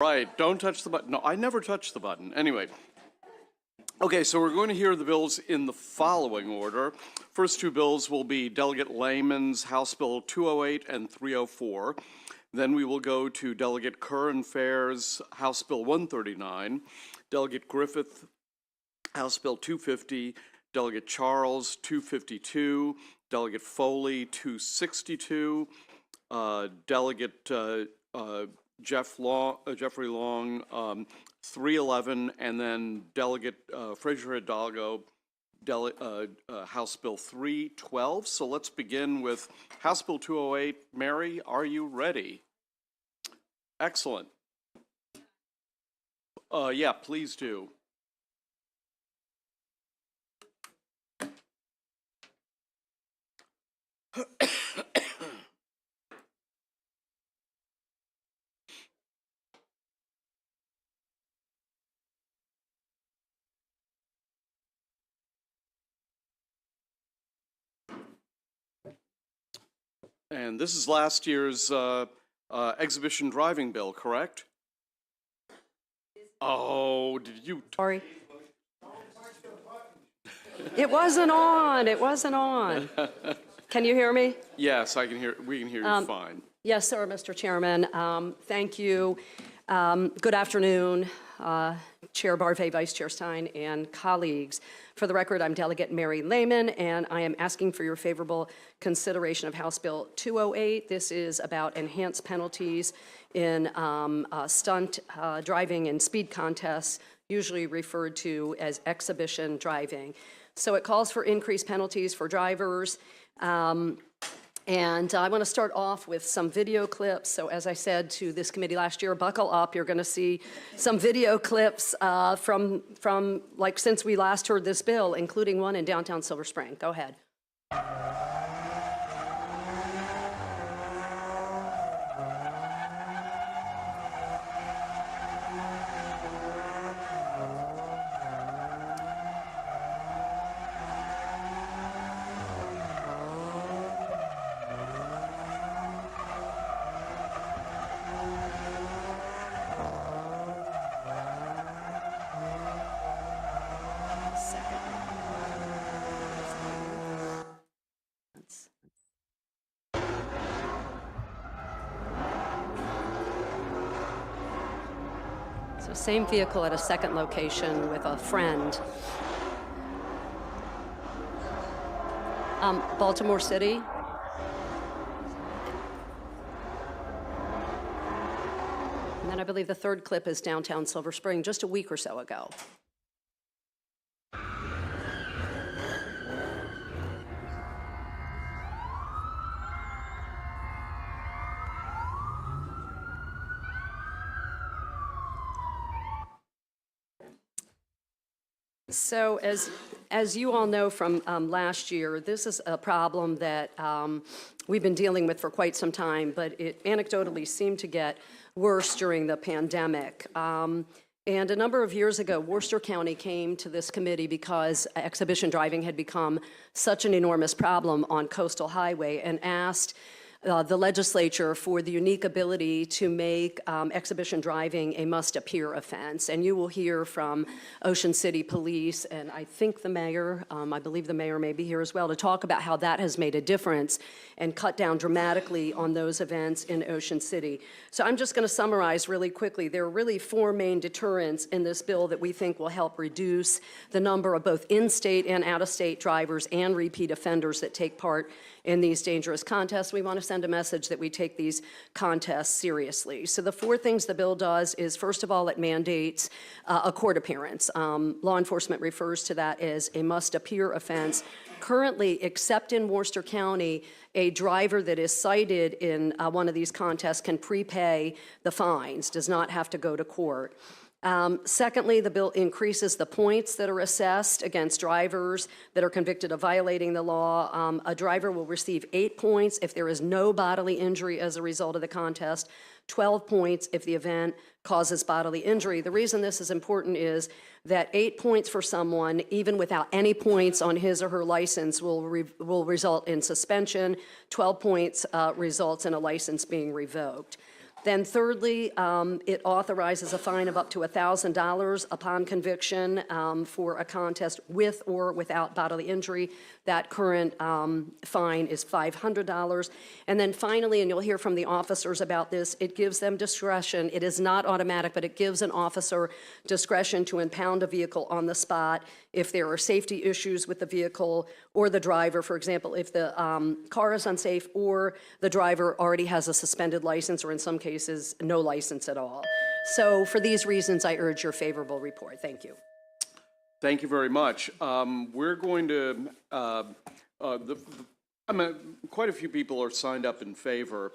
Right, don't touch the button. No, I never touch the button. Anyway. Okay, so we're going to hear the bills in the following order. First two bills will be Delegate Lehman's House Bill 208 and 304. Then we will go to Delegate Curran Fair's House Bill 139, Delegate Griffith House Bill 250, Delegate Charles 252, Delegate Foley 262, Delegate Jeffrey Long 311, and then Delegate Frazier Hidalgo, House Bill 312. So let's begin with House Bill 208. Mary, are you ready? Excellent. Yeah, please do. And this is last year's exhibition driving bill, correct? Oh, did you? Sorry. It wasn't on. It wasn't on. Can you hear me? Yes, I can hear. We can hear you fine. Yes, sir, Mr. Chairman. Thank you. Good afternoon, Chair Barve, Vice Chair Stein, and colleagues. For the record, I'm Delegate Mary Lehman, and I am asking for your favorable consideration of House Bill 208. This is about enhanced penalties in stunt driving and speed contests, usually referred to as exhibition driving. So it calls for increased penalties for drivers. And I want to start off with some video clips. So as I said to this committee last year, buckle up. You're going to see some video clips from like since we last heard this bill, including one in downtown Silver Spring. Go ahead. So same vehicle at a second location with a friend. Baltimore City. And then I believe the third clip is downtown Silver Spring just a week or so ago. So as you all know from last year, this is a problem that we've been dealing with for quite some time, but it anecdotally seemed to get worse during the pandemic. And a number of years ago, Worcester County came to this committee because exhibition driving had become such an enormous problem on Coastal Highway and asked the legislature for the unique ability to make exhibition driving a must-appear offense. And you will hear from Ocean City Police and I think the mayor, I believe the mayor may be here as well, to talk about how that has made a difference and cut down dramatically on those events in Ocean City. So I'm just going to summarize really quickly. There are really four main deterrents in this bill that we think will help reduce the number of both in-state and out-of-state drivers and repeat offenders that take part in these dangerous contests. We want to send a message that we take these contests seriously. So the four things the bill does is, first of all, it mandates a court appearance. Law enforcement refers to that as a must-appear offense. Currently, except in Worcester County, a driver that is cited in one of these contests can prepay the fines, does not have to go to court. Secondly, the bill increases the points that are assessed against drivers that are convicted of violating the law. A driver will receive 8 points if there is no bodily injury as a result of the contest, 12 points if the event causes bodily injury. The reason this is important is that 8 points for someone, even without any points on his or her license, will result in suspension. 12 points results in a license being revoked. Then thirdly, it authorizes a fine of up to $1,000 upon conviction for a contest with or without bodily injury. That current fine is $500. And then finally, and you'll hear from the officers about this, it gives them discretion. It is not automatic, but it gives an officer discretion to impound a vehicle on the spot if there are safety issues with the vehicle or the driver. For example, if the car is unsafe or the driver already has a suspended license or in some cases no license at all. So for these reasons, I urge your favorable report. Thank you. Thank you very much. We're going to, quite a few people are signed up in favor,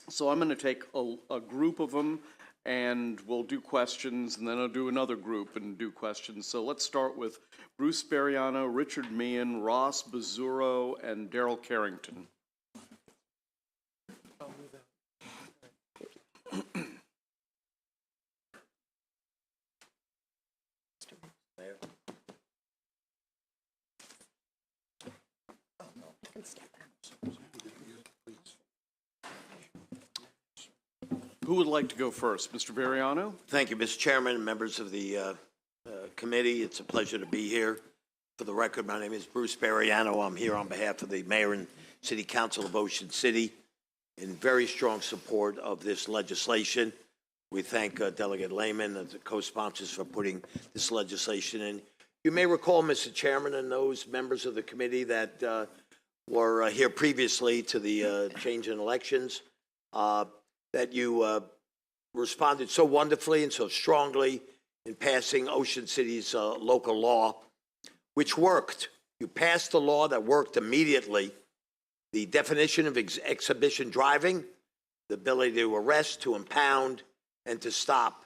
so I'm going to take a group of them, and we'll do questions, and then I'll do another group and do questions. So let's start with Bruce Bariano, Richard Meehan, Ross Bazzuro, and Darrell Carrington. Who would like to go first? Mr. Bariano? Thank you, Mr. Chairman and members of the committee. It's a pleasure to be here. For the record, my name is Bruce Bariano. I'm here on behalf of the Mayor and City Council of Ocean City in very strong support of this legislation. We thank Delegate Lehman and the co-sponsors for putting this legislation in. You may recall, Mr. Chairman, and those members of the committee that were here previously to the change in elections, that you responded so wonderfully and so strongly in passing Ocean City's local law, which worked. You passed a law that worked immediately. The definition of exhibition driving, the ability to arrest, to impound, and to stop.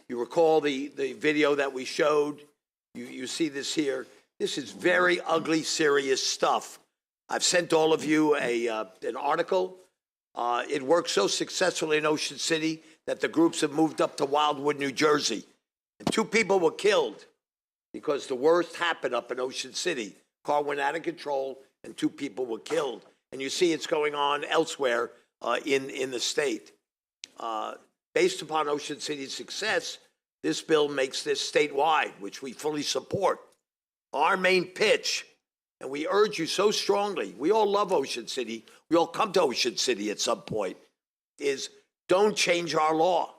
You recall the video that we showed. You see this here. This is very ugly, serious stuff. I've sent all of you an article. It worked so successfully in Ocean City that the groups have moved up to Wildwood, New Jersey. And 2 people were killed because the worst happened up in Ocean City. Car went out of control and 2 people were killed. And you see it's going on elsewhere in the state. Based upon Ocean City's success, this bill makes this statewide, which we fully support. Our main pitch, and we urge you so strongly, we all love Ocean City, we all come to Ocean City at some point, is don't change our law.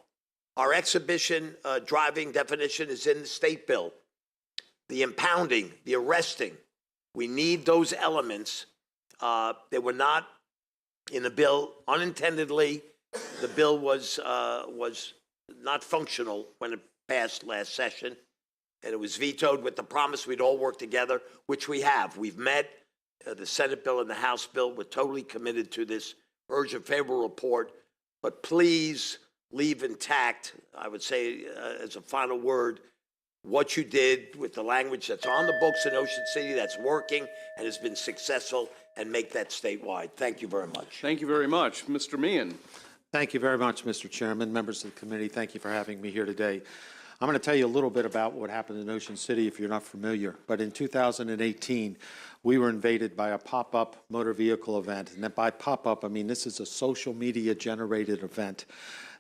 Our exhibition driving definition is in the state bill. The impounding, the arresting, we need those elements. They were not in the bill unintendedly. The bill was not functional when it passed last session. And it was vetoed with the promise we'd all work together, which we have. We've met the Senate bill and the House bill. We're totally committed to this urgent favorable report. But please leave intact, I would say as a final word, what you did with the language that's on the books in Ocean City that's working and has been successful, and make that statewide. Thank you very much. Thank you very much. Mr. Meehan. Thank you very much, Mr. Chairman, members of the committee. Thank you for having me here today. I'm going to tell you a little bit about what happened in Ocean City if you're not familiar. But in 2018, we were invaded by a pop-up motor vehicle event. And by pop-up, I mean this is a social media generated event.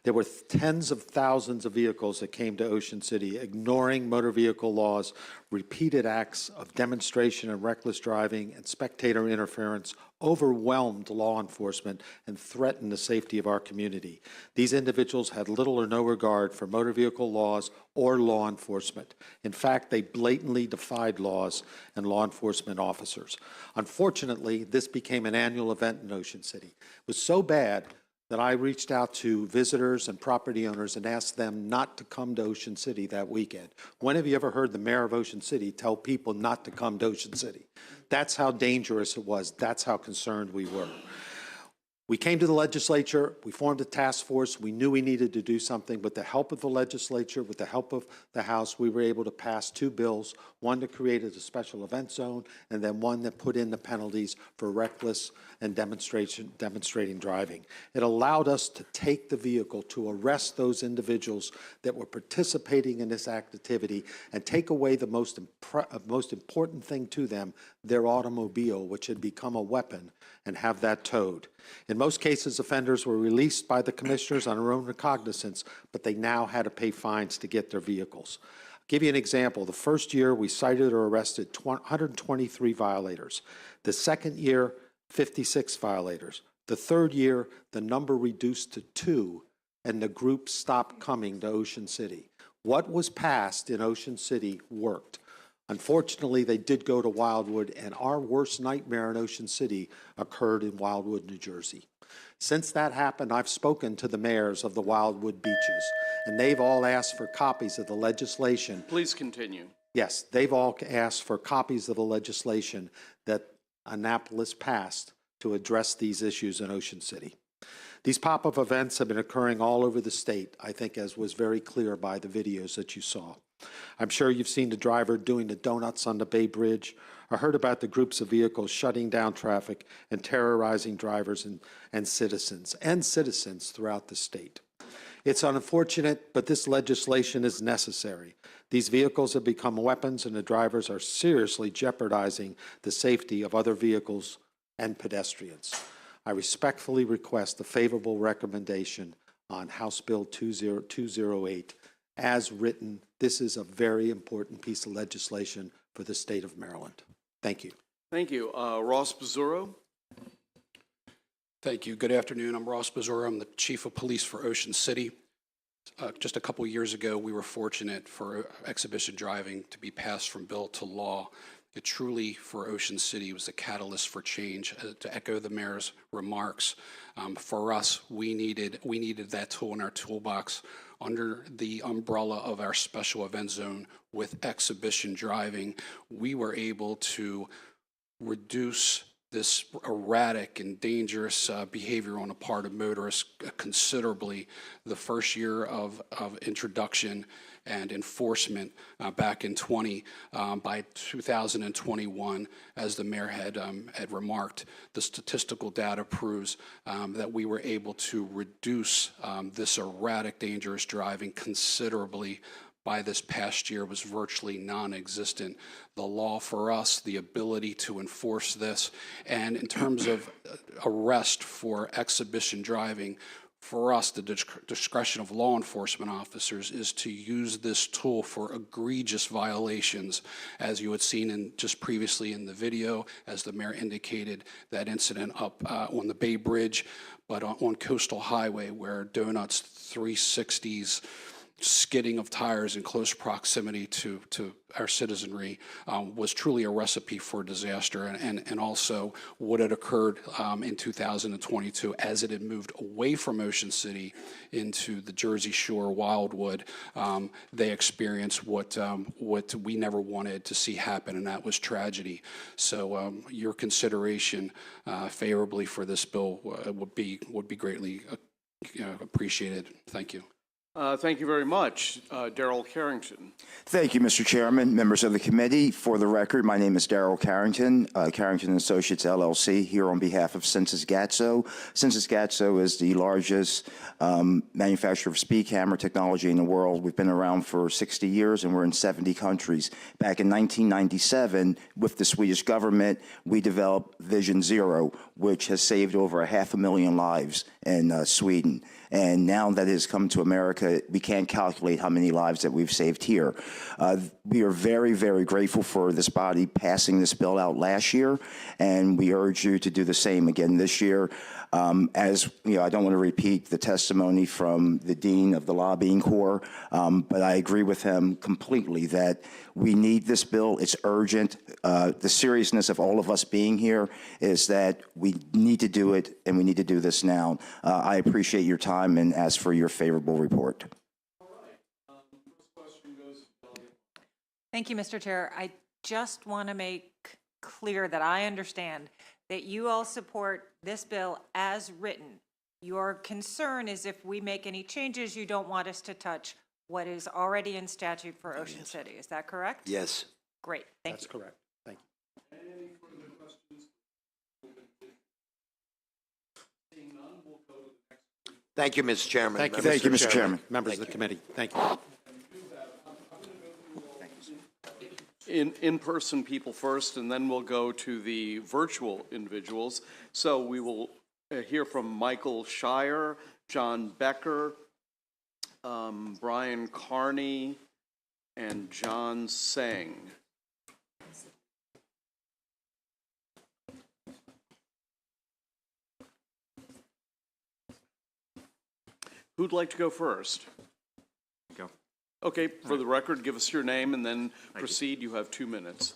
There were tens of thousands of vehicles that came to Ocean City, ignoring motor vehicle laws, repeated acts of demonstration and reckless driving and spectator interference overwhelmed law enforcement and threatened the safety of our community. These individuals had little or no regard for motor vehicle laws or law enforcement. In fact, they blatantly defied laws and law enforcement officers. Unfortunately, this became an annual event in Ocean City. It was so bad that I reached out to visitors and property owners and asked them not to come to Ocean City that weekend. When have you ever heard the mayor of Ocean City tell people not to come to Ocean City? That's how dangerous it was. That's how concerned we were. We came to the legislature, we formed a task force, we knew we needed to do something. With the help of the legislature, with the help of the House, we were able to pass 2 bills, one that created a special event zone, and then one that put in the penalties for reckless and demonstrating driving. It allowed us to take the vehicle to arrest those individuals that were participating in this activity and take away the most important thing to them, their automobile, which had become a weapon, and have that towed. In In most cases, offenders were released by the commissioners on their own recognizance, but they now had to pay fines to get their vehicles. I'll give you an example. The first year, we cited or arrested 123 violators. The second year, 56 violators. The third year, the number reduced to 2, and the group stopped coming to Ocean City. What was passed in Ocean City worked. Unfortunately, they did go to Wildwood, and our worst nightmare in Ocean City occurred in Wildwood, New Jersey. Since that happened, I've spoken to the mayors of the Wildwood beaches, and they've all asked for copies of the legislation. Please continue. Yes, they've all asked for copies of the legislation that Annapolis passed to address these issues in Ocean City. These pop-up events have been occurring all over the state, I think, as was very clear by the videos that you saw. I'm sure you've seen the driver doing the donuts on the Bay Bridge, or heard about the groups of vehicles shutting down traffic and terrorizing drivers and citizens throughout the state. It's unfortunate, but this legislation is necessary. These vehicles have become weapons, and the drivers are seriously jeopardizing the safety of other vehicles and pedestrians. I respectfully request a favorable recommendation on House Bill 208 as written. This is a very important piece of legislation for the state of Maryland. Thank you. Thank you. Ross Pizzurro. Thank you. Good afternoon. I'm Ross Pizzurro. I'm the Chief of Police for Ocean City. Just a couple years ago, we were fortunate for exhibition driving to be passed from bill to law. It truly, for Ocean City, was a catalyst for change. To echo the mayor's remarks, for us, we needed that tool in our toolbox under the umbrella of our special event zone with exhibition driving. We were able to reduce this erratic and dangerous behavior on the part of motorists considerably. The first year of introduction and enforcement back in by 2021, as the mayor had remarked, the statistical data proves that we were able to reduce this erratic, dangerous driving considerably. By this past year was virtually non-existent. The law for us, the ability to enforce this, and in terms of arrest for exhibition driving, for us, the discretion of law enforcement officers is to use this tool for egregious violations, as you had seen just previously in the video, as the mayor indicated, that incident up on the Bay Bridge, but on Coastal Highway where donuts 360s, skidding of tires in close proximity to our citizenry was truly a recipe for disaster, and also what had occurred in 2022 as it had moved away from Ocean City into the Jersey Shore, Wildwood. They experienced what we never wanted to see happen, and that was tragedy. So your consideration favorably for this bill would be greatly appreciated. Thank you. Thank you very much. Darrell Carrington. Thank you, Mr. Chairman, members of the committee. For the record, my name is Darrell Carrington, Carrington Associates, LLC, here on behalf of Census Gatso. Census Gatso is the largest manufacturer of speed camera technology in the world. We've been around for 60 years, and we're in 70 countries. Back in 1997, with the Swedish government, we developed Vision Zero, which has saved over 500,000 lives in Sweden. And now that it has come to America, we can't calculate how many lives that we've saved here. We are very, very grateful for this body passing this bill out last year, and we urge you to do the same again this year. As you know, I don't want to repeat the testimony from the Dean of the Lobbying Corps, but I agree with him completely that we need this bill. It's urgent. The seriousness of all of us being here is that we need to do it, and we need to do this now. I appreciate your time and ask for your favorable report. Thank you, Mr. Chair. I just want to make clear that I understand that you all support this bill as written. Your concern is if we make any changes, you don't want us to touch what is already in statute for Ocean City. Is that correct? Yes. Great. Thank you. That's correct. Thank you. Any further questions? Seeing none, we'll go to the next. Thank you, Mr. Chairman. Thank you, Thank you, Mr. Chairman. Members of the committee, thank you. In-person people first, and then we'll go to the virtual individuals. So we will hear from Michael Shire, John Becker, Brian Carney, and John Seng. Who'd like to go first? Go. Okay, for the record, give us your name and then proceed. You have 2 minutes.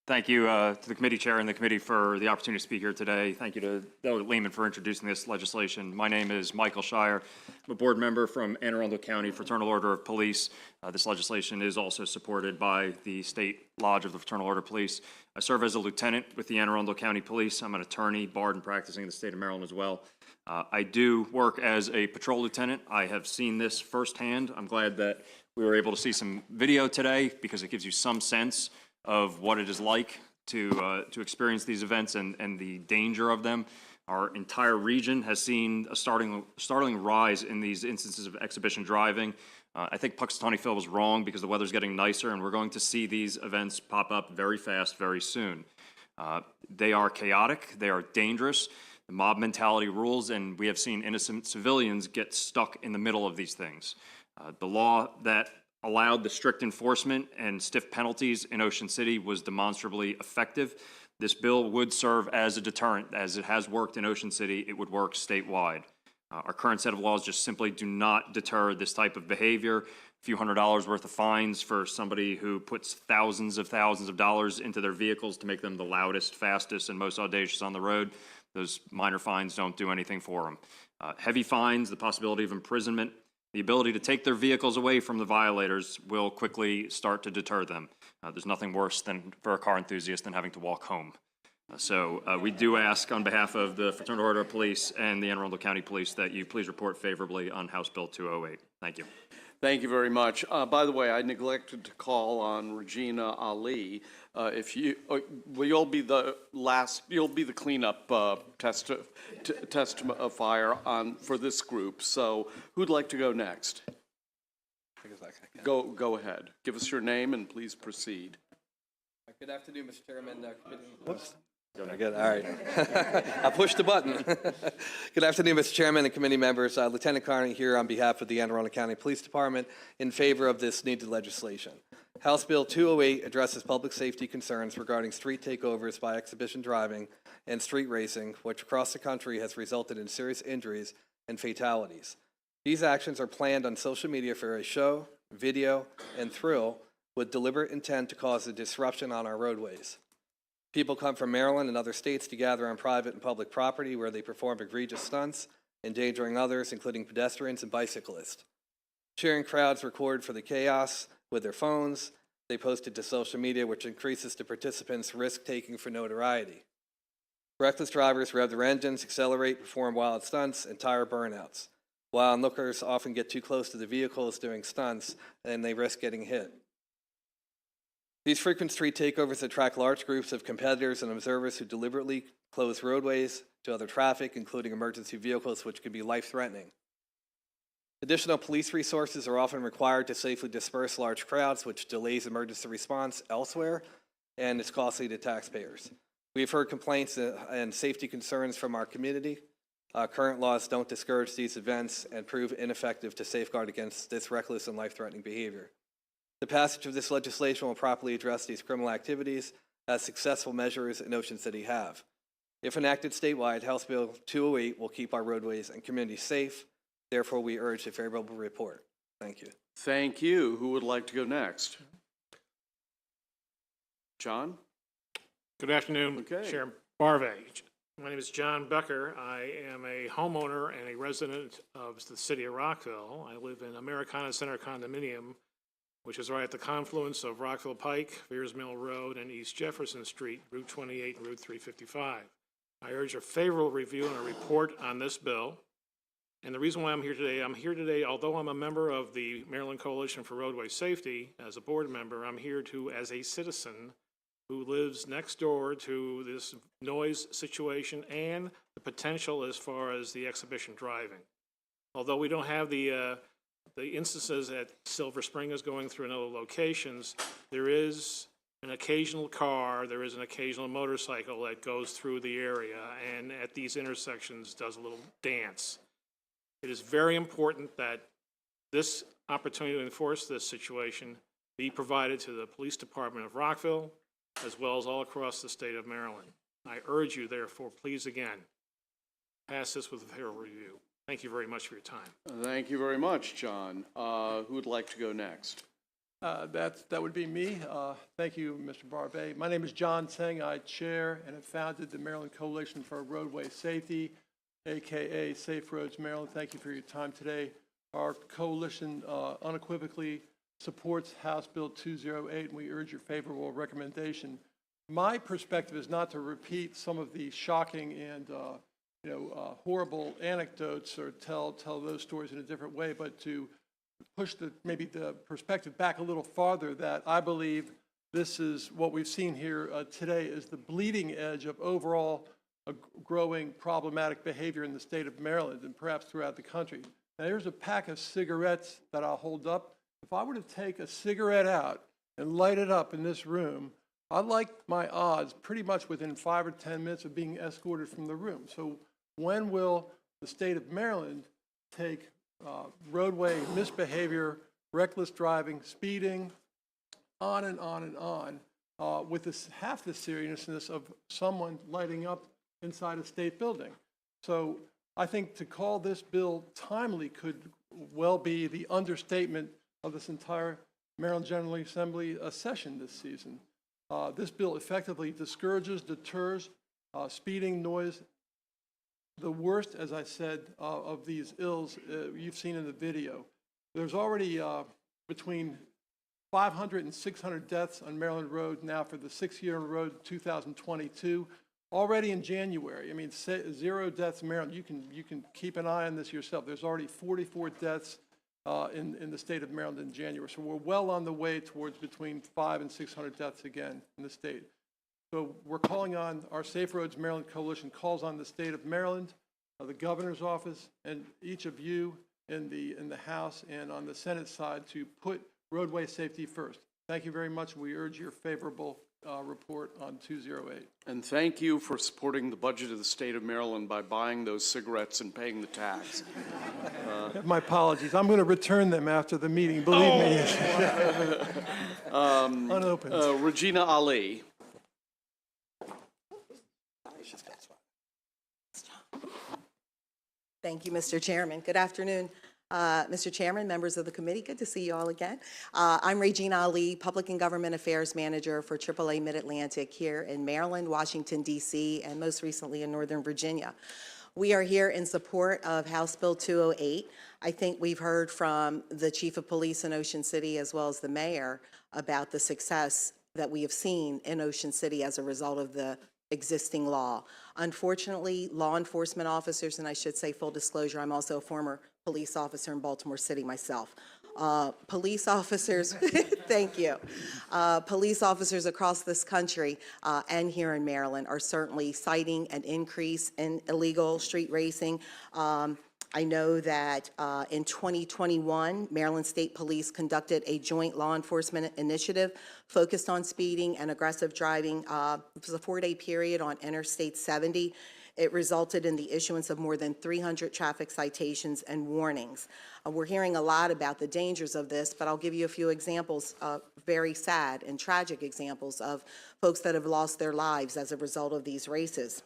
Thank you to the committee chair and the committee for the opportunity to speak here today. Thank you to Delegate Lehman for introducing this legislation. My name is Michael Shire. I'm a board member from Anne Arundel County Fraternal Order of Police. This legislation is also supported by the State Lodge of the Fraternal Order of Police. I serve as a lieutenant with the Anne Arundel County Police. I'm an attorney, barred and practicing in the state of Maryland as well. I do work as a patrol lieutenant. I have seen this firsthand. I'm glad that we were able to see some video today because it gives you some sense of what it is like to experience these events and the danger of them. Our entire region has seen a startling rise in these instances of exhibition driving. I think Puxatawny Phil was wrong because the weather's getting nicer, and we're going to see these events pop up very fast, very soon. They are chaotic, they are dangerous, the mob mentality rules, and we have seen innocent civilians get stuck in the middle of these things. The law that allowed the strict enforcement and stiff penalties in Ocean City was demonstrably effective. This bill would serve as a deterrent. As it has worked in Ocean City, it would work statewide. Our current set of laws just simply do not deter this type of behavior. A few $100s worth of fines for somebody who puts thousands of dollars into their vehicles to make them the loudest, fastest, and most audacious on the road. Those minor fines don't do anything for them. Heavy fines, the possibility of imprisonment, the ability to take their vehicles away from the violators will quickly start to deter them. There's nothing worse than for a car enthusiast than having to walk home. So we do ask on behalf of the Fraternal Order of Police and the Anne Arundel County Police that you please report favorably on House Bill 208. Thank you. Thank you very much. By the way, I neglected to call on Regina Ali. If you, well, you'll be the cleanup testifier on for this group. So, who'd like to go next? Go ahead. Give us your name and please proceed. Good afternoon, Mr. Chairman. Whoops. Good. All right. I pushed the button. Good afternoon, Mr. Chairman and committee members. Lieutenant Carney here on behalf of the Anne Arundel County Police Department in favor of this needed legislation. House Bill 208 addresses public safety concerns regarding street takeovers by exhibition driving and street racing, which across the country has resulted in serious injuries and fatalities. These actions are planned on social media for a show, video, and thrill with deliberate intent to cause a disruption on our roadways. People come from Maryland and other states to gather on private and public property where they perform egregious stunts, endangering others, including pedestrians and bicyclists. Cheering crowds record for the chaos with their phones. They post it to social media, which increases the participants' risk-taking for notoriety. Reckless drivers rev their engines, accelerate, perform wild stunts, and tire burnouts. While onlookers often get too close to the vehicles doing stunts, and they risk getting hit. These frequent street takeovers attract large groups of competitors and observers who deliberately close roadways to other traffic, including emergency vehicles, which can be life-threatening. Additional police resources are often required to safely disperse large crowds, which delays emergency response elsewhere, and is costly to taxpayers. We've heard complaints and safety concerns from our community. Current laws don't discourage these events and prove ineffective to safeguard against this reckless and life-threatening behavior. The passage of this legislation will properly address these criminal activities as successful measures in Ocean City have. If enacted statewide, House Bill 208 will keep our roadways and communities safe. Therefore, we urge a favorable report. Thank you. Thank you. Who would like to go next? John? Good afternoon, Okay. Chair Barve. My name is John Becker. I am a homeowner and a resident of the city of Rockville. I live in Americana Center condominium, which is right at the confluence of Rockville Pike, Veers Mill Road, and East Jefferson Street, Route 28 and Route 355. I urge a favorable review and a report on this bill. And the reason why I'm here today, although I'm a member of the Maryland Coalition for Roadway Safety, as a board member, I'm here as a citizen who lives next door to this noise situation and the potential as far as the exhibition driving. Although we don't have the instances that Silver Spring is going through in other locations, there is an occasional car, there is an occasional motorcycle that goes through the area and at these intersections does a little dance. It is very important that this opportunity to enforce this situation be provided to the Police Department of Rockville, as well as all across the state of Maryland. I urge you, therefore, please again, pass this with a thorough review. Thank you very much for your time. Thank you very much, John. Who would like to go next? That would be me. Thank you, Mr. Barbet. My name is John Tseng. I chair and have founded the Maryland Coalition for Roadway Safety, AKA Safe Roads Maryland. Thank you for your time today. Our coalition unequivocally supports House Bill 208, and we urge your favorable recommendation. My perspective is not to repeat some of the shocking and horrible anecdotes or tell those stories in a different way, but to push maybe the perspective back a little farther, that I believe this is what we've seen here today is the bleeding edge of overall growing problematic behavior in the state of Maryland and perhaps throughout the country. Now, here's a pack of cigarettes that I'll hold up. If I were to take a cigarette out and light it up in this room, I'd like my odds pretty much within 5 or 10 minutes of being escorted from the room. So when will the state of Maryland take roadway misbehavior, reckless driving, speeding, on and on and on, with half the seriousness of someone lighting up inside a state building? So I think to call this bill timely could well be the understatement of this entire Maryland General Assembly session this season. This bill effectively discourages, deters speeding, noise. The worst, as I said, of these ills you've seen in the video. There's already between 500 and 600 deaths on Maryland Road now for the 6th year in a row, 2022. Already in January, I mean, 0 deaths in Maryland. You can keep an eye on this yourself. There's already 44 deaths in the state of Maryland in January. So we're well on the way towards between 500 and 600 deaths again in the state. So we're calling on our Safe Roads Maryland Coalition, calls on the state of Maryland, the governor's office, and each of you in the House and on the Senate side to put roadway safety first. Thank you very much. We urge your favorable report on 208. And thank you for supporting the budget of the state of Maryland by buying those cigarettes and paying the tax. My apologies. I'm going to return them after the meeting, believe me. Unopened. Regina Ali. Thank you, Mr. Chairman. Good afternoon, Mr. Chairman, members of the committee. Good to see you all again. I'm Regina Ali, Public and Government Affairs Manager for AAA Mid-Atlantic here in Maryland, Washington, D.C., and most recently in Northern Virginia. We are here in support of House Bill 208. I think we've heard from the Chief of Police in Ocean City as well as the Mayor about the success that we have seen in Ocean City as a result of the existing law. Unfortunately, law enforcement officers, and I should say full disclosure, I'm also a former police officer in Baltimore City myself. Police officers, thank you. Police officers across this country and here in Maryland are certainly citing an increase in illegal street racing. I know that in 2021, Maryland State Police conducted a joint law enforcement initiative focused on speeding and aggressive driving. It was a 4-day period on Interstate 70. It resulted in the issuance of more than 300 traffic citations and warnings. We're hearing a lot about the dangers of this, but I'll give you a few examples, very sad and tragic examples of folks that have lost their lives as a result of these races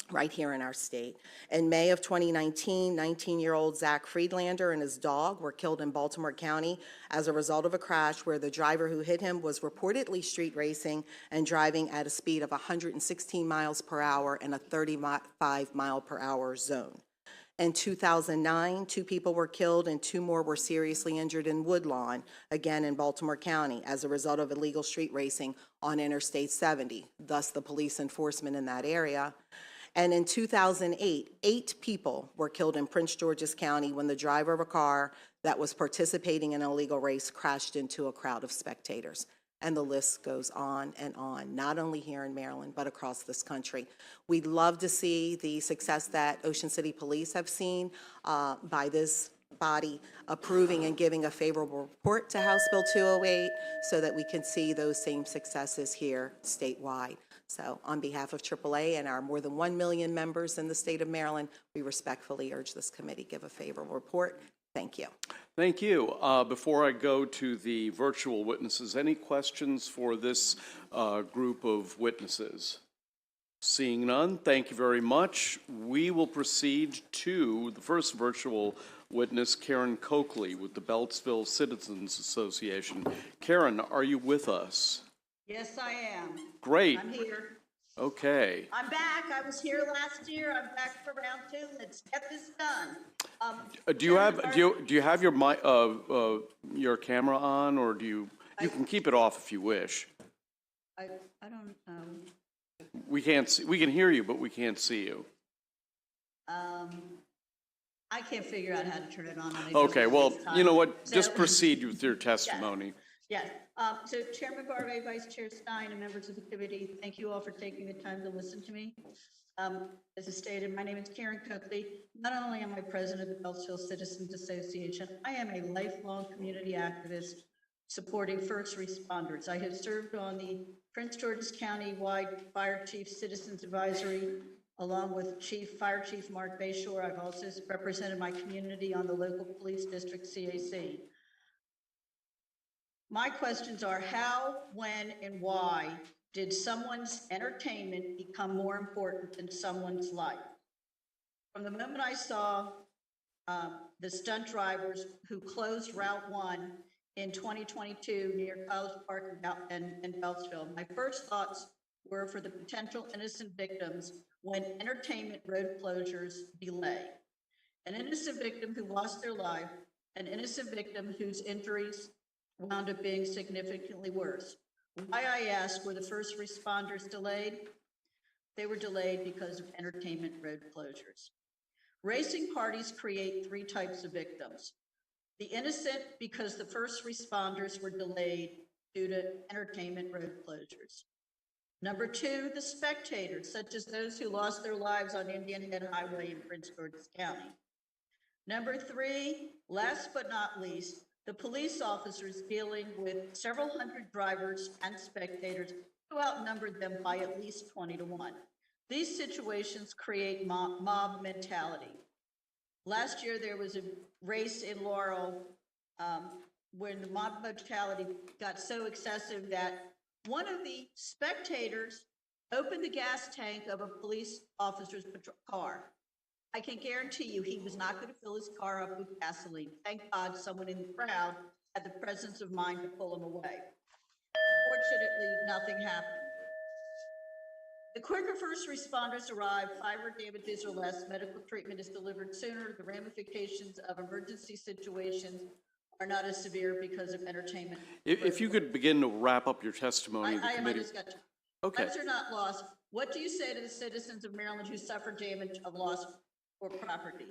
right here in our state. In May of 2019, 19-year-old Zach Friedlander and his dog were killed in Baltimore County as a result of a crash where the driver who hit him was reportedly street racing and driving at a speed of 116 miles per hour in a 35 mile per hour zone. In 2009, 2 people were killed and 2 more were seriously injured in Woodlawn, again in Baltimore County, as a result of illegal street racing on Interstate 70, thus the police enforcement in that area. And in 2008, 8 people were killed in Prince George's County when the driver of a car that was participating in an illegal race crashed into a crowd of spectators. And the list goes on, not only here in Maryland, but across this country. We'd love to see the success that Ocean City Police have seen by this body approving and giving a favorable report to House Bill 208 so that we can see those same successes here statewide. So on behalf of AAA and our more than 1 million members in the state of Maryland, we respectfully urge this committee give a favorable report. Thank you. Thank you. Before I go to the virtual witnesses, any questions for this group of witnesses? Seeing none, thank you very much. We will proceed to the first virtual witness, Karen Coakley with the Beltsville Citizens Association. Karen, are you with us? Yes, I am. Great. I'm here. Okay. I'm back. I was here last year. I'm back for round 2. Let's get this done. Do you have your camera on, or do you can keep it off if you wish? I don't know. We can't see, we can hear you, but we can't see you. I can't figure out how to turn it on. Okay, well, you know what, just proceed with your testimony. Yes. So Chairman Barbe, Vice Chair Stein, and members of the committee, thank you all for taking the time to listen to me. As I stated, my name is Karen Coakley. Not only am I president of the Beltsville Citizens Association, I am a lifelong community activist supporting first responders. I have served on the Prince George's County-wide Fire Chief Citizens Advisory, along with Fire Chief Mark Bayshore. I've also represented my community on the local police district CAC. My questions are how, when, and why did someone's entertainment become more important than someone's life? From the moment I saw the stunt drivers who closed Route 1 in 2022 near College Park and Beltsville, my first thoughts were for the potential innocent victims when entertainment road closures delay. An innocent victim who lost their life, an innocent victim whose injuries wound up being significantly worse. Why, I ask, were the first responders delayed? They were delayed because of entertainment road closures. Racing parties create 3 types of victims. The innocent, because the first responders were delayed due to entertainment road closures. Number 2, the spectators, such as those who lost their lives on Indian Head Highway in Prince George's County. Number 3, last but not least, the police officers dealing with several hundred drivers and spectators who outnumbered them by at least 20 to 1. These situations create mob mentality. Last year, there was a race in Laurel when the mob mentality got so excessive that one of the spectators opened the gas tank of a police officer's car. I can guarantee you he was not going to fill his car up with gasoline. Thank God someone in the crowd had the presence of mind to pull him away. Fortunately, nothing happened. The quicker first responders arrive, 5 damages or less, medical treatment is delivered sooner, the ramifications of emergency situations are not as severe because of entertainment. If you could begin to wrap up your testimony, the I committee. just got to. Okay. Lives are not lost. What do you say to the citizens of Maryland who suffer damage of loss or property?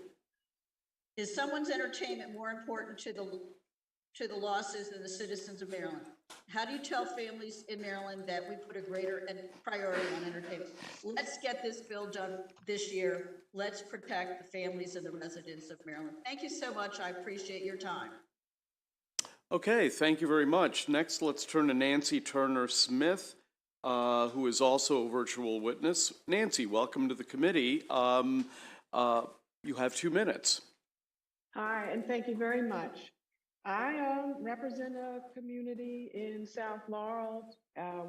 Is someone's entertainment more important to the losses than the citizens of Maryland? How do you tell families in Maryland that we put a greater priority on entertainment? Let's get this bill done this year. Let's protect the families and the residents of Maryland. Thank you so much. I appreciate your time. Okay, thank you very much. Next, let's turn to Nancy Turner-Smith, who is also a virtual witness. Nancy, welcome to the committee. You have 2 minutes. Hi, and thank you very much. I represent a community in South Laurel.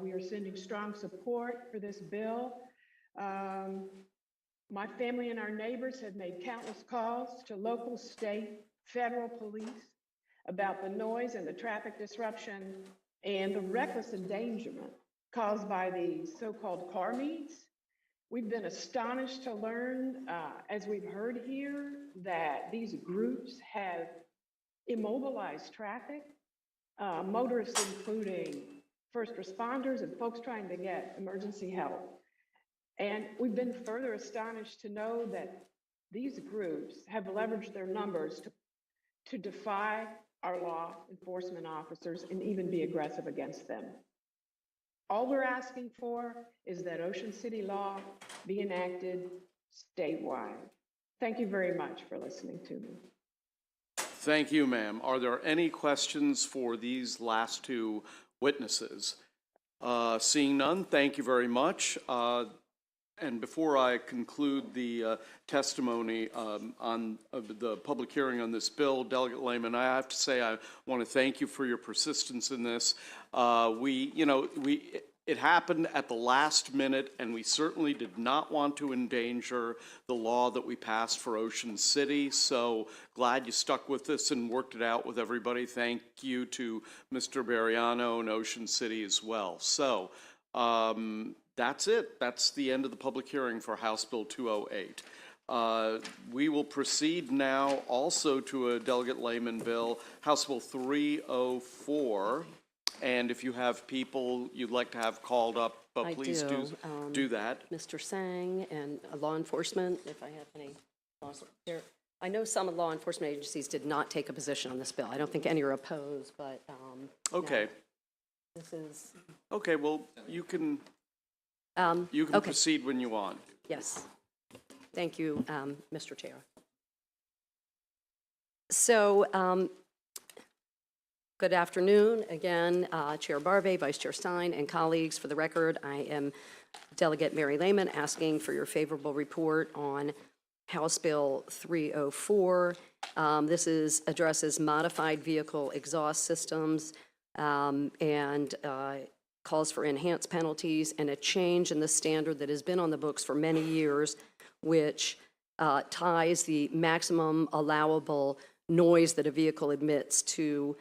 We are sending strong support for this bill. My family and our neighbors have made countless calls to local, state, federal police about the noise and the traffic disruption and the reckless endangerment caused by these so-called car meets. We've been astonished to learn, as we've heard here, that these groups have immobilized traffic, motorists including first responders and folks trying to get emergency help. And we've been further astonished to know that these groups have leveraged their numbers to defy our law enforcement officers and even be aggressive against them. All we're asking for is that Ocean City law be enacted statewide. Thank you very much for listening to me. Thank you, ma'am. Are there any questions for these last two witnesses? Seeing none, thank you very much. And before I conclude the testimony on the public hearing on this bill, Delegate Lehman, I have to say I want to thank you for your persistence in this. It happened at the last minute, and we certainly did not want to endanger the law that we passed for Ocean City. So glad you stuck with this and worked it out with everybody. Thank you to Mr. Bariano and Ocean City as well. So that's it. That's the end of the public hearing for House Bill 208. We will proceed now also to a Delegate Lehman bill, House Bill 304. And if you have people you'd like to have called up, please do that. Mr. Sang and law enforcement, if I have any there. I know some law enforcement agencies did not take a position on this bill. I don't think any are opposed, but Okay. no, this is Okay, well, you can okay. proceed when you want. Yes. Thank you, Mr. Chair. So, good afternoon again, Chair Barbe, Vice Chair Stein, and colleagues. For the record, I am Delegate Mary Lehman asking for your favorable report on House Bill 304. This addresses modified vehicle exhaust systems and calls for enhanced penalties and a change in the standard that has been on the books for many years, which ties the maximum allowable noise that a vehicle emits to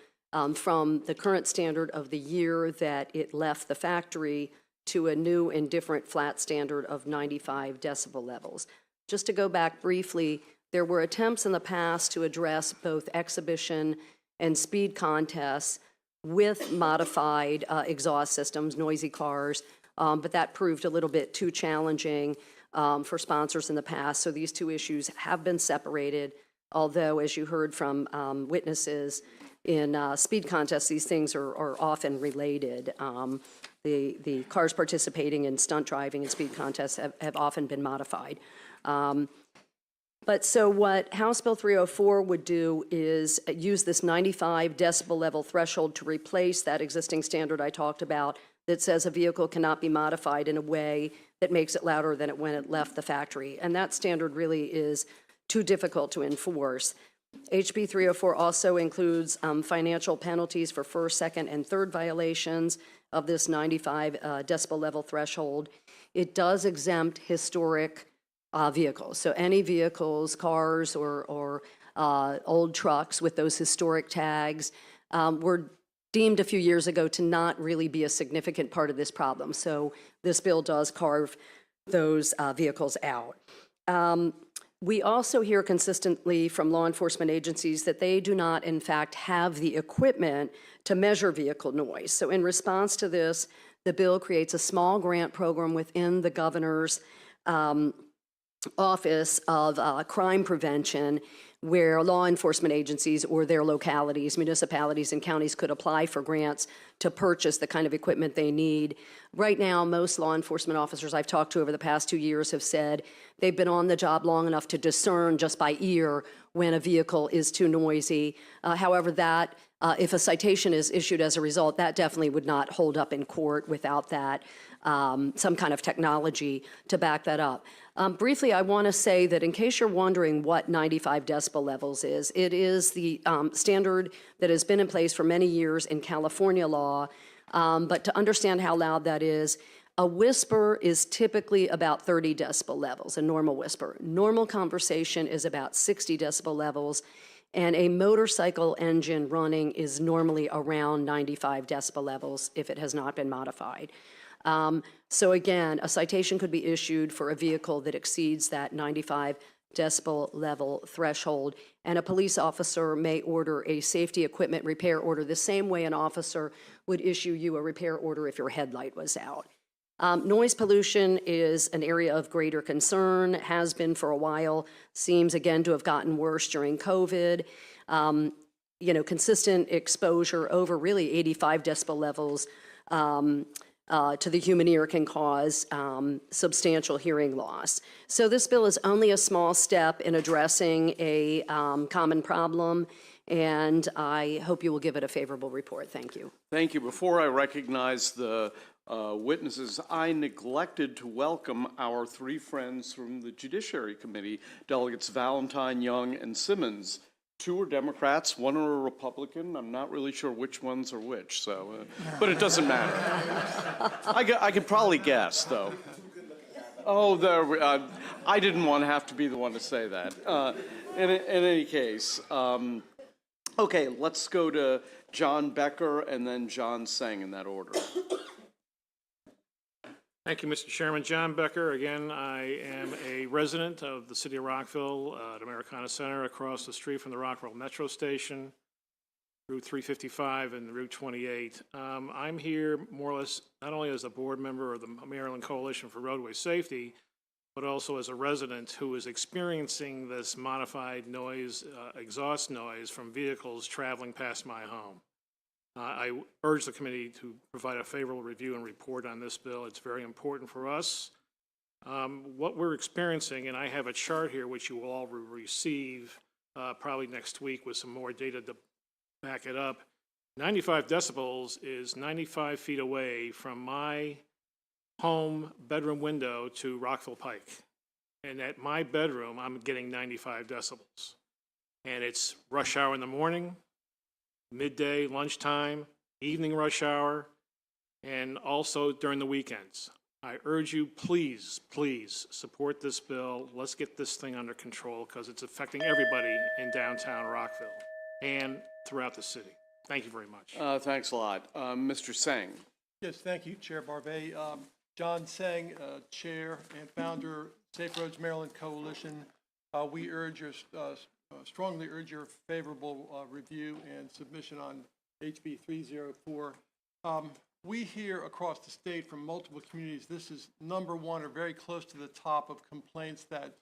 from the current standard of the year that it left the factory to a new and different flat standard of 95 decibel levels. Just to go back briefly, there were attempts in the past to address both exhibition and speed contests with modified exhaust systems, noisy cars, but that proved a little bit too challenging for sponsors in the past. So these two issues have been separated, although, as you heard from witnesses, in speed contests, these things are often related. The cars participating in stunt driving and speed contests have often been modified. But so what House Bill 304 would do is use this 95 decibel level threshold to replace that existing standard I talked about that says a vehicle cannot be modified in a way that makes it louder than when it left the factory. And that standard really is too difficult to enforce. HB 304 also includes financial penalties for first, second, and third violations of this 95 decibel level threshold. It does exempt historic vehicles. So any vehicles, cars, or old trucks with those historic tags were deemed a few years ago to not really be a significant part of this problem. So this bill does carve those vehicles out. We also hear consistently from law enforcement agencies that they do not, in fact, have the equipment to measure vehicle noise. So in response to this, the bill creates a small grant program within the governor's Office of Crime Prevention, where law enforcement agencies or their localities, municipalities and counties could apply for grants to purchase the kind of equipment they need. Right now, most law enforcement officers I've talked to over the past 2 years have said they've been on the job long enough to discern just by ear when a vehicle is too noisy. However, that if a citation is issued as a result, that definitely would not hold up in court without that, some kind of technology to back that up. Briefly, I want to say that in case you're wondering what 95 decibel levels is, it is the standard that has been in place for many years in California law. But to understand how loud that is, a whisper is typically about 30 decibel levels, a normal whisper. Normal conversation is about 60 decibel levels, and a motorcycle engine running is normally around 95 decibel levels if it has not been modified. So again, a citation could be issued for a vehicle that exceeds that 95 decibel level threshold, and a police officer may order a safety equipment repair order the same way an officer would issue you a repair order if your headlight was out. Noise pollution is an area of greater concern, has been for a while, seems again to have gotten worse during COVID. Consistent exposure over really 85 decibel levels to the human ear can cause substantial hearing loss. So this bill is only a small step in addressing a common problem. and I hope you will give it a favorable report. Thank you. Thank you. Before I recognize the witnesses, I neglected to welcome our three friends from the Judiciary Committee, Delegates Valentine, Young, and Simmons. Two are Democrats, one are a Republican. I'm not really sure which ones are which, so, but it doesn't matter. I could probably guess, though. Oh, I didn't want to have to be the one to say that. In any case, okay, let's go to John Becker and then John Seng in that order. Thank you, Mr. Chairman. John Becker, again, I am a resident of the city of Rockville at Americana Center, across the street from the Rockville Metro Station, Route 355 and Route 28. I'm here more or less not only as a board member of the Maryland Coalition for Roadway Safety, but also as a resident who is experiencing this modified noise, exhaust noise from vehicles traveling past my home. I urge the committee to provide a favorable review and report on this bill. It's very important for us. What we're experiencing, and I have a chart here which you will all receive probably next week with some more data to back it up. 95 decibels is 95 feet away from my home bedroom window to Rockville Pike. And at my bedroom, I'm getting 95 decibels. And it's rush hour in the morning, midday, lunchtime, evening rush hour, and also during the weekends. I urge you, please, please support this bill. Let's get this thing under control because it's affecting everybody in downtown Rockville and throughout the city. Thank you very much. Thanks a lot. Mr. Seng. Yes, thank you, Chair Barbet. John Seng, Chair and founder, Safe Roads Maryland Coalition. We strongly urge your favorable review and submission on HB 304. We hear across the state from multiple communities, this is number one or very close to the top of complaints that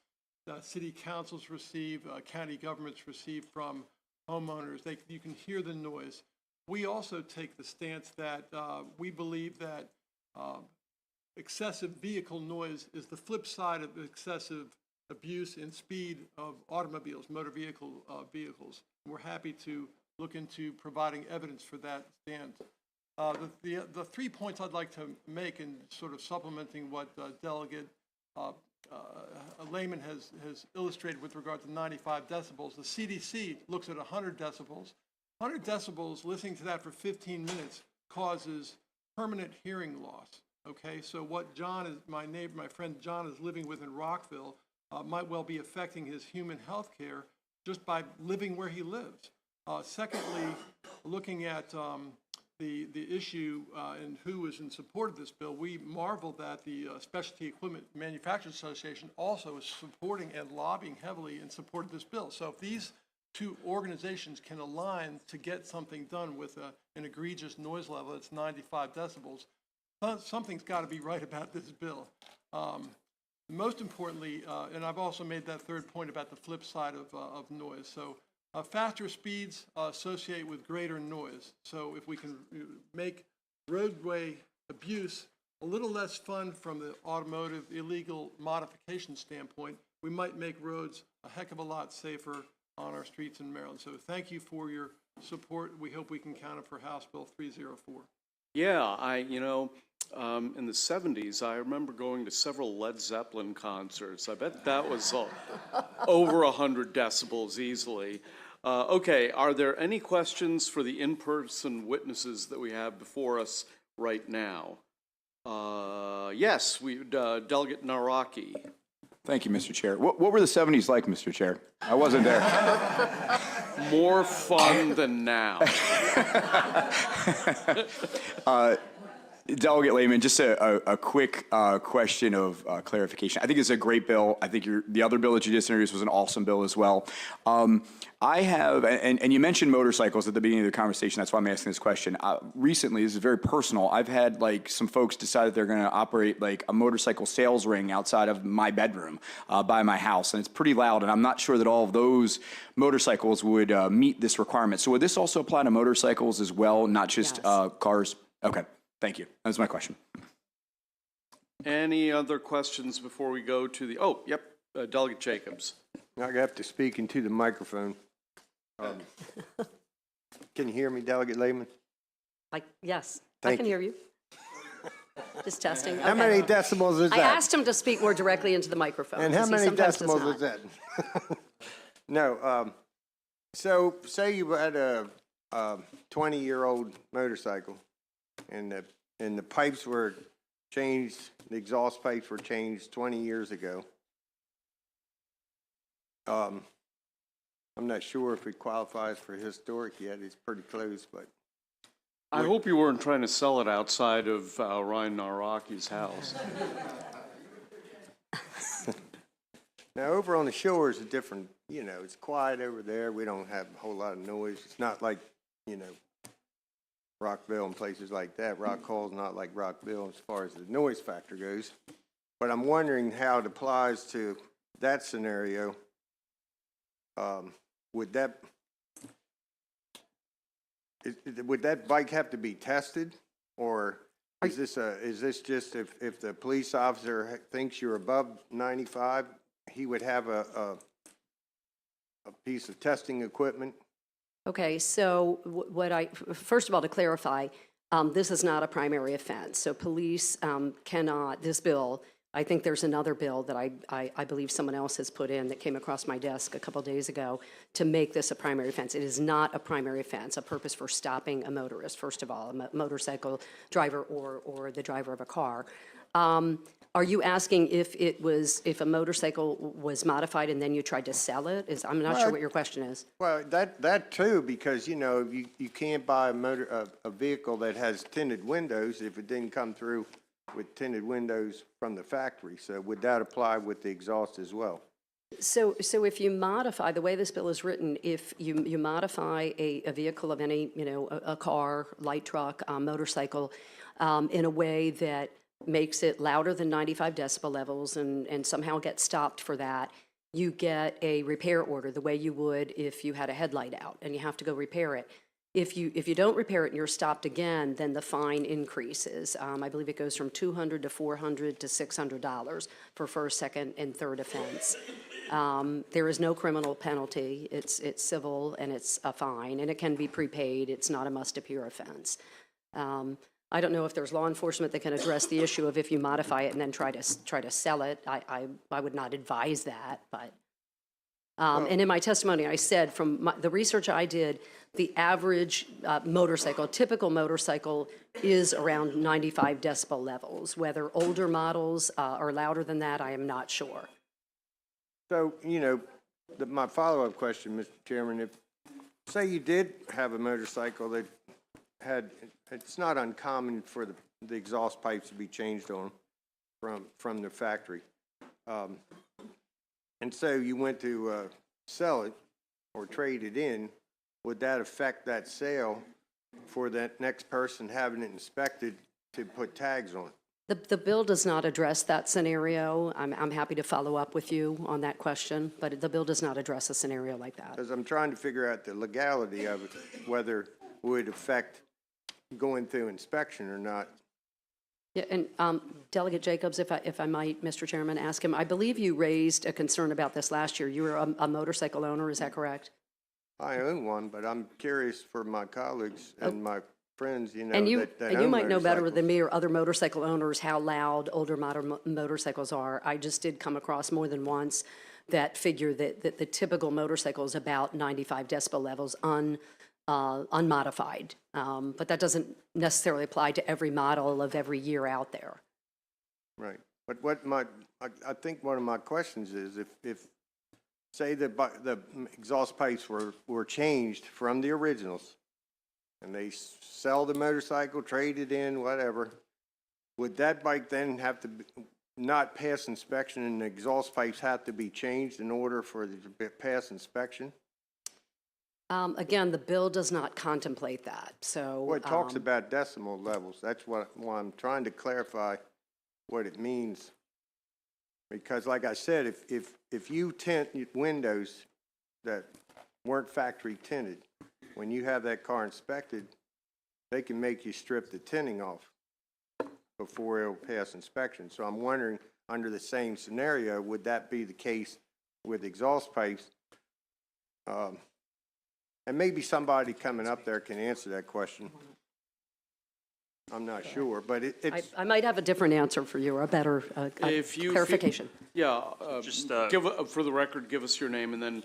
city councils receive, county governments receive from homeowners. You can hear the noise. We also take the stance that we believe that excessive vehicle noise is the flip side of excessive abuse and speed of automobiles, motor vehicles. We're happy to look into providing evidence for that stance. The 3 points I'd like to make in sort of supplementing what Delegate Lehman has illustrated with regard to 95 decibels. The CDC looks at 100 decibels. 100 decibels, listening to that for 15 minutes causes permanent hearing loss. Okay, so what John is, my friend John is living with in Rockville might well be affecting his human health care just by living where he lives. Secondly, looking at the issue and who is in support of this bill, we marvel that the Specialty Equipment Manufacturers Association also is supporting and lobbying heavily in support of this bill. So if these two organizations can align to get something done with an egregious noise level that's 95 decibels, something's got to be right about this bill. Most importantly, and I've also made that third point about the flip side of noise. So faster speeds associate with greater noise. So if we can make roadway abuse a little less fun from the automotive illegal modification standpoint, we might make roads a heck of a lot safer on our streets in Maryland. So thank you for your support. We hope we can count it for House Bill 304. Yeah, in the 70s, I remember going to several Led Zeppelin concerts. I bet that was over 100 decibels easily. Okay, are there any questions for the in-person witnesses that we have before us right now? Yes, Delegate Naraki. Thank you, Mr. Chair. What were the 70s like, Mr. Chair? I wasn't there. More fun than now. Delegate Lehman, just a quick question of clarification. I think it's a great bill. I think the other bill that you just introduced was an awesome bill as well. I have, and you mentioned motorcycles at the beginning of the conversation. That's why I'm asking this question. Recently, this is very personal. I've had some folks decide that they're going to operate a motorcycle sales ring outside of my bedroom by my house, and it's pretty loud. And I'm not sure that all of those motorcycles would meet this requirement. So would this also apply to motorcycles as well, not just cars? Okay. Thank you. That's my question. Any other questions before we go to the, Delegate Jacobs. I have to speak into the microphone. Can you hear me, Delegate Lehman? Yes, I Thank can you. hear you. Just testing. How Okay. many decibels is I that? asked him to speak more directly into the microphone. And how 'cause he many sometimes does decibels not. is that? No, so say you had a 20-year-old motorcycle and the pipes were changed, the exhaust pipes were changed 20 years ago. I'm not sure if it qualifies for historic yet. It's pretty close, but I hope you weren't trying to sell it outside of Ryan Naraki's house. now over on the shore is a different, it's quiet over there. We don't have a whole lot of noise. It's not like, Rockville and places like that. Rock Hall's not like Rockville as far as the noise factor goes. But I'm wondering how it applies to that scenario. Would that bike have to be tested, or is this just if the police officer thinks you're above 95, he would have a piece of testing equipment? Okay, so first of all, to clarify, this is not a primary offense. So police cannot, this bill, I think there's another bill that I believe someone else has put in that came across my desk a couple days ago to make this a primary offense. It is not a primary offense, a purpose for stopping a motorist, first of all, a motorcycle driver or the driver of a car. Are you asking if a motorcycle was modified and then you tried to sell it? I'm not sure what your question is. Well, that too, because you can't buy a vehicle that has tinted windows if it didn't come through with tinted windows from the factory. So would that apply with the exhaust as well? So if you modify, the way this bill is written, if you modify a vehicle of any, a car, light truck, motorcycle, in a way that makes it louder than 95 decibel levels and somehow get stopped for that, you get a repair order the way you would if you had a headlight out and you have to go repair it. If you don't repair it and you're stopped again, then the fine increases. I believe it goes from $200 to $400 to $600 for first, second, and third offense. There is no criminal penalty. It's civil and it's a fine, and it can be prepaid. It's not a must-appear offense. I don't know if there's law enforcement that can address the issue of if you modify it and then try to sell it. I would not advise that, but. And in my testimony, I said from the research I did, the average typical motorcycle is around 95 decibel levels. Whether older models are louder than that, I am not sure. So, my follow-up question, Mr. Chairman, if, say you did have a motorcycle that it's not uncommon for the exhaust pipes to be changed on from the factory. And so you went to sell it or trade it in, would that affect that sale for that next person having it inspected to put tags on it? The bill does not address that scenario. I'm happy to follow up with you on that question, but the bill does not address a scenario like that. Because I'm trying to figure out the legality of it, whether it would affect going through inspection or not. Yeah, and Delegate Jacobs, if I might, Mr. Chairman, ask him, I believe you raised a concern about this last year. You were a motorcycle owner, is that correct? I own one, but I'm curious for my colleagues and my friends, And you that you own might know better motorcycles. than me or other motorcycle owners how loud older motorcycles are. I just did come across more than once that figure that the typical motorcycle is about 95 decibel levels unmodified. But that doesn't necessarily apply to every model of every year out there. Right. But I think one of my questions is if say the exhaust pipes were changed from the originals and they sell the motorcycle, trade it in, whatever, would that bike then have to not pass inspection and the exhaust pipes have to be changed in order for it to pass inspection? Again, the bill does not contemplate that, so. Well, it talks about decimal levels. That's why I'm trying to clarify what it means. Because like I said, if you tint windows that weren't factory tinted, when you have that car inspected, they can make you strip the tinting off before it'll pass inspection. So I'm wondering, under the same scenario, would that be the case with exhaust pipes? And maybe somebody coming up there can answer that question. I'm not sure, but it's, I might have a different answer for you, or a better If you. clarification. Yeah, for the record, give us your name and then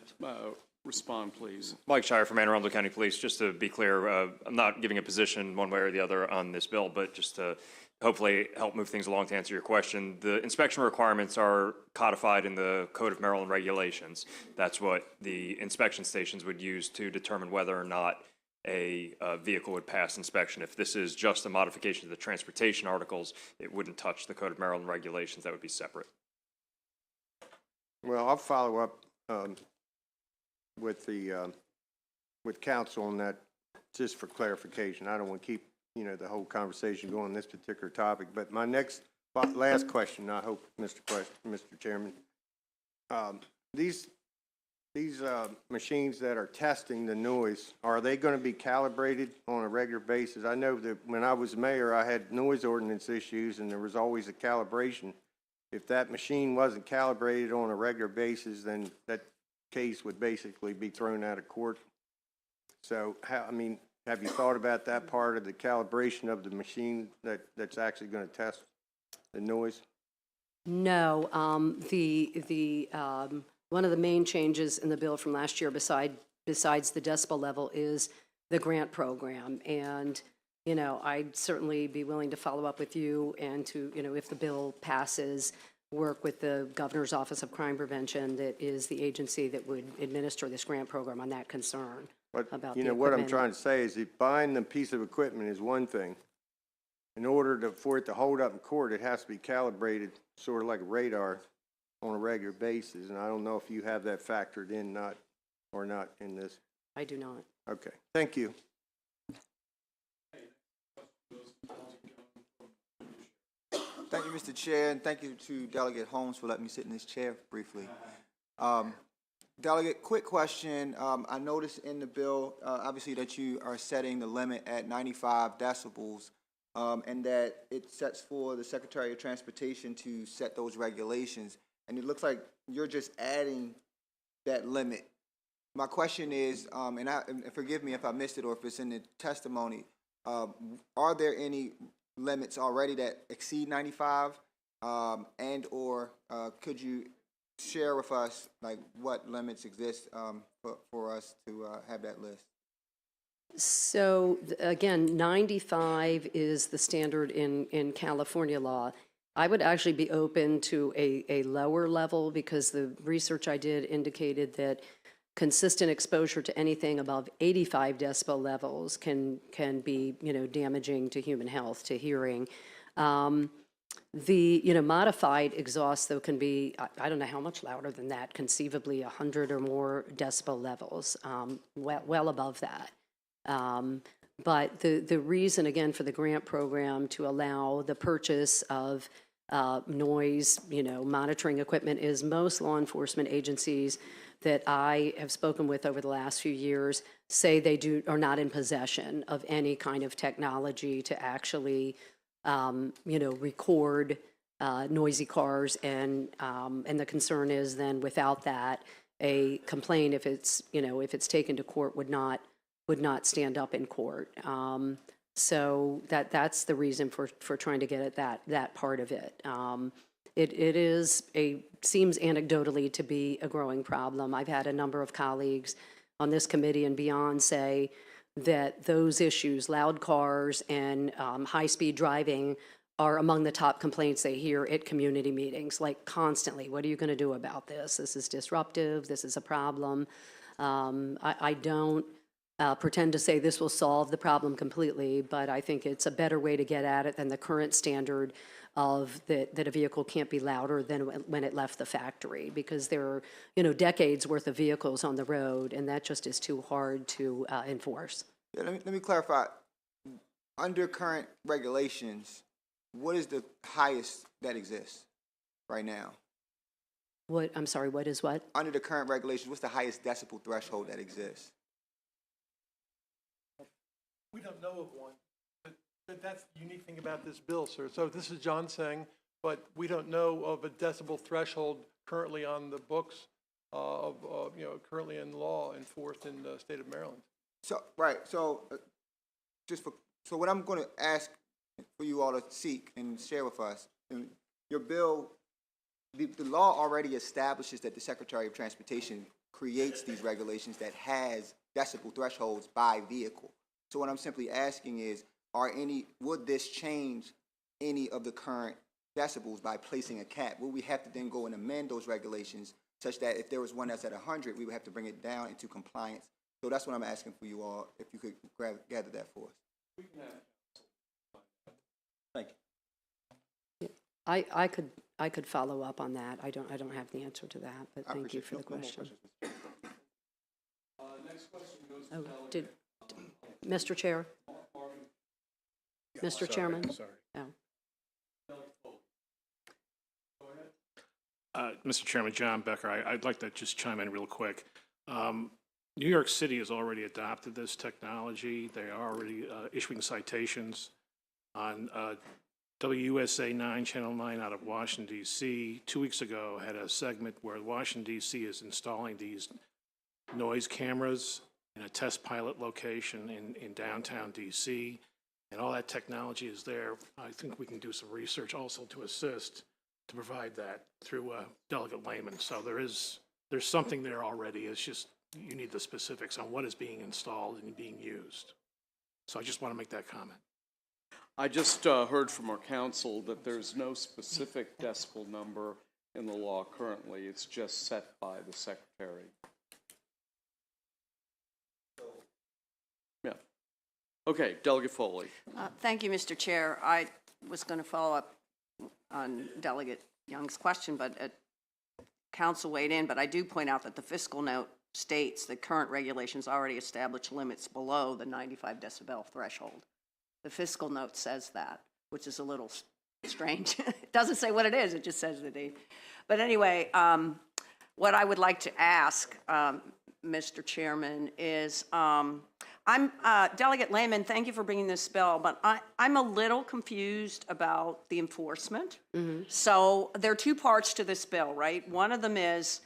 respond, please. Mike Shire from Anne Arundel County Police. Just to be clear, I'm not giving a position one way or the other on this bill, but just to hopefully help move things along to answer your question. The inspection requirements are codified in the Code of Maryland regulations. That's what the inspection stations would use to determine whether or not a vehicle would pass inspection. If this is just a modification to the transportation articles, it wouldn't touch the Code of Maryland regulations. That would be separate. well, I'll follow up with council on that, just for clarification. I don't want to keep, the whole conversation going on this particular topic. But my last question, I hope, Mr. Chairman. These machines that are testing the noise, are they going to be calibrated on a regular basis? I know that when I was mayor, I had noise ordinance issues, and there was always a calibration. If that machine wasn't calibrated on a regular basis, then that case would basically be thrown out of court. So, have you thought about that part of the calibration of the machine that's actually going to test the noise? No, one of the main changes in the bill from last year, besides the decibel level, is the grant program. And, I'd certainly be willing to follow up with you and to, if the bill passes, work with the Governor's Office of Crime Prevention, that is the agency that would administer this grant program, on that concern. But, about what I'm trying to say is that buying the piece of equipment is one thing. In order for it to hold up in court, it has to be calibrated sort of like a radar on a regular basis. And I don't know if you have that factored in or not in this. I do not. Okay, thank you. Thank you, Mr. Chair, and thank you to Delegate Holmes for letting me sit in this chair briefly. Delegate, quick question. I noticed in the bill, obviously, that you are setting the limit at 95 decibels, and that it sets for the Secretary of Transportation to set those regulations. And it looks like you're just adding that limit. My question is, and forgive me if I missed it or if it's in the testimony, are there any limits already that exceed 95, and or could you share with us like what limits exist for us to have that list? So again, 95 is the standard in California law. I would actually be open to a lower level, because the research I did indicated that consistent exposure to anything above 85 decibel levels can be, damaging to human health, to hearing. The, modified exhaust, though, can be, I don't know how much louder than that, conceivably 100 or more decibel levels, well above that. But the reason, again, for the grant program to allow the purchase of noise, monitoring equipment is most law enforcement agencies that I have spoken with over the last few years say they are not in possession of any kind of technology to actually, record noisy cars, and the concern is then without that, a complaint, if it's taken to court, would not stand up in court. So that's the reason for trying to get at that part of it. It seems anecdotally to be a growing problem. I've had a number of colleagues on this committee and beyond say that those issues, loud cars and high-speed driving, are among the top complaints they hear at community meetings, like constantly. What are you going to do about this? This is disruptive. This is a problem. I don't pretend to say this will solve the problem completely, but I think it's a better way to get at it than the current standard of that a vehicle can't be louder than when it left the factory, because there are, decades worth of vehicles on the road, and that just is too hard to enforce. Yeah, let me clarify. Under current regulations, what is the highest that exists right now? What, I'm sorry, what is what? Under the current regulations, what's the highest decibel threshold that exists? We don't know of one. But that's the unique thing about this bill, sir. So this is John saying, but we don't know of a decibel threshold currently on the books currently in law enforced in the state of Maryland. So what I'm going to ask for you all to seek and share with us, your bill, the law already establishes that the Secretary of Transportation creates these regulations that has decibel thresholds by vehicle. So what I'm simply asking is, would this change any of the current decibels by placing a cap? Will we have to then go and amend those regulations such that if there was one that's at 100, we would have to bring it down into compliance? So that's what I'm asking for you all, if you could gather that for us. Thank you. I could follow up on that. I don't have the answer to that, but thank you for the question. Next question goes Oh, Mr. Chair? Mr. Chairman? Sorry. Oh. Mr. Chairman, John Becker, I'd like to just chime in real quick. New York City has already adopted this technology. They are already issuing citations on WUSA 9, Channel 9 out of Washington, D.C. 2 weeks ago had a segment where Washington, D.C. is installing these noise cameras in a test pilot location in downtown D.C., and all that technology is there. I think we can do some research also to assist to provide that through Delegate Lehman. So there's something there already. It's just you need the specifics on what is being installed and being used. So I just want to make that comment. I just heard from our counsel that there's no specific decibel number in the law currently. It's just set by the secretary. Yeah. Okay, Delegate Foley. Thank you, Mr. Chair. I was going to follow up on Delegate Young's question, but council weighed in, but I do point out that the fiscal note states that current regulations already establish limits below the 95 decibel threshold. The fiscal note says that, which is a little strange. It doesn't say what it is, it just says that but anyway, what I would like to ask, Mr. Chairman, is Delegate Lehman, thank you for bringing this bill, but I'm a little confused about the enforcement. So there are two parts to this bill, right? One of them is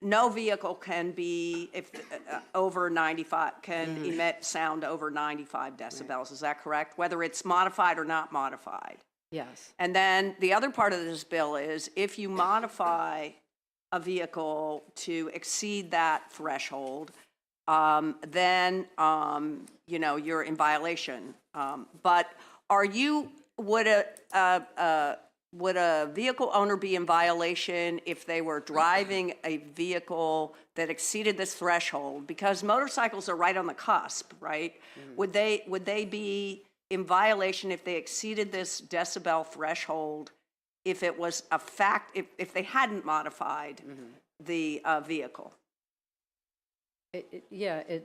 no vehicle can be over 95, can emit sound over 95 decibels. Is that correct? Whether it's modified or not modified. Yes. And then the other part of this bill is if you modify a vehicle to exceed that threshold, then you're in violation. But would a vehicle owner be in violation if they were driving a vehicle that exceeded this threshold? Because motorcycles are right on the cusp, right? Would they be in violation if they exceeded this decibel threshold if it was a fact, if they hadn't modified the vehicle?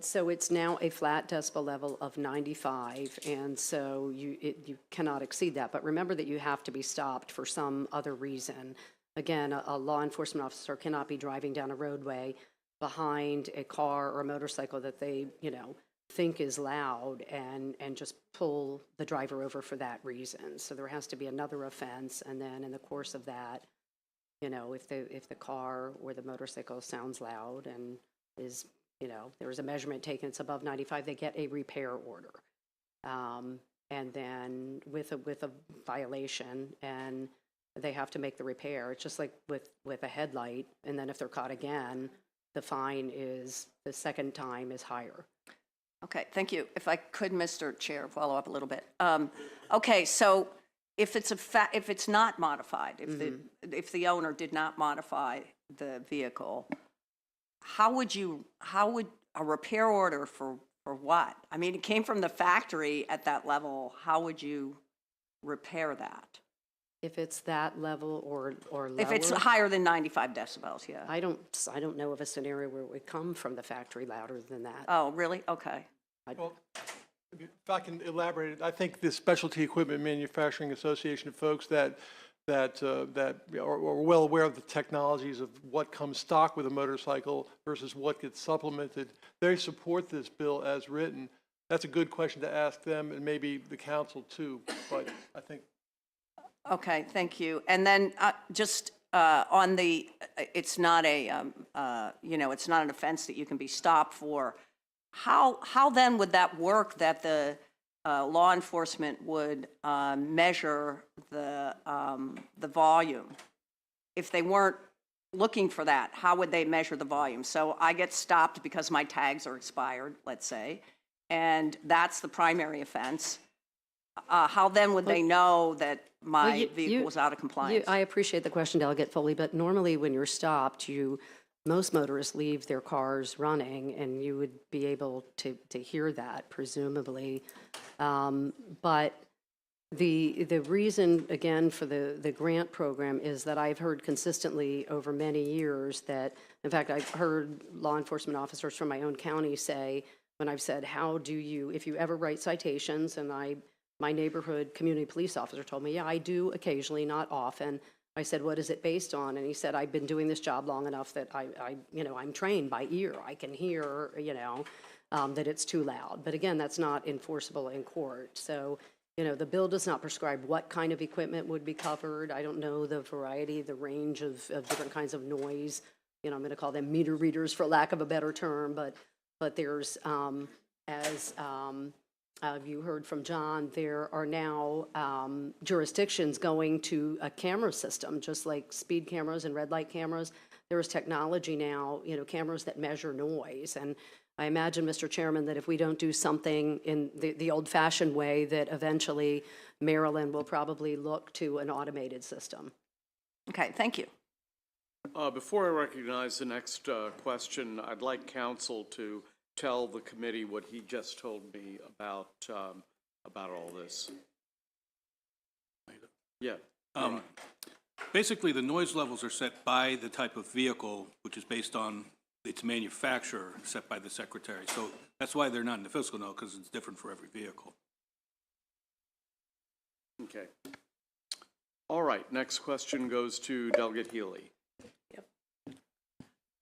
So it's now a flat decibel level of 95, and so you cannot exceed that. But remember that you have to be stopped for some other reason. Again, a law enforcement officer cannot be driving down a roadway behind a car or a motorcycle that they, think is loud and just pull the driver over for that reason. So there has to be another offense, and then in the course of that, if the car or the motorcycle sounds loud and is there was a measurement taken, it's above 95, they get a repair order. And then with a violation, and they have to make the repair. It's just like with a headlight, and then if they're caught again, the fine is, the second time is higher. Okay, thank you. If I could, Mr. Chair, follow up a little bit. Okay, so if it's not modified, if the owner did not modify the vehicle, how would a repair order for what? I mean, it came from the factory at that level. How would you repair that? If it's that level or lower? If it's higher than 95 decibels, yeah. I don't know of a scenario where it would come from the factory louder than that. Oh, really? Okay. Well, if I can elaborate, I think the Specialty Equipment Manufacturing Association of folks that are well aware of the technologies of what comes stock with a motorcycle versus what gets supplemented, they support this bill as written. That's a good question to ask them, and maybe the council too, but I think. Okay, thank you. And then just on the, it's not a, it's not an offense that you can be stopped for. how then would that work that the law enforcement would measure the volume? If they weren't looking for that, how would they measure the volume? So I get stopped because my tags are expired, let's say, and that's the primary offense. How then would they know that my vehicle was out of compliance? I appreciate the question, Delegate Foley, but normally when you're stopped, most motorists leave their cars running, and you would be able to hear that, presumably. But the reason, again, for the grant program is that I've heard consistently over many years that, in fact, I've heard law enforcement officers from my own county say, when I've said, how do you, if you ever write citations, and my neighborhood community police officer told me, yeah, I do occasionally, not often. I said, what is it based on? And he said, I've been doing this job long enough that I'm trained by ear. I can hear, that it's too loud. But again, that's not enforceable in court. So, the bill does not prescribe what kind of equipment would be covered. I don't know the variety, the range of different kinds of noise. I'm going to call them meter readers for lack of a better term, but there's, as you heard from John, there are now jurisdictions going to a camera system, just like speed cameras and red light cameras. There is technology now, cameras that measure noise. And I imagine, Mr. Chairman, that if we don't do something in the old-fashioned way, that eventually Maryland will probably look to an automated system. Okay, thank you. Before I recognize the next question, I'd like counsel to tell the committee what he just told me about all this. Yeah. Basically, the noise levels are set by the type of vehicle, which is based on its manufacturer, set by the secretary. So that's why they're not in the fiscal note, because it's different for every vehicle. Okay. All right, next question goes to Delegate Healy. Yep.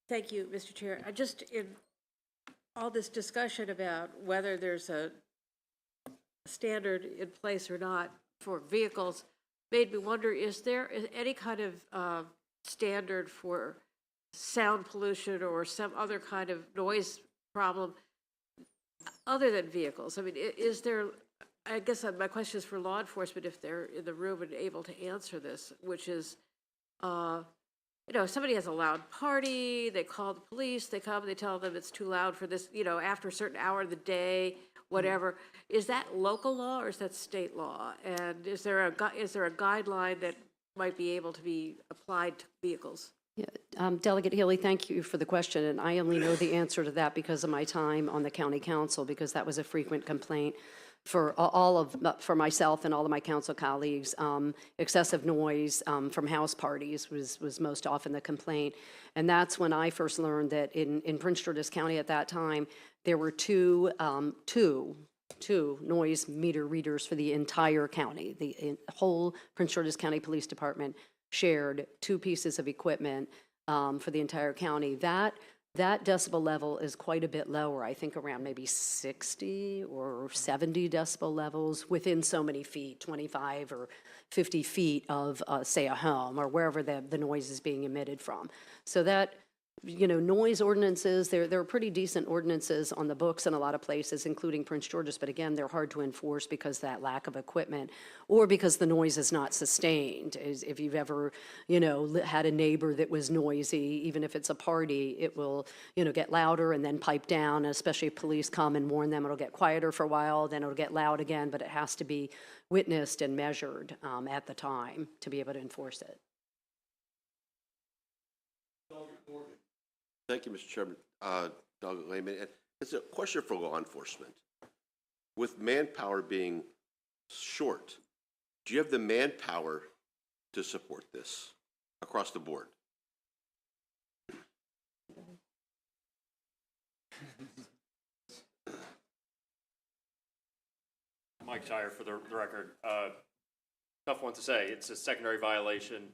Thank you, Mr. Chair. I just, in all this discussion about whether there's a standard in place or not for vehicles, made me wonder, is there any kind of standard for sound pollution or some other kind of noise problem other than vehicles? I mean, is there, I guess my question is for law enforcement, if they're in the room and able to answer this, which is, if somebody has a loud party, they call the police, they come, they tell them it's too loud for this, after a certain hour of the day, whatever. Is that local law or is that state law? And is there a guideline that might be able to be applied to vehicles? Yeah, Delegate Healy, thank you for the question, and I only know the answer to that because of my time on the county council, because that was a frequent complaint for for myself and all of my council colleagues. Excessive noise from house parties was most often the complaint, and that's when I first learned that in Prince George's County at that time there were two noise meter readers for the entire county. The whole Prince George's County Police Department shared two pieces of equipment for the entire county. That decibel level is quite a bit lower, I think around maybe 60 or 70 decibel levels within so many feet, 25 or 50 feet of, say, a home or wherever the noise is being emitted from. So that, noise ordinances, there are pretty decent ordinances on the books in a lot of places, including Prince George's, but again, they're hard to enforce because that lack of equipment or because the noise is not sustained. If you've ever, had a neighbor that was noisy, even if it's a party, it will, get louder and then pipe down, and especially if police come and warn them, it'll get quieter for a while, then it'll get loud again, but it has to be witnessed and measured at the time to be able to enforce it. Thank you, Mr. Chairman. Doug Lehman. It's a question for law enforcement. With manpower being short, do you have the manpower to support this across the board? Mike Shire for the record. Tough one to say. It's a secondary violation.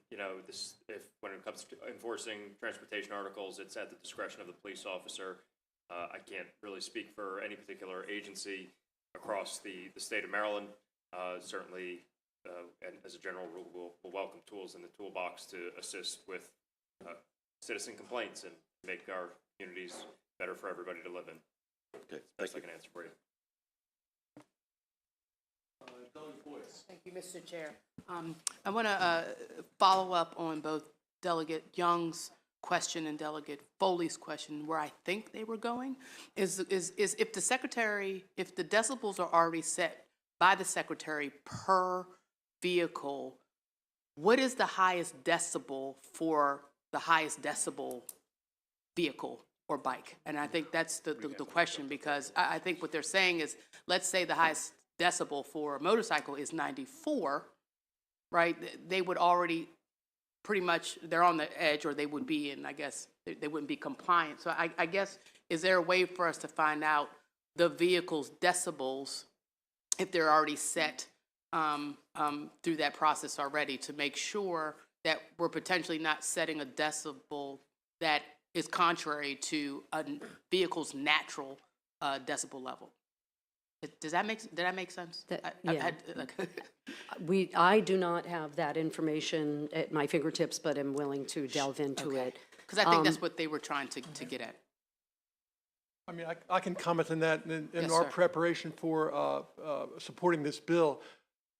When it comes to enforcing transportation articles, it's at the discretion of the police officer. I can't really speak for any particular agency across the state of Maryland. Certainly, and as a general rule, we'll welcome tools in the toolbox to assist with citizen complaints and make our communities better for everybody to live in. Okay, Best I can answer for you. Thank you, Mr. Chair. I want to follow up on both Delegate Young's question and Delegate Foley's question, where I think they were going, is if the secretary, if the decibels are already set by the secretary per vehicle, what is the highest decibel for the highest decibel vehicle or bike? And I think that's the question, because I think what they're saying is, let's say the highest decibel for a motorcycle is 94, right? They would already pretty much, they're on the edge, or they would be, and I guess they wouldn't be compliant. So I guess, is there a way for us to find out the vehicle's decibels if they're already set through that process already, to make sure that we're potentially not setting a decibel that is contrary to a vehicle's natural decibel level? Did that make sense? Yeah. I do not have that information at my fingertips, but am willing to delve into it. Because I think that's what they were trying to get at. I mean, I can comment on that. In Yes, our sir. preparation for supporting this bill,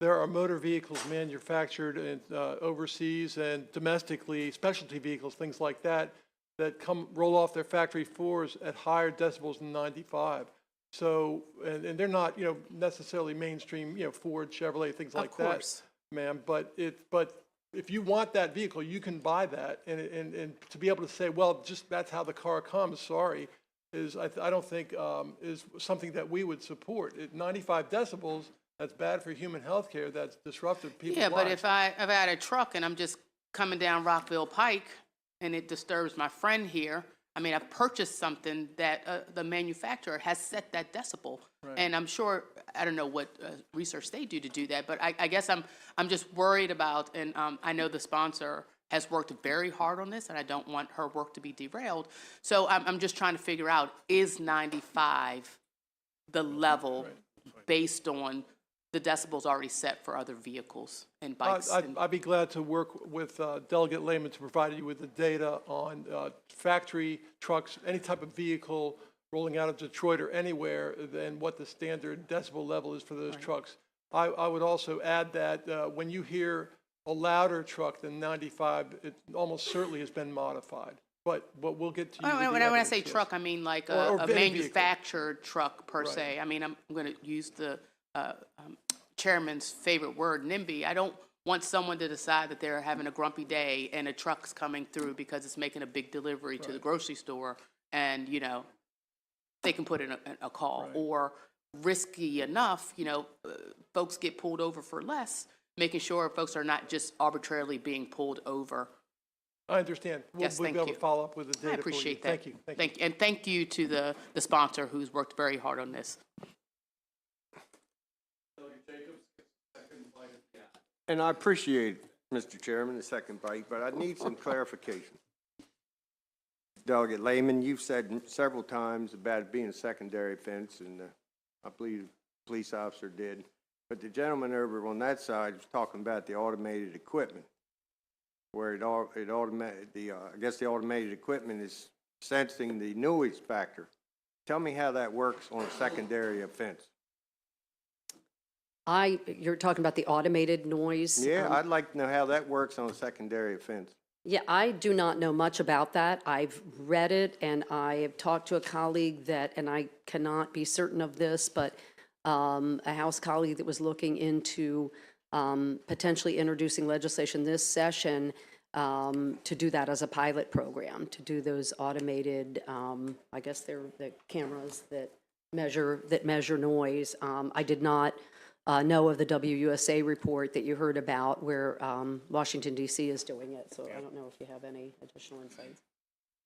there are motor vehicles manufactured overseas and domestically, specialty vehicles, things like that, that roll off their factory floors at higher decibels than 95. So, and they're not, necessarily mainstream, Ford, Chevrolet, things like that. Of course. Ma'am, but if you want that vehicle, you can buy that, and to be able to say, well, just that's how the car comes, sorry, I don't think is something that we would support. At 95 decibels, that's bad for human health care, that's disruptive people's lives. Yeah, but if I had a truck and I'm just coming down Rockville Pike and it disturbs my friend here, I mean, I've purchased something that the manufacturer has set that decibel. Right. And I'm sure, I don't know what research they do to do that, but I guess I'm just worried about, and I know the sponsor has worked very hard on this, and I don't want her work to be derailed. So I'm just trying to figure out, is 95 the level based on the decibels already set for other vehicles and bikes? I'd be glad to work with Delegate Lehman to provide you with the data on factory trucks, any type of vehicle rolling out of Detroit or anywhere, and what the standard decibel level is for those trucks. I would also add that when you hear a louder truck than 95, it almost certainly has been modified. But we'll get to you with the When I evidence, say yes. truck, I mean like Or a any vehicle. manufactured truck per se. I mean, I'm going to use the chairman's favorite word, NIMBY. I don't want someone to decide that they're having a grumpy day and a truck's coming through because it's making a big delivery to the grocery store, and, they can put in a call. Or risky enough, folks get pulled over for less, making sure folks are not just arbitrarily being pulled over. I understand. We'll Yes, be thank able you. to follow up with the data I appreciate for you. that. Thank you. Thank you. And thank you to the sponsor who's worked very hard on this. And I appreciate, Mr. Chairman, the second bite, but I need some clarification. Delegate Lehman, you've said several times about it being a secondary offense, and I believe the police officer did. But the gentleman over on that side was talking about the automated equipment, where I guess the automated equipment is sensing the noise factor. Tell me how that works on a secondary offense. You're talking about the automated noise? Yeah, I'd like to know how that works on a secondary offense. Yeah, I do not know much about that. I've read it, and I have talked to a colleague and I cannot be certain of this, but a House colleague that was looking into potentially introducing legislation this session to do that as a pilot program, to do those automated, I guess they're the cameras that measure noise. I did not know of the WUSA report that you heard about where Washington, D.C. is doing it, so I don't know if you have any additional insights.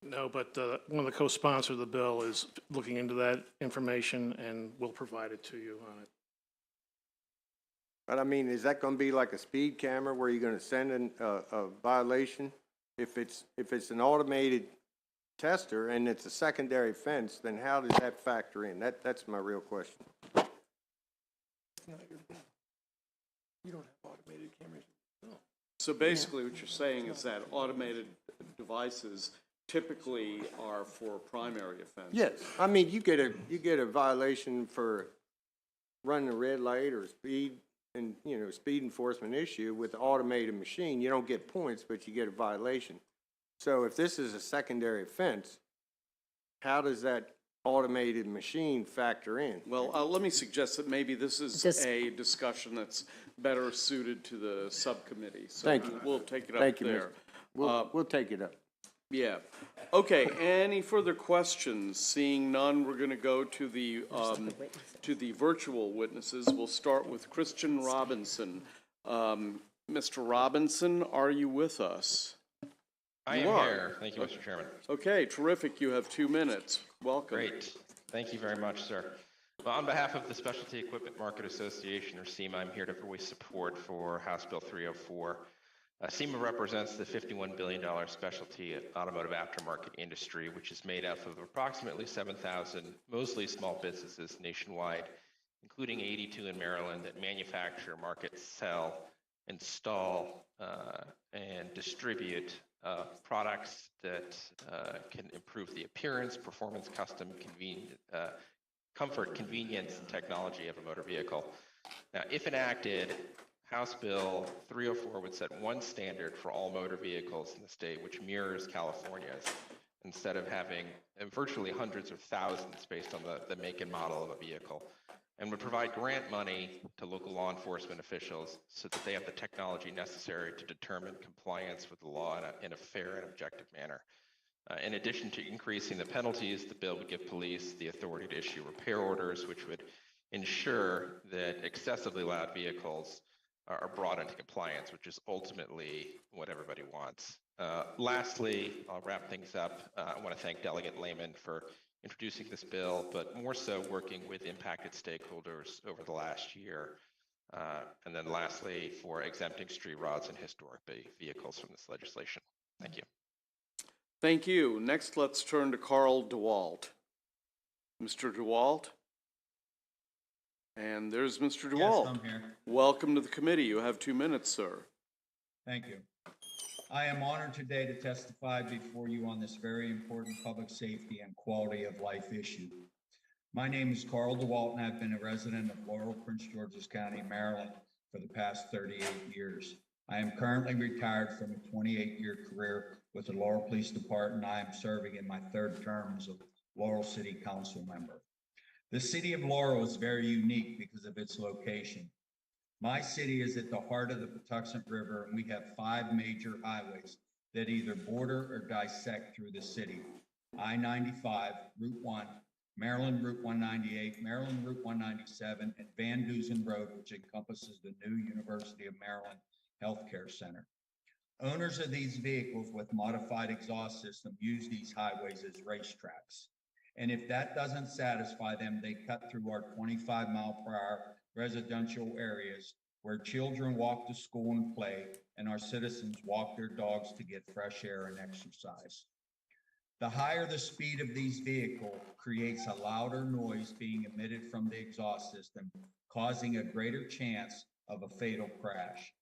No, but one of the co-sponsors of the bill is looking into that information, and we'll provide it to you on it. But I mean, is that going to be like a speed camera where you're going to send in a violation? If it's an automated tester and it's a secondary offense, then how does that factor in? That's my real question. You don't have automated cameras. So basically what you're saying is that automated devices typically are for primary offenses. Yes, I mean, you get a violation for running a red light or speed and, speed enforcement issue with the automated machine. You don't get points, but you get a violation. So if this is a secondary offense, how does that automated machine factor in? Well, let me suggest that maybe this is a discussion that's better suited to the subcommittee. So Thank you. We'll take it up Thank you, there. We'll take it up. Yeah. Okay, any further questions? Seeing none, we're going to go to the virtual witnesses. We'll start with Christian Robinson. Mr. Robinson, are you with us? I am here. Thank you, Mr. Chairman. Okay, terrific. You have 2 minutes. Welcome. Great. Thank you very much, sir. Well, on behalf of the Specialty Equipment Market Association, or SEMA, I'm here to voice support for House Bill 304. SEMA represents the $51 billion specialty automotive aftermarket industry, which is made up of approximately 7,000, mostly small businesses nationwide, including 82 in Maryland that manufacture, market, sell, install, and distribute products that can improve the appearance, performance, comfort, convenience, and technology of a motor vehicle. Now, if enacted, House Bill 304 would set one standard for all motor vehicles in the state, which mirrors California's, instead of having virtually hundreds of thousands based on the make and model of a vehicle, and would provide grant money to local law enforcement officials so that they have the technology necessary to determine compliance with the law in a fair and objective manner. In addition to increasing the penalties, the bill would give police the authority to issue repair orders, which would ensure that excessively loud vehicles are brought into compliance, which is ultimately what everybody wants. Lastly, I'll wrap things up. I want to thank Delegate Lehman for introducing this bill, but more so working with impacted stakeholders over the last year. And then lastly, for exempting street rods and historic vehicles from this legislation. Thank you. Thank you. Next, let's turn to Carl DeWalt. Mr. DeWalt? And there's Mr. DeWalt. Yes, I'm here. Welcome to the committee. You have 2 minutes, sir. Thank you. I am honored today to testify before you on this very important public safety and quality of life issue. My name is Carl DeWalt, and I've been a resident of Laurel, Prince George's County, Maryland for the past 38 years. I am currently retired from a 28-year career with the Laurel Police Department. I am serving in my 3rd term as a Laurel City Council member. The city of Laurel is very unique because of its location. My city is at the heart of the Patuxent River, and we have 5 major highways that either border or dissect through the city. I-95, Route 1, Maryland Route 198, Maryland Route 197, and Van Dusen Road, which encompasses the new University of Maryland Healthcare Center. Owners of these vehicles with modified exhaust system use these highways as racetracks. And if that doesn't satisfy them, they cut through our 25-mile-per-hour residential areas where children walk to school and play, and our citizens walk their dogs to get fresh air and exercise. The higher the speed of these vehicles creates a louder noise being emitted from the exhaust system, causing a greater chance of a fatal crash.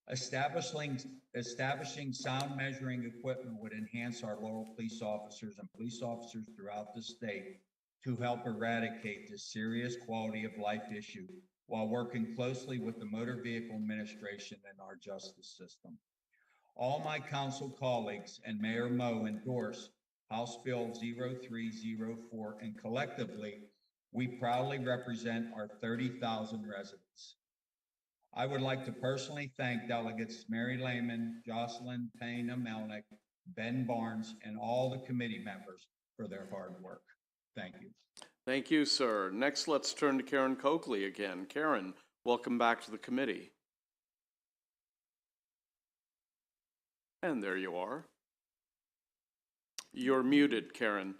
Establishing sound measuring equipment would enhance our Laurel police officers and police officers throughout the state to help eradicate this serious quality of life issue while working closely with the Motor Vehicle Administration and our justice system. All my council colleagues and Mayor Moe endorse House Bill 0304, and collectively, we proudly represent our 30,000 residents. I would like to personally thank Delegates Mary Lehman, Jocelyn Payne-Melnick, Ben Barnes, and all the committee members for their hard work. Thank you. Thank you, sir. Next, let's turn to Karen Coakley again. Karen, welcome back to the committee. And there you are. You're muted, Karen.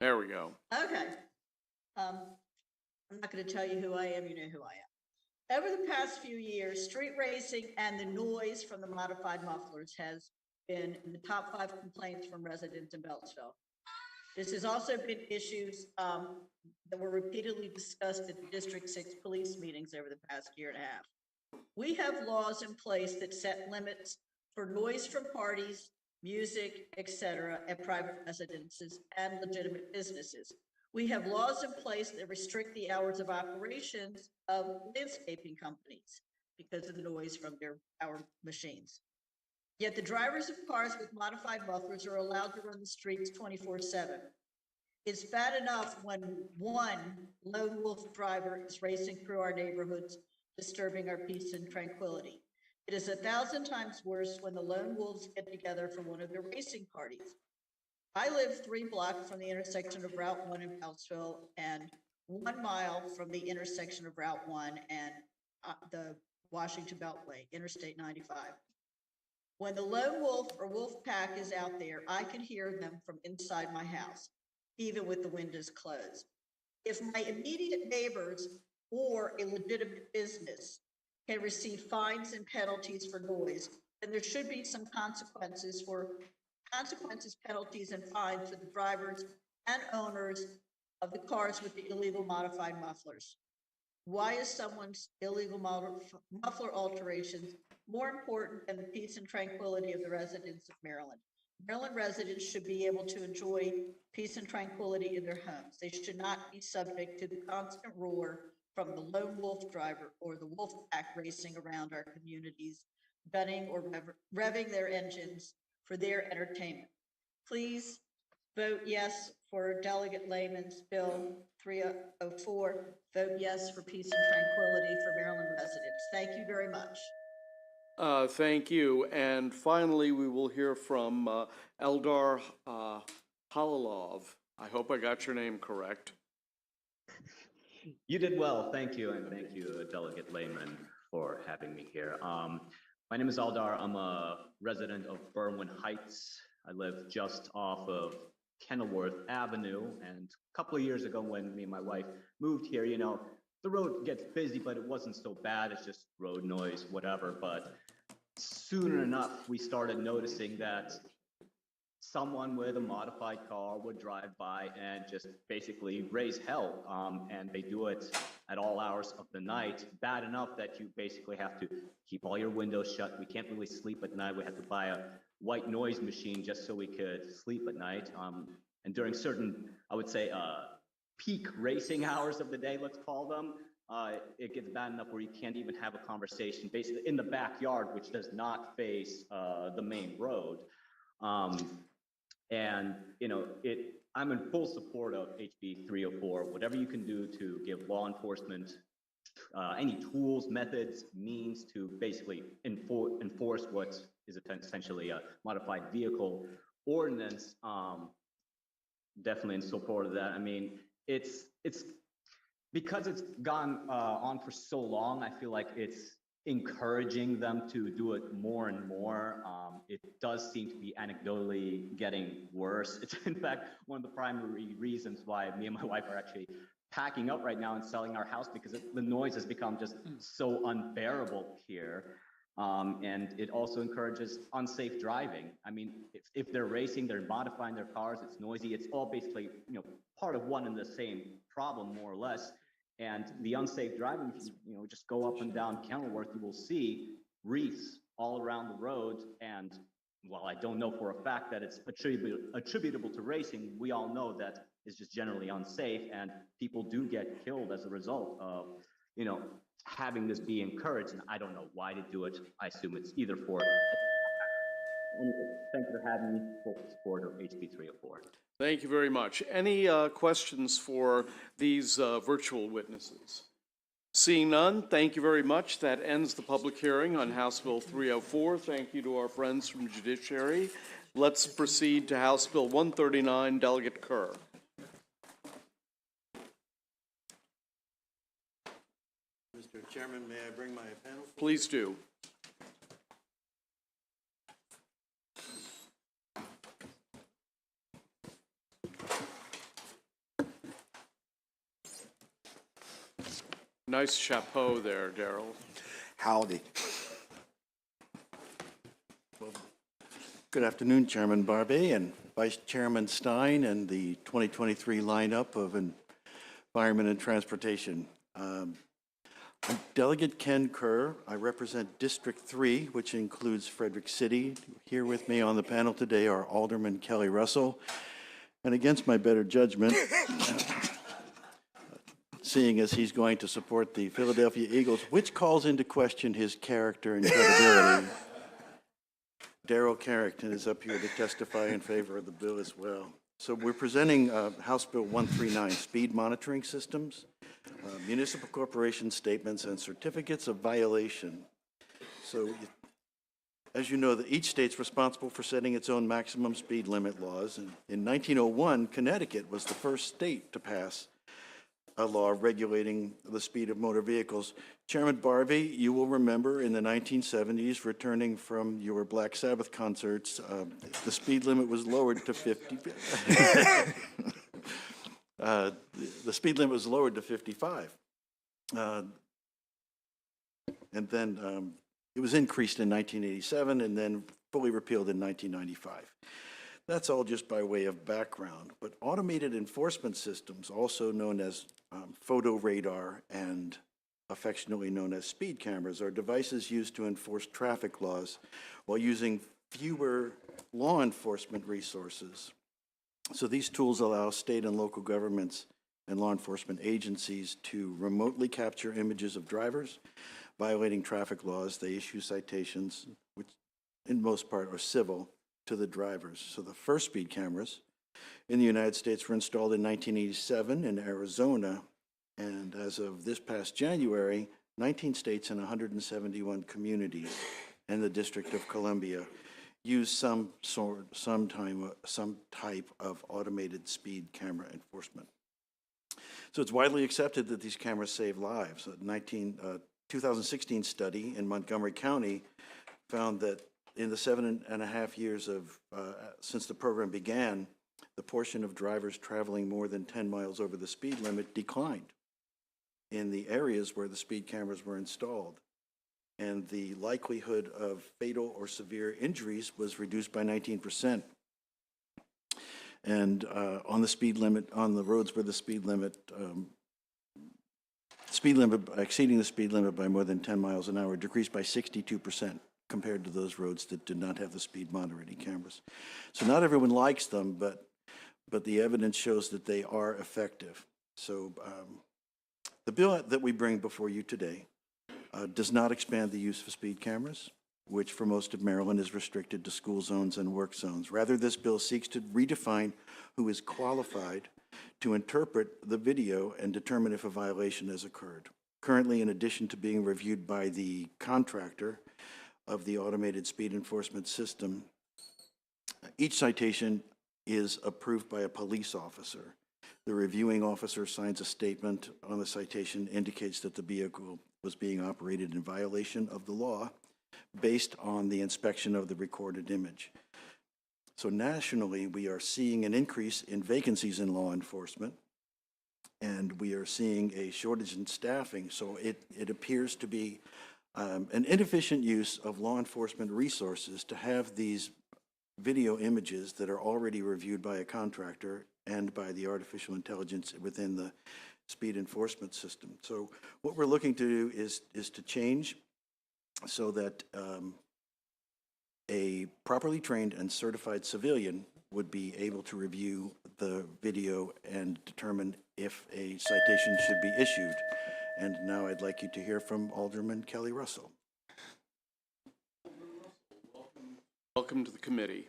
There we go. Okay. I'm not going to tell you who I am. You know who I am. Over the past few years, street racing and the noise from the modified mufflers has been in the top 5 complaints from residents in Beltsville. This has also been issues that were repeatedly discussed at the District 6 police meetings over the past year and a half. We have laws in place that set limits for noise from parties, music, etc., at private residences and legitimate businesses. We have laws in place that restrict the hours of operations of landscaping companies because of the noise from their power machines. Yet the drivers of cars with modified mufflers are allowed to run the streets 24/7. It's bad enough when one lone wolf driver is racing through our neighborhoods, disturbing our peace and tranquility. It is 1,000 times worse when the lone wolves get together for one of their racing parties. I live 3 blocks from the intersection of Route 1 in Beltsville and 1 mile from the intersection of Route 1 and the Washington Beltway, Interstate 95. When the lone wolf or wolf pack is out there, I can hear them from inside my house, even with the windows closed. If my immediate neighbors or a legitimate business can receive fines and penalties for noise, then there should be some consequences, penalties, and fines for the drivers and owners of the cars with the illegal modified mufflers. Why is someone's illegal muffler alterations more important than the peace and tranquility of the residents of Maryland? Maryland residents should be able to enjoy peace and tranquility in their homes. They should not be subject to the constant roar from the lone wolf driver or the wolf pack racing around our communities, gunning or revving their engines for their entertainment. Please vote yes for Delegate Lehman's Bill 304. Vote yes for peace and tranquility for Maryland residents. Thank you very much. Thank you. And finally, we will hear from Eldar Halalov. I hope I got your name correct. You did well, thank you, and thank you, Delegate Lehman, for having me here. My name is Eldar. I'm a resident of Berwyn Heights. I live just off of Kenilworth Avenue, and a couple of years ago when me and my wife moved here, you know, the road gets busy, but it wasn't so bad. It's just road noise, whatever. But soon enough, we started noticing that someone with a modified car would drive by and just basically raise hell. And they do it at all hours of the night, bad enough that you basically have to keep all your windows shut. We can't really sleep at night. We had to buy a white noise machine just so we could sleep at night. And during certain, I would say, peak racing hours of the day, let's call them, it gets bad enough where you can't even have a conversation basically in the backyard, which does not face the main road. And, you know, I'm in full support of HB 304. Whatever you can do to give law enforcement any tools, methods, means to basically enforce what is essentially a modified vehicle ordinance, definitely in support of that. I mean, it's because it's gone on for so long, I feel like it's encouraging them to do it more and more. It does seem to be anecdotally getting worse. It's in fact one of the primary reasons why me and my wife are actually packing up right now and selling our house, because the noise has become just so unbearable here. And it also encourages unsafe driving. I mean, if they're racing, they're modifying their cars, it's noisy, it's all basically, you know, part of one and the same problem, more or less. And the unsafe driving, if you just go up and down Kenilworth, you will see wreaths all around the road. And while I don't know for a fact that it's attributable to racing, we all know that it's just generally unsafe, and people do get killed as a result of, you know, having this be encouraged. And I don't know why to do it. I assume it's either for. Thank you for having me. Full support of HB 304. Thank you very much. Any questions for these virtual witnesses? Seeing none, thank you very much. That ends the public hearing on House Bill 304. Thank you to our friends from Judiciary. Let's proceed to House Bill 139, Delegate Kerr. Mr. Chairman, may I bring my panel? Please do. Nice chapeau there, Darrell. Howdy. Well, good afternoon, Chairman Barbee and Vice Chairman Stein and the 2023 lineup of Environment and Transportation. I'm Delegate Ken Kerr. I represent District 3, which includes Frederick City. Here with me on the panel today are Alderman Kelly Russell. And against my better judgment, seeing as he's going to support the Philadelphia Eagles, which calls into question his character and credibility, Darrell Carrington is up here to testify in favor of the bill as well. So we're presenting House Bill 139, Speed Monitoring Systems, Municipal Corporation Statements, and Certificates of Violation. So as you know, each state's responsible for setting its own maximum speed limit laws. And in 1901, Connecticut was the first state to pass a law regulating the speed of motor vehicles. Chairman Barbie, you will remember in the 1970s, returning from your Black Sabbath concerts, the speed limit was lowered to 50. The speed limit was lowered to 55. And then it was increased in 1987 and then fully repealed in 1995. That's all just by way of background. But automated enforcement systems, also known as photo radar and affectionately known as speed cameras, are devices used to enforce traffic laws while using fewer law enforcement resources. So these tools allow state and local governments and law enforcement agencies to remotely capture images of drivers violating traffic laws. They issue citations, which in most part are civil, to the drivers. So the first speed cameras in the United States were installed in 1987 in Arizona, and as of this past January, 19 states and 171 communities and the District of Columbia use some type of automated speed camera enforcement. So it's widely accepted that these cameras save lives. A 2016 study in Montgomery County found that in the 7.5 years since the program began, the portion of drivers traveling more than 10 miles over the speed limit declined in the areas where the speed cameras were installed. And the likelihood of fatal or severe injuries was reduced by 19%. And on the speed limit, on the roads where the speed limit exceeding the speed limit by more than 10 miles an hour decreased by 62% compared to those roads that did not have the speed monitoring cameras. So not everyone likes them, but the evidence shows that they are effective. So the bill that we bring before you today does not expand the use of speed cameras, which for most of Maryland is restricted to school zones and work zones. Rather, this bill seeks to redefine who is qualified to interpret the video and determine if a violation has occurred. Currently, in addition to being reviewed by the contractor of the automated speed enforcement system, each citation is approved by a police officer. The reviewing officer signs a statement on the citation, indicates that the vehicle was being operated in violation of the law based on the inspection of the recorded image. So nationally, we are seeing an increase in vacancies in law enforcement, and we are seeing a shortage in staffing. So it appears to be an inefficient use of law enforcement resources to have these video images that are already reviewed by a contractor and by the artificial intelligence within the speed enforcement system. So what we're looking to do is to change so that a properly trained and certified civilian would be able to review the video and determine if a citation should be issued. And now I'd like you to hear from Alderman Kelly Russell. Welcome to the committee.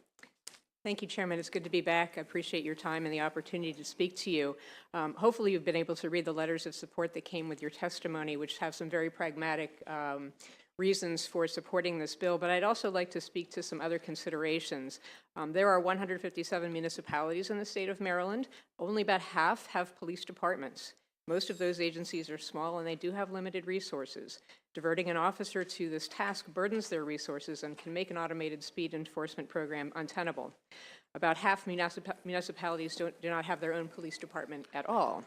Thank you, Chairman. It's good to be back. I appreciate your time and the opportunity to speak to you. Hopefully, you've been able to read the letters of support that came with your testimony, which have some very pragmatic reasons for supporting this bill, but I'd also like to speak to some other considerations. There are 157 municipalities in the state of Maryland. Only about half have police departments. Most of those agencies are small and they do have limited resources. Diverting an officer to this task burdens their resources and can make an automated speed enforcement program untenable. About half municipalities do not have their own police department at all.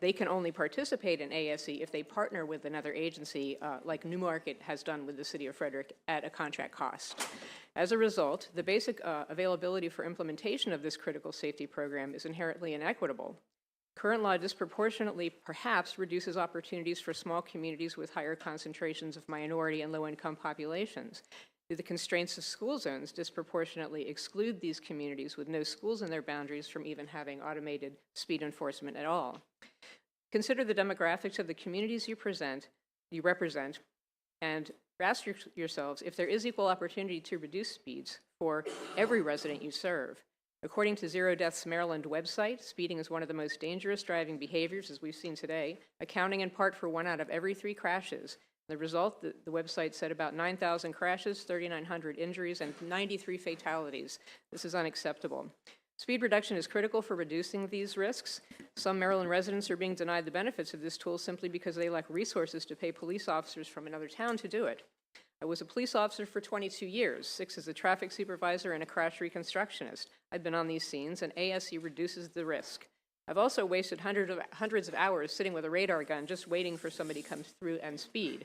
They can only participate in ASE if they partner with another agency, like Newmarket has done with the City of Frederick, at a contract cost. As a result, the basic availability for implementation of this critical safety program is inherently inequitable. Current law disproportionately perhaps reduces opportunities for small communities with higher concentrations of minority and low-income populations. The constraints of school zones disproportionately exclude these communities with no schools in their boundaries from even having automated speed enforcement at all. Consider the demographics of the communities you represent, and ask yourselves if there is equal opportunity to reduce speeds for every resident you serve. According to Zero Deaths Maryland website, speeding is one of the most dangerous driving behaviors, as we've seen today, accounting in part for 1 out of every 3 crashes. The result, the website said about 9,000 crashes, 3,900 injuries, and 93 fatalities. This is unacceptable. Speed reduction is critical for reducing these risks. Some Maryland residents are being denied the benefits of this tool simply because they lack resources to pay police officers from another town to do it. I was a police officer for 22 years, 6 as a traffic supervisor and a crash reconstructionist. I've been on these scenes, and ASE reduces the risk. I've also wasted hundreds of hours sitting with a radar gun just waiting for somebody to come through and speed.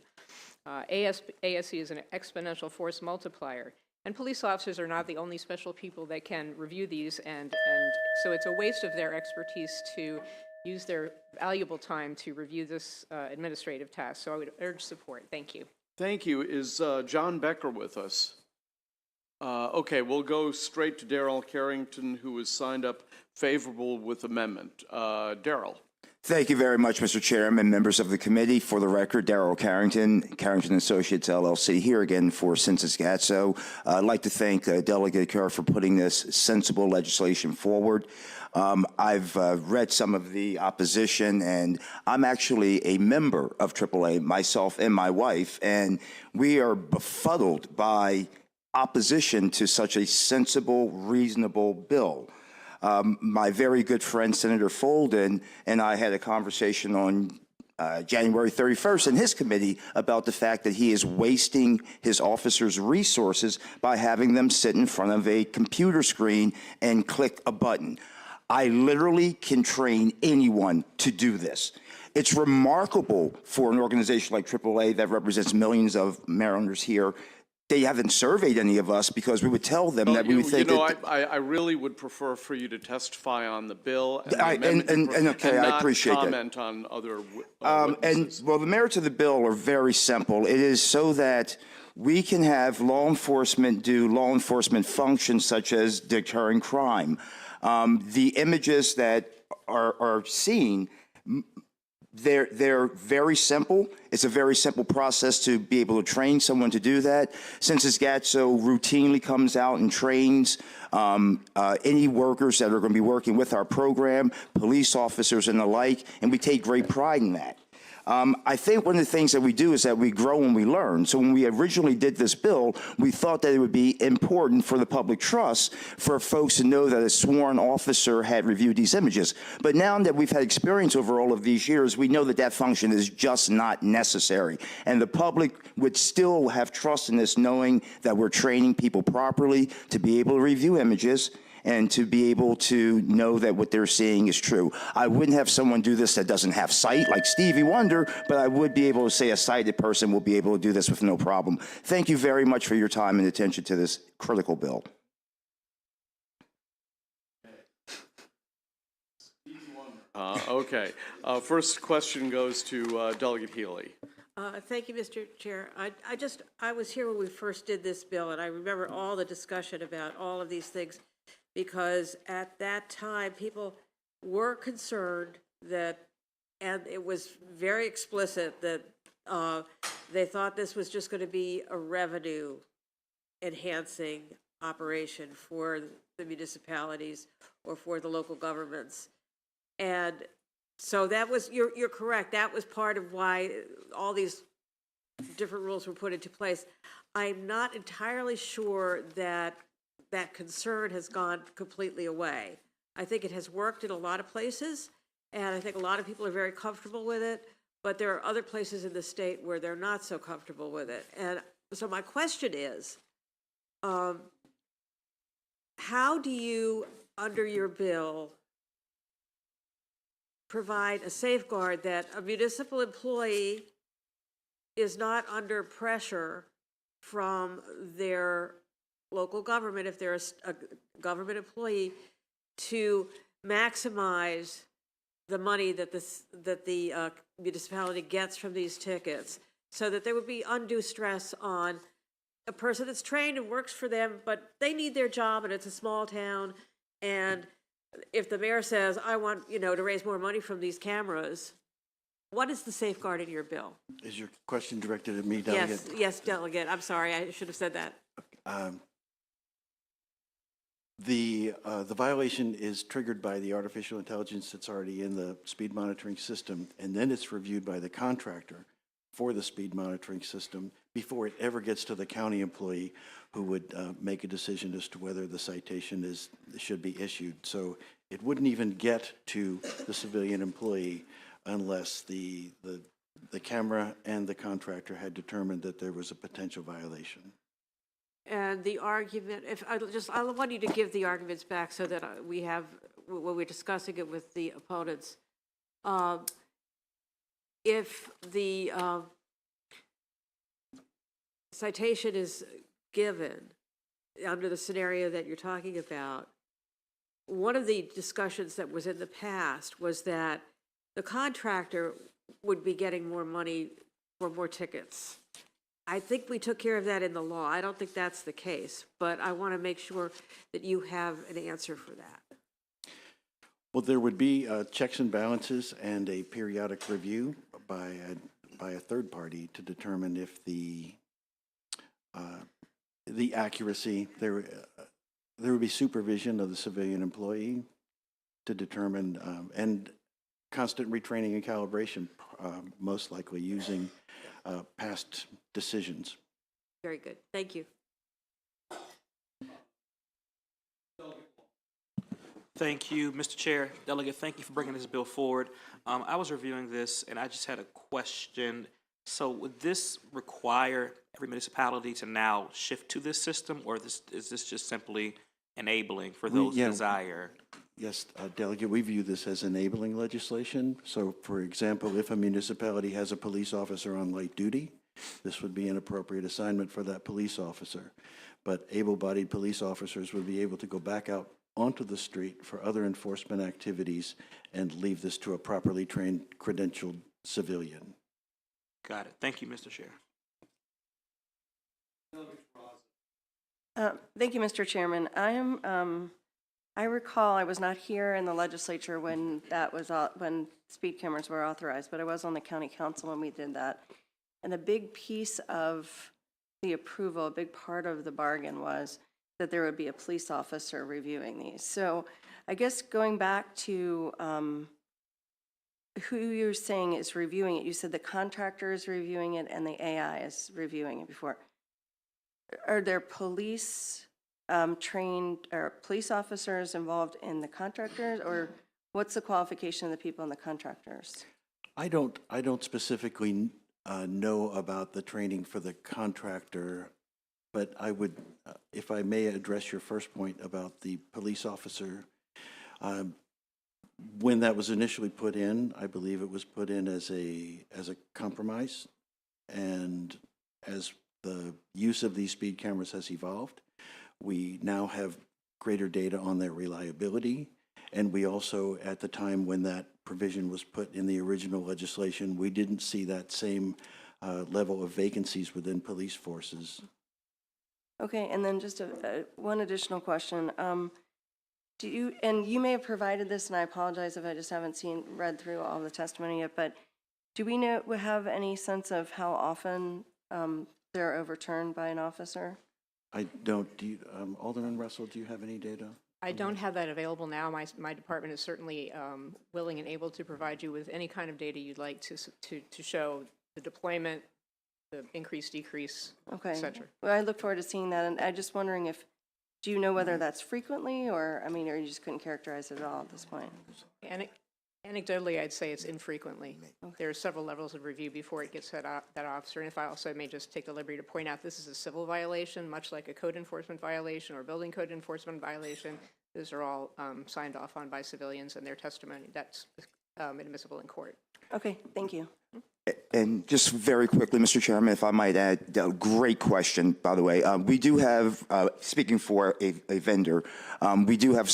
ASE is an exponential force multiplier. And police officers are not the only special people that can review these, and so it's a waste of their expertise to use their valuable time to review this administrative task. So I would urge support. Thank you. Thank you. Is John Becker with us? Okay, we'll go straight to Darrell Carrington, who has signed up favorable with amendment. Darrell. Thank you very much, Mr. Chairman, members of the committee. For the record, Darrell Carrington, Carrington Associates, LLC, here again for Census Gatso. I'd like to thank Delegate Kerr for putting this sensible legislation forward. I've read some of the opposition, and I'm actually a member of AAA, myself and my wife, and we are befuddled by opposition to such a sensible, reasonable bill. My very good friend, Senator Folden, and I had a conversation on January 31st in his committee about the fact that he is wasting his officers' resources by having them sit in front of a computer screen and click a button. I literally can train anyone to do this. It's remarkable for an organization like AAA that represents millions of Marylanders here. They haven't surveyed any of us because we would tell them that we would think that... I really would prefer for you to testify on the bill and I appreciate that. Comment on other well, the merits of the bill are very simple. It is so that we can have law enforcement do law enforcement functions such as deterring crime. The images that are seen, they're very simple. It's a very simple process to be able to train someone to do that. Census Gatso routinely comes out and trains any workers that are going to be working with our program, police officers and the like, and we take great pride in that. I think one of the things that we do is that we grow and we learn. So when we originally did this bill, we thought that it would be important for the public trust for folks to know that a sworn officer had reviewed these images. But now that we've had experience over all of these years, we know that that function is just not necessary. And the public would still have trust in this, knowing that we're training people properly to be able to review images and to be able to know that what they're seeing is true. I wouldn't have someone do this that doesn't have sight, like Stevie Wonder, but I would be able to say a sighted person will be able to do this with no problem. Thank you very much for your time and attention to this critical bill. Okay. First question goes to Delegate Healy. Thank you, Mr. Chair. I was here when we first did this bill, and I remember all the discussion about all of these things, because at that time, people were concerned that, and it was very explicit, that they thought this was just going to be a revenue-enhancing operation for the municipalities or for the local governments. And so that was, you're correct, that was part of why all these different rules were put into place. I'm not entirely sure that that concern has gone completely away. I think it has worked in a lot of places, and I think a lot of people are very comfortable with it, but there are other places in the state where they're not so comfortable with it. And so my question is, how do you, under your bill, provide a safeguard that a municipal employee is not under pressure from their local government, if they're a government employee, to maximize the money that the municipality gets from these tickets, so that there would be undue stress on a person that's trained and works for them, but they need their job and it's a small town. And if the mayor says, I want, to raise more money from these cameras, what is the safeguard in your bill? Is your question directed at me, Delegate? Yes, Delegate. I'm sorry, I should have said that. The violation is triggered by the artificial intelligence that's already in the speed monitoring system, and then it's reviewed by the contractor for the speed monitoring system before it ever gets to the county employee who would make a decision as to whether the citation should be issued. So it wouldn't even get to the civilian employee unless the camera and the contractor had determined that there was a potential violation. And the argument, I want you to give the arguments back so that we have, when we're discussing it with the opponents, if the citation is given under the scenario that you're talking about, one of the discussions that was in the past was that the contractor would be getting more money for more tickets. I think we took care of that in the law. I don't think that's the case, but I want to make sure that you have an answer for that. Well, there would be checks and balances and a periodic review by a third party to determine if the accuracy, there would be supervision of the civilian employee to determine, and constant retraining and calibration, most likely using past decisions. Very good. Thank you. Thank you, Mr. Chair. Delegate, thank you for bringing this bill forward. I was reviewing this and I just had a question. So would this require every municipality to now shift to this system, or is this just simply enabling for those who desire? Yes, Delegate, we view this as enabling legislation. So, for example, if a municipality has a police officer on light duty, this would be an appropriate assignment for that police officer. But able-bodied police officers would be able to go back out onto the street for other enforcement activities and leave this to a properly trained, credentialed civilian. Got it. Thank you, Mr. Chair. Thank you, Mr. Chairman. I recall I was not here in the legislature when when speed cameras were authorized, but I was on the county council when we did that. And a big piece of the approval, a big part of the bargain was that there would be a police officer reviewing these. So I guess going back to who you're saying is reviewing it, you said the contractor is reviewing it and the AI is reviewing it before. Are there police trained or police officers involved in the contractors, or what's the qualification of the people in the contractors? I don't specifically know about the training for the contractor, but I would, if I may address your first point about the police officer. When that was initially put in, I believe it was put in as a compromise, and as the use of these speed cameras has evolved, we now have greater data on their reliability, and we also, at the time when that provision was put in the original legislation, we didn't see that same level of vacancies within police forces. Okay, and then just one additional question. Do you, and you may have provided this, and I apologize if I just haven't read through all the testimony yet, but do we have any sense of how often they're overturned by an officer? I don't. Alderman Russell, do you have any data? I don't have that available now. My department is certainly willing and able to provide you with any kind of data you'd like to show the deployment, the increase, decrease, okay, et cetera. Well, I look forward to seeing that, and I'm just wondering if, do you know whether that's frequently, or, I mean, or you just couldn't characterize it at all at this point? Anecdotally, I'd say it's infrequently. There are several levels of review before it gets that officer. And if I also may just take the liberty to point out, this is a civil violation, much like a code enforcement violation or building code enforcement violation. Those are all signed off on by civilians, and their testimony, that's admissible in court. Okay, thank you. And just very quickly, Mr. Chairman, if I might add, great question, by the way. We do have, speaking for a vendor, we do have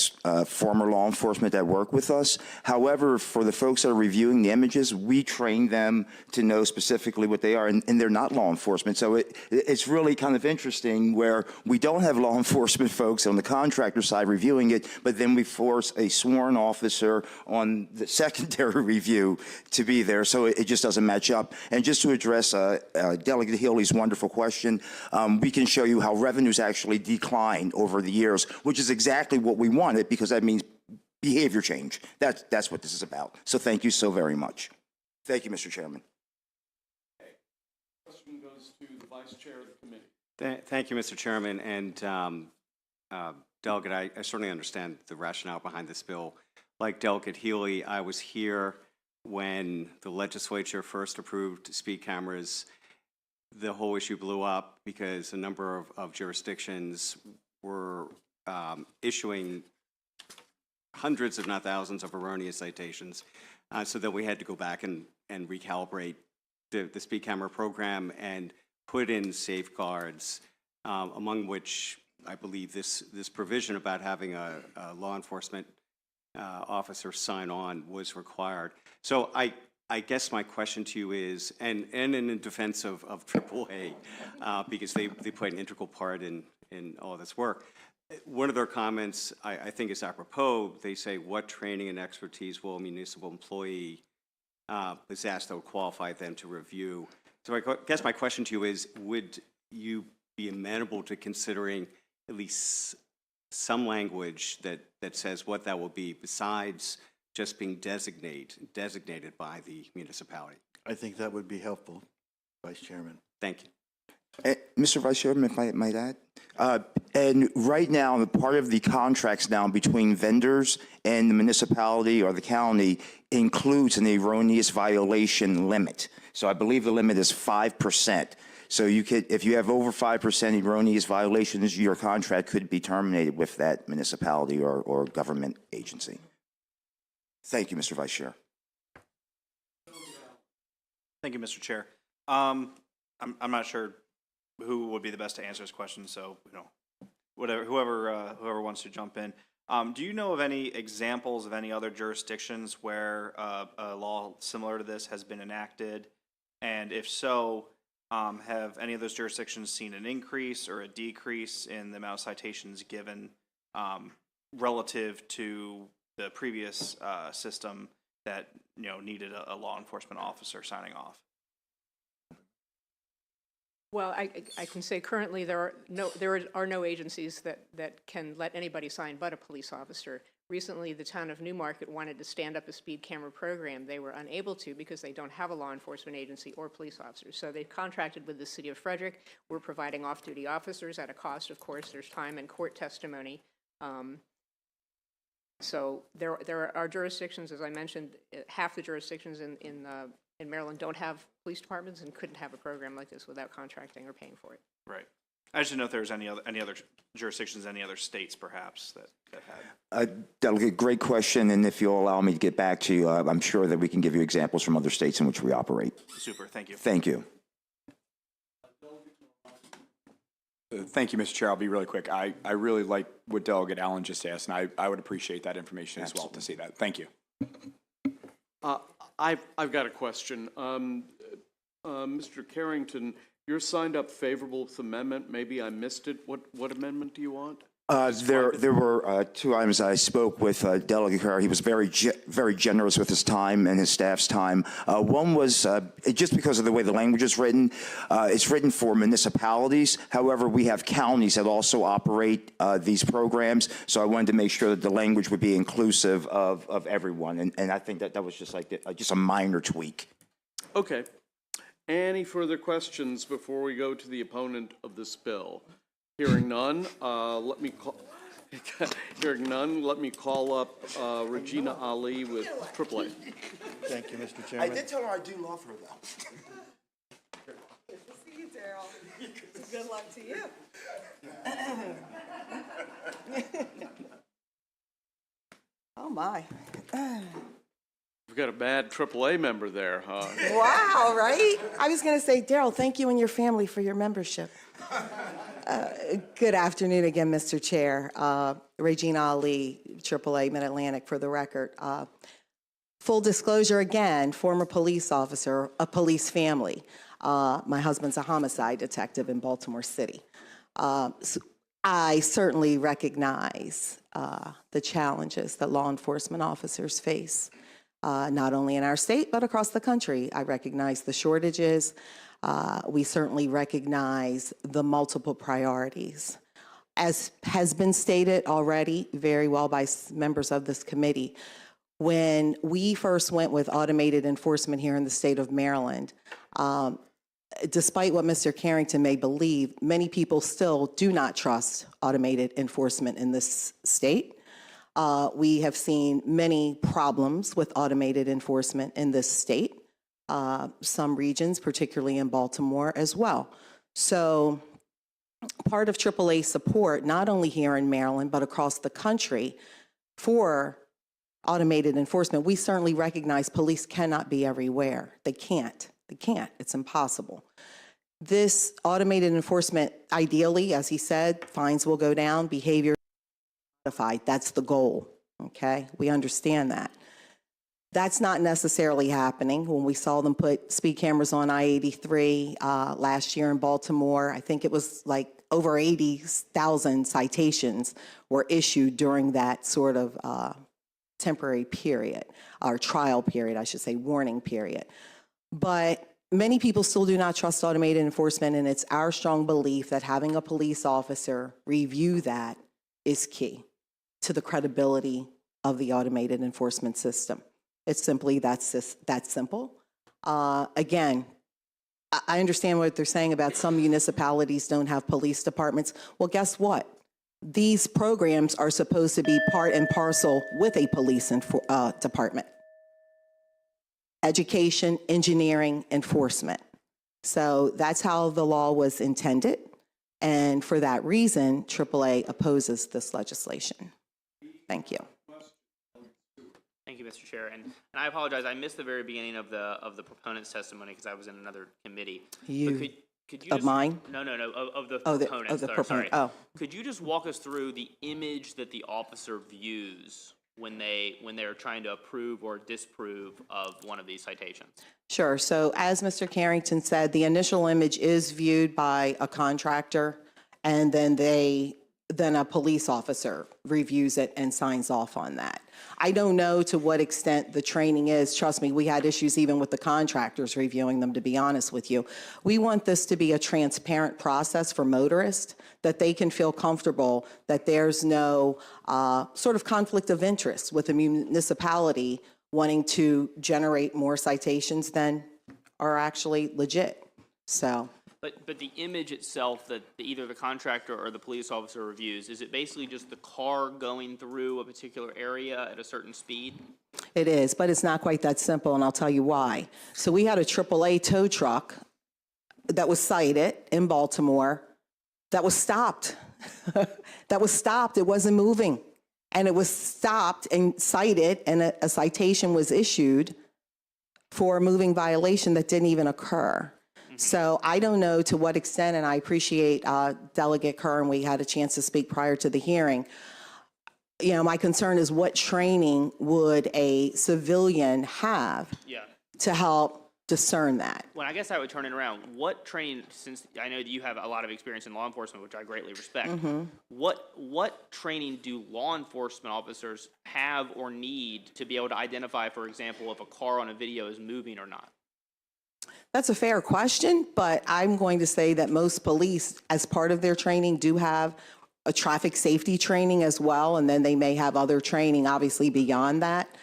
former law enforcement that work with us. However, for the folks that are reviewing the images, we train them to know specifically what they are, and they're not law enforcement. So it's really kind of interesting where we don't have law enforcement folks on the contractor side reviewing it, but then we force a sworn officer on the secondary review to be there. So it just doesn't match up. And just to address Delegate Healy's wonderful question, we can show you how revenues actually decline over the years, which is exactly what we wanted, because that means behavior change. That's what this is about. So thank you so very much. Thank you, Mr. Chairman. Question goes to the Vice Chair of the committee. Thank you, Mr. Chairman. And Delegate, I certainly understand the rationale behind this bill. Like Delegate Healy, I was here when the legislature first approved speed cameras. The whole issue blew up because a number of jurisdictions were issuing hundreds, if not thousands, of erroneous citations. So that we had to go back and recalibrate the speed camera program and put in safeguards, among which I believe this provision about having a law enforcement officer sign on was required. So I guess my question to you is, and in defense of AAA, because they play an integral part in all this work, one of their comments I think is apropos. They say, what training and expertise will a municipal employee possess that will qualify them to review? So I guess my question to you is, would you be amenable to considering at least some language that says what that will be besides just being designated by the municipality? I think that would be helpful, Vice Chairman. Thank you. Mr. Vice Chairman, if I might add, and right now, part of the contracts now between vendors and the municipality or the county includes an erroneous violation limit. So I believe the limit is 5%. So you could, if you have over 5% erroneous violations, your contract could be terminated with that municipality or government agency. Thank you, Mr. Vice Chair. Thank you, Mr. Chair. I'm not sure who would be the best to answer this question, so whoever wants to jump in. Do you know of any examples of any other jurisdictions where a law similar to this has been enacted? And if so, have any of those jurisdictions seen an increase or a decrease in the amount of citations given relative to the previous system that needed a law enforcement officer signing off? Well, I can say currently there are no agencies that can let anybody sign but a police officer. Recently, the town of Newmarket wanted to stand up a speed camera program. They were unable to because they don't have a law enforcement agency or police officers. So they contracted with the city of Frederick. We're providing off-duty officers at a cost, of course. There's time and court testimony. So there are jurisdictions, as I mentioned, half the jurisdictions in Maryland don't have police departments and couldn't have a program like this without contracting or paying for it. Right. I just didn't know if there was any other jurisdictions, any other states perhaps that had. Delegate, great question, and if you'll allow me to get back to you, I'm sure that we can give you examples from other states in which we operate. Super, thank you. Thank you. Thank you, Mr. Chair. I'll be really quick. I really like what Delegate Allen just asked, and I would appreciate that information as well to see that. Thank you. I've got a question. Mr. Carrington, you're signed up favorable to the amendment. Maybe I missed it. What amendment do you want? There were two items I spoke with Delegate Carr. He was very generous with his time and his staff's time. One was just because of the way the language is written. It's written for municipalities. However, we have counties that also operate these programs. So I wanted to make sure that the language would be inclusive of everyone. And I think that was just like just a minor tweak. Okay. Any further questions before we go to the opponent of this bill? Hearing none, let me call up Regina Ali with AAA. Thank you, Mr. Chairman. I did tell her I do love her, though. Good to see you, Daryl. Good luck to you. Oh, my. We've got a bad AAA member there, huh? Wow, right? I was going to say, Daryl, thank you and your family for your membership. Good afternoon again, Mr. Chair. Regina Ali, AAA Mid-Atlantic, for the record. Full disclosure again, former police officer, a police family. My husband's a homicide detective in Baltimore City. So I certainly recognize the challenges that law enforcement officers face, not only in our state, but across the country. I recognize the shortages. We certainly recognize the multiple priorities. As has been stated already very well by members of this committee, when we first went with automated enforcement here in the state of Maryland, despite what Mr. Carrington may believe, many people still do not trust automated enforcement in this state. We have seen many problems with automated enforcement in this state, some regions, particularly in Baltimore as well. So part of AAA support, not only here in Maryland, but across the country for automated enforcement, we certainly recognize police cannot be everywhere. They can't. They can't. It's impossible. This automated enforcement, ideally, as he said, fines will go down, behavior modified. That's the goal, okay? We understand that. That's not necessarily happening. When we saw them put speed cameras on I-83 last year in Baltimore, I think it was like over 80,000 citations were issued during that sort of temporary period, or trial period, I should say, warning period. But many people still do not trust automated enforcement, and it's our strong belief that having a police officer review that is key to the credibility of the automated enforcement system. It's simply that simple. Again, I understand what they're saying about some municipalities don't have police departments. Well, guess what? These programs are supposed to be part and parcel with a police department. Education, engineering, enforcement. So that's how the law was intended. And for that reason, AAA opposes this legislation. Thank you. Thank you, Mr. Chair. And I apologize, I missed the very beginning of the proponent's testimony because I was in another committee. Could you of just, mine? No, of the Oh, proponents. the Sorry. proponent. Oh. Could you just walk us through the image that the officer views when they're trying to approve or disapprove of one of these citations? Sure. So as Mr. Carrington said, the initial image is viewed by a contractor, and then a police officer reviews it and signs off on that. I don't know to what extent the training is. Trust me, we had issues even with the contractors reviewing them, to be honest with you. We want this to be a transparent process for motorists, that they can feel comfortable that there's no sort of conflict of interest with a municipality wanting to generate more citations than are actually legit. So. But the image itself that either the contractor or the police officer reviews, is it basically just the car going through a particular area at a certain speed? It is, but it's not quite that simple, and I'll tell you why. So we had a AAA tow truck that was cited in Baltimore that was stopped. That was stopped. It wasn't moving. And it was stopped and cited, and a citation was issued for a moving violation that didn't even occur. So I don't know to what extent, and I appreciate Delegate Kerr, and we had a chance to speak prior to the hearing. You know, my concern is what training would a civilian have to help discern that? Well, I guess I would turn it around. What training, since I know that you have a lot of experience in law enforcement, which I greatly respect, what training do law enforcement officers have or need to be able to identify, for example, if a car on a video is moving or not? That's a fair question, but I'm going to say that most police, as part of their training, do have a traffic safety training as well, and then they may have other training, obviously, beyond that.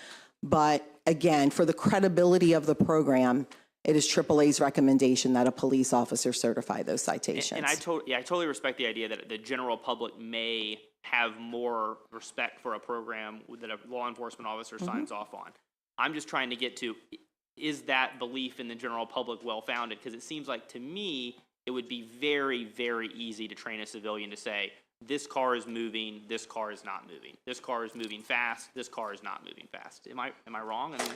But again, for the credibility of the program, it is AAA's recommendation that a police officer certify those citations. And I totally respect the idea that the general public may have more respect for a program that a law enforcement officer signs off on. I'm just trying to get to, is that belief in the general public well-founded? Because it seems like, to me, it would be very, very easy to train a civilian to say, this car is moving, this car is not moving. This car is moving fast, this car is not moving fast. Am I wrong? I mean,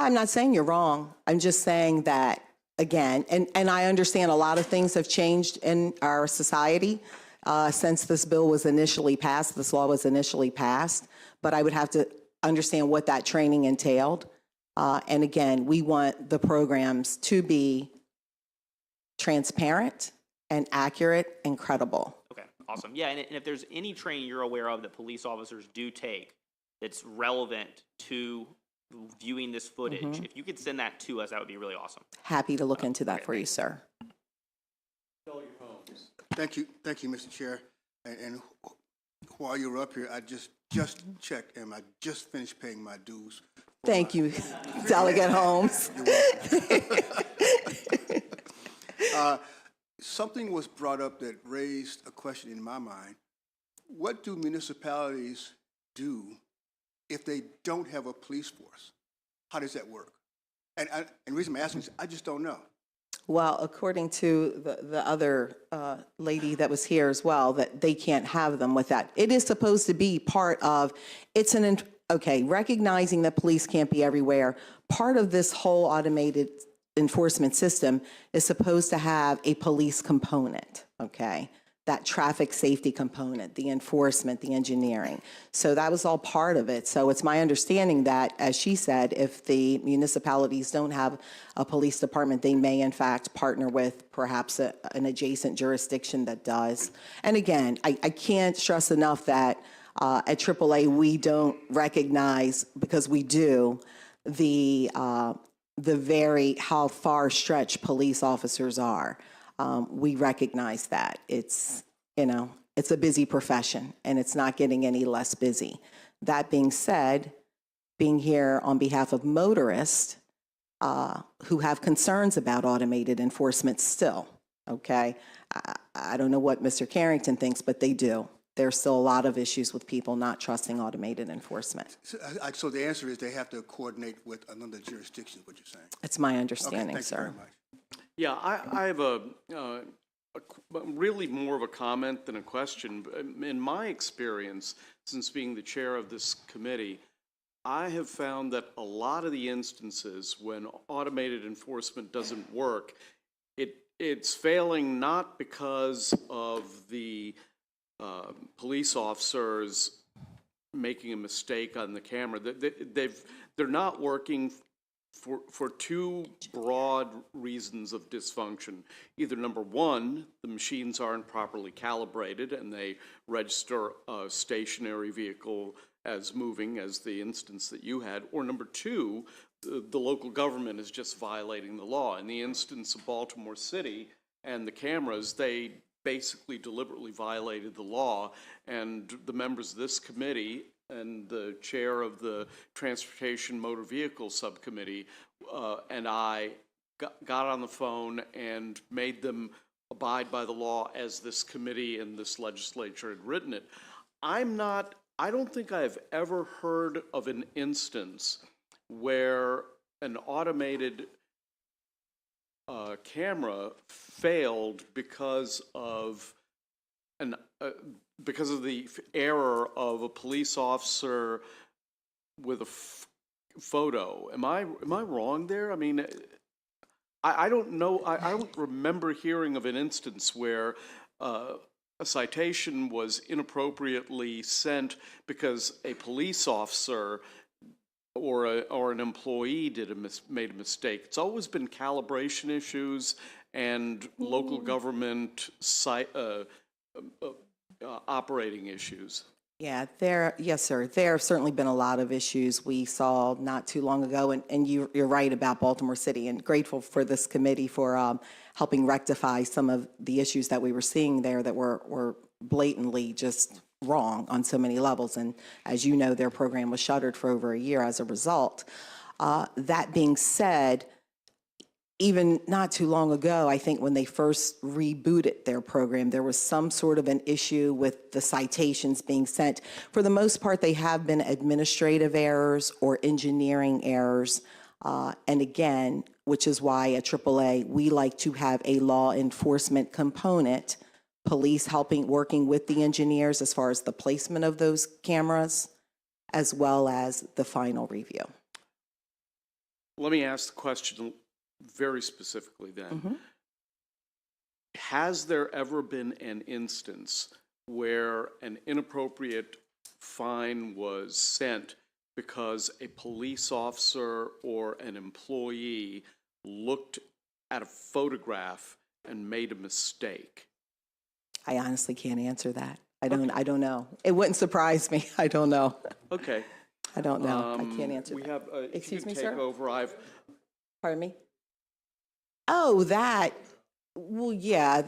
I'm not saying you're wrong. I'm just saying that, again, and I understand a lot of things have changed in our society since this bill was initially passed, this law was initially passed, but I would have to understand what that training entailed. And again, we want the programs to be transparent and accurate and credible. Okay, awesome. Yeah, and if there's any training you're aware of that police officers do take that's relevant to viewing this footage, if you could send that to us, that would be really awesome. Happy to look into that for you, sir. Thank you, Mr. Chair. And while you were up here, I just checked, and I just finished paying my dues. Thank you, Delegate Holmes. Something was brought up that raised a question in my mind. What do municipalities do if they don't have a police force? How does that work? And the reason I'm asking is I just don't know. Well, according to the other lady that was here as well, that they can't have them with that. It is supposed to be part of, recognizing that police can't be everywhere. Part of this whole automated enforcement system is supposed to have a police component, okay? That traffic safety component, the enforcement, the engineering. So that was all part of it. So it's my understanding that, as she said, if the municipalities don't have a police department, they may in fact partner with perhaps an adjacent jurisdiction that does. And again, I can't stress enough that at AAA we don't recognize, because we do, the very how far stretched police officers are. We recognize that. It's a busy profession, and it's not getting any less busy. That being said, being here on behalf of motorists who have concerns about automated enforcement still, okay? I don't know what Mr. Carrington thinks, but they do. There's still a lot of issues with people not trusting automated enforcement. So the answer is they have to coordinate with another jurisdiction, what you're saying? It's my understanding, okay, thank sir. you very much. Yeah, I have really more of a comment than a question. In my experience, since being the chair of this committee, I have found that a lot of the instances when automated enforcement doesn't work, it's failing not because of the police officers making a mistake on the camera. They're not working for two broad reasons of dysfunction. Either number one, the machines aren't properly calibrated and they register a stationary vehicle as moving, as the instance that you had, or number two, the local government is just violating the law. In the instance of Baltimore City and the cameras, they basically deliberately violated the law, and the members of this committee and the chair of the Transportation Motor Vehicle Subcommittee and I got on the phone and made them abide by the law as this committee and this legislature had written it. I don't think I've ever heard of an instance where an automated camera failed because of the error of a police officer with a photo. Am I wrong there? I mean, I don't know. I don't remember hearing of an instance where a citation was inappropriately sent because a police officer or an employee made a mistake. It's always been calibration issues and local government operating issues. Yeah, yes, sir. There have certainly been a lot of issues we saw not too long ago, and you're right about Baltimore City, and grateful for this committee for helping rectify some of the issues that we were seeing there that were blatantly just wrong on so many levels. And as you know, their program was shuttered for over a year as a result. That being said, even not too long ago, I think when they first rebooted their program, there was some sort of an issue with the citations being sent. For the most part, they have been administrative errors or engineering errors. And again, which is why at AAA, we like to have a law enforcement component, police working with the engineers as far as the placement of those cameras, as well as the final review. let me ask the question very specifically then. Has there ever been an instance where an inappropriate fine was sent because a police officer or an employee looked at a photograph and made a mistake? I honestly can't answer that. I don't know. It wouldn't surprise me. I don't know. Okay. I don't know. I can't answer We that. have, Excuse me, take sir? over. Pardon me? Oh, that. Well, yeah.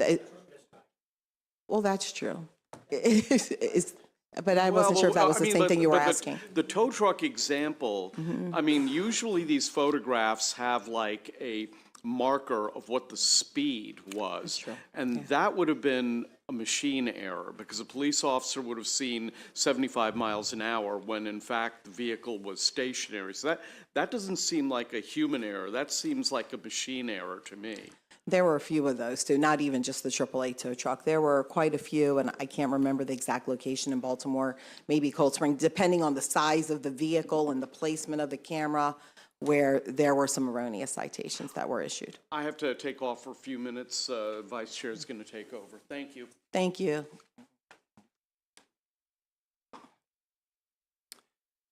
Well, that's true. But I wasn't sure if that was the same thing you were asking. The tow truck example, I mean, usually these photographs have like a marker of what the speed was. And that would have been a machine error because a police officer would have seen 75 miles an hour when in fact the vehicle was stationary. So that doesn't seem like a human error. That seems like a machine error to me. There were a few of those too, not even just the AAA tow truck. There were quite a few, and I can't remember the exact location in Baltimore, maybe Cold Spring, depending on the size of the vehicle and the placement of the camera, where there were some erroneous citations that were issued. I have to take off for a few minutes. Vice Chair is going to take over. Thank you. Thank you.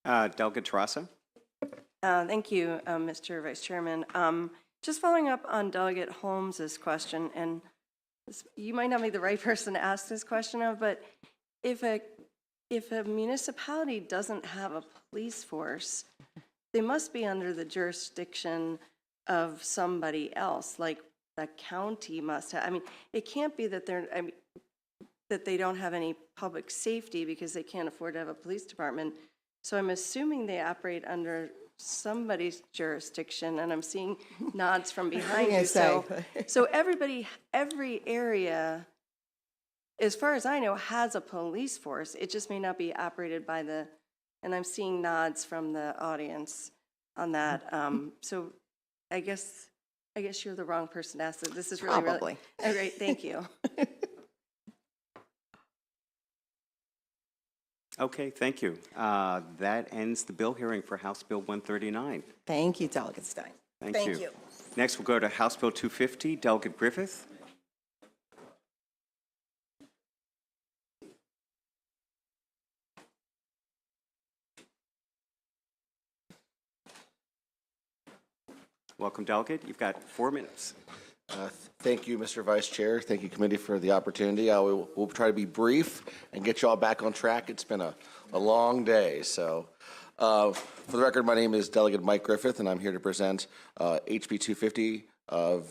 Delegate Tarassa? Thank you, Mr. Vice Chairman. Just following up on Delegate Holmes's question, and you might not be the right person to ask this question of, but if a municipality doesn't have a police force, they must be under the jurisdiction of somebody else, like the county must have. I mean, it can't be that that they don't have any public safety because they can't afford to have a police department. So I'm assuming they operate under somebody's jurisdiction, and I'm seeing nods from behind you. So every area, as far as I know, has a police force. It just may not be operated by and I'm seeing nods from the audience on that. So I guess you're the wrong person to ask. This is really, Probably. Oh, great, thank you. Okay, thank you. That ends the bill hearing for House Bill 139. Thank you, Delegate Stein. Thank you. Next, we'll go to House Bill 250. Delegate Griffith. Welcome, Delegate. You've got 4 minutes. Thank you, Mr. Vice Chair. Thank you, Committee, for the opportunity. We'll try to be brief and get you all back on track. It's been a long day. So, for the record, my name is Delegate Mike Griffith, and I'm here to present HB 250,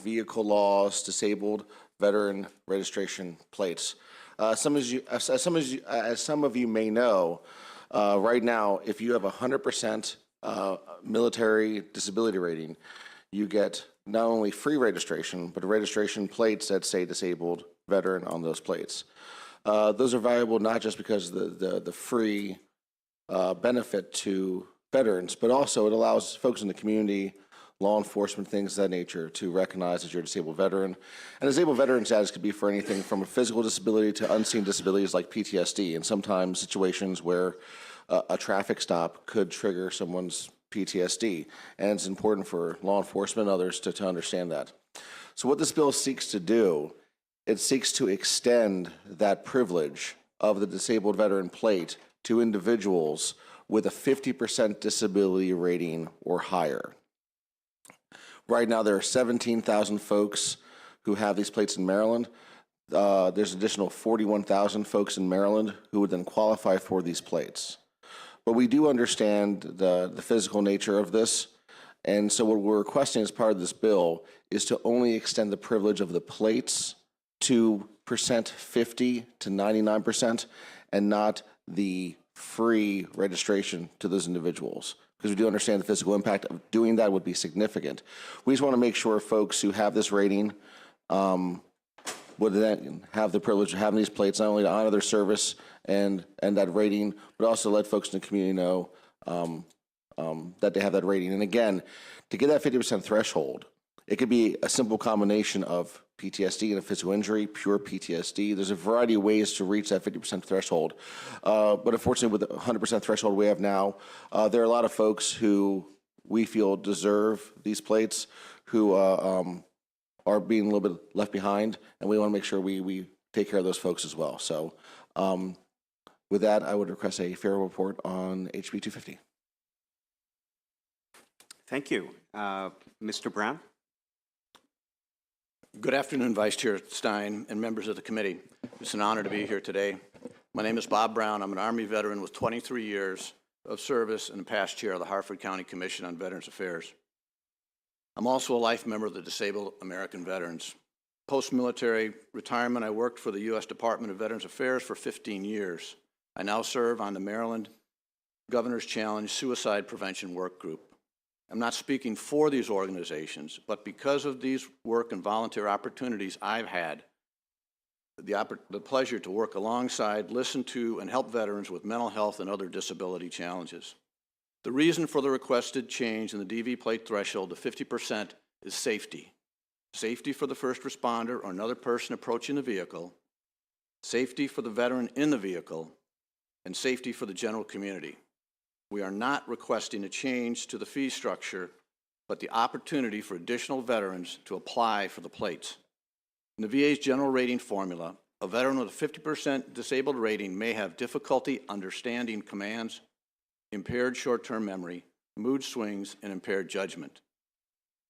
Vehicle Laws, Disabled Veteran Registration Plates. As some of you may know, right now, if you have 100% military disability rating, you get not only free registration, but registration plates that say disabled veteran on those plates. Those are valuable not just because of the free benefit to veterans, but also it allows folks in the community, law enforcement, things of that nature, to recognize that you're a disabled veteran. And disabled veteran status could be for anything from a physical disability to unseen disabilities like PTSD, and sometimes situations where a traffic stop could trigger someone's PTSD, and it's important for law enforcement and others to understand that. So what this bill seeks to do, it seeks to extend that privilege of the disabled veteran plate to individuals with a 50% disability rating or higher. Right now, there are 17,000 folks who have these plates in Maryland. There's an additional 41,000 folks in Maryland who would then qualify for these plates. But we do understand the physical nature of this, and so what we're requesting as part of this bill is to only extend the privilege of the plates to 50 to 99%, and not the free registration to those individuals, because we do understand the physical impact of doing that would be significant. We just want to make sure folks who have this rating would then have the privilege of having these plates, not only to honor their service and that rating, but also let folks in the community know that they have that rating. And again, to get that 50% threshold, it could be a simple combination of PTSD and a physical injury, pure PTSD. There's a variety of ways to reach that 50% threshold. But unfortunately, with the 100% threshold we have now, there are a lot of folks who we feel deserve these plates, who are being a little bit left behind, and we want to make sure we take care of those folks as well. So with that, I would request a fair report on HB 250. Thank you. Mr. Brown? Good afternoon, Vice Chair Stein and members of the committee. It's an honor to be here today. My name is Bob Brown. I'm an Army veteran with 23 years of service and past chair of the Harford County Commission on Veterans Affairs. I'm also a life member of the Disabled American Veterans. Post-military retirement, I worked for the U.S. Department of Veterans Affairs for 15 years. I now serve on the Maryland Governor's Challenge Suicide Prevention Work Group. I'm not speaking for these organizations, but because of these work and volunteer opportunities I've had the pleasure to work alongside, listen to, and help veterans with mental health and other disability challenges. The reason for the requested change in the DV plate threshold to 50% is safety. Safety for the first responder or another person approaching the vehicle, safety for the veteran in the vehicle, and safety for the general community. We are not requesting a change to the fee structure, but the opportunity for additional veterans to apply for the plates. In the VA's general rating formula, a veteran with a 50% disabled rating may have difficulty understanding commands, impaired short-term memory, mood swings, and impaired judgment.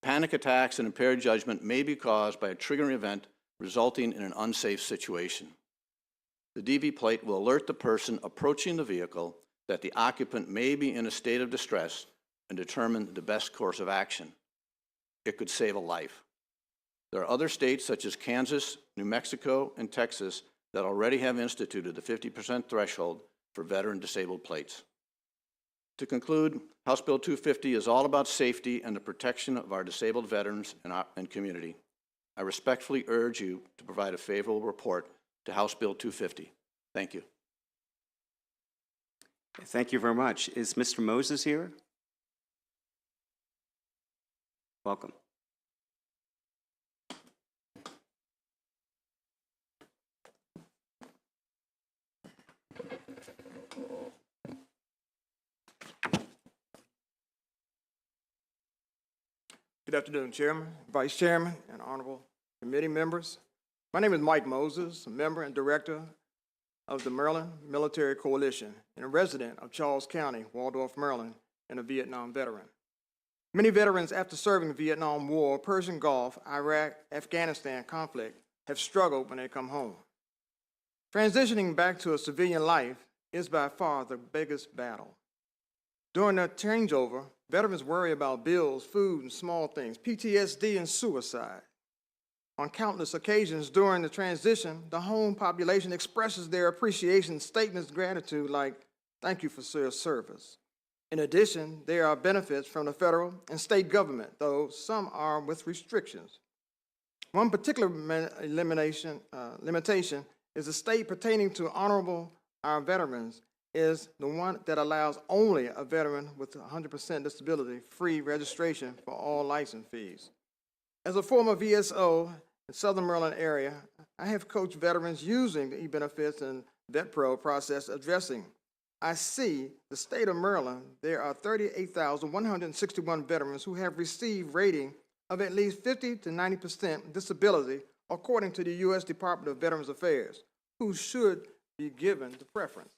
Panic attacks and impaired judgment may be caused by a triggering event resulting in an unsafe situation. The DV plate will alert the person approaching the vehicle that the occupant may be in a state of distress and determine the best course of action. It could save a life. There are other states such as Kansas, New Mexico, and Texas that already have instituted the 50% threshold for veteran disabled plates. To conclude, House Bill 250 is all about safety and the protection of our disabled veterans and community. I respectfully urge you to provide a favorable report to House Bill 250. Thank you. Thank you very much. Is Mr. Moses here? Welcome. Good afternoon, Chairman, Vice Chairman, and honorable committee members. My name is Mike Moses, a member and director of the Maryland Military Coalition and a resident of Charles County, Waldorf, Maryland, and a Vietnam veteran. Many veterans after serving the Vietnam War, Persian Gulf, Iraq, Afghanistan conflict have struggled when they come home. Transitioning back to a civilian life is by far the biggest battle. During that changeover, veterans worry about bills, food, and small things, PTSD, and suicide. On countless occasions during the transition, the home population expresses their appreciation statements of gratitude like, "Thank you for your service." In addition, there are benefits from the federal and state government, though some are with restrictions. One particular limitation is the state pertaining to honorable our veterans is the one that allows only a veteran with 100% disability free registration for all license fees. As a former VSO in Southern Maryland area, I have coached veterans using the e-benefits and VetPro process addressing. I see the state of Maryland, there are 38,161 veterans who have received rating of at least 50 to 90% disability according to the U.S. Department of Veterans Affairs, who should be given the preference.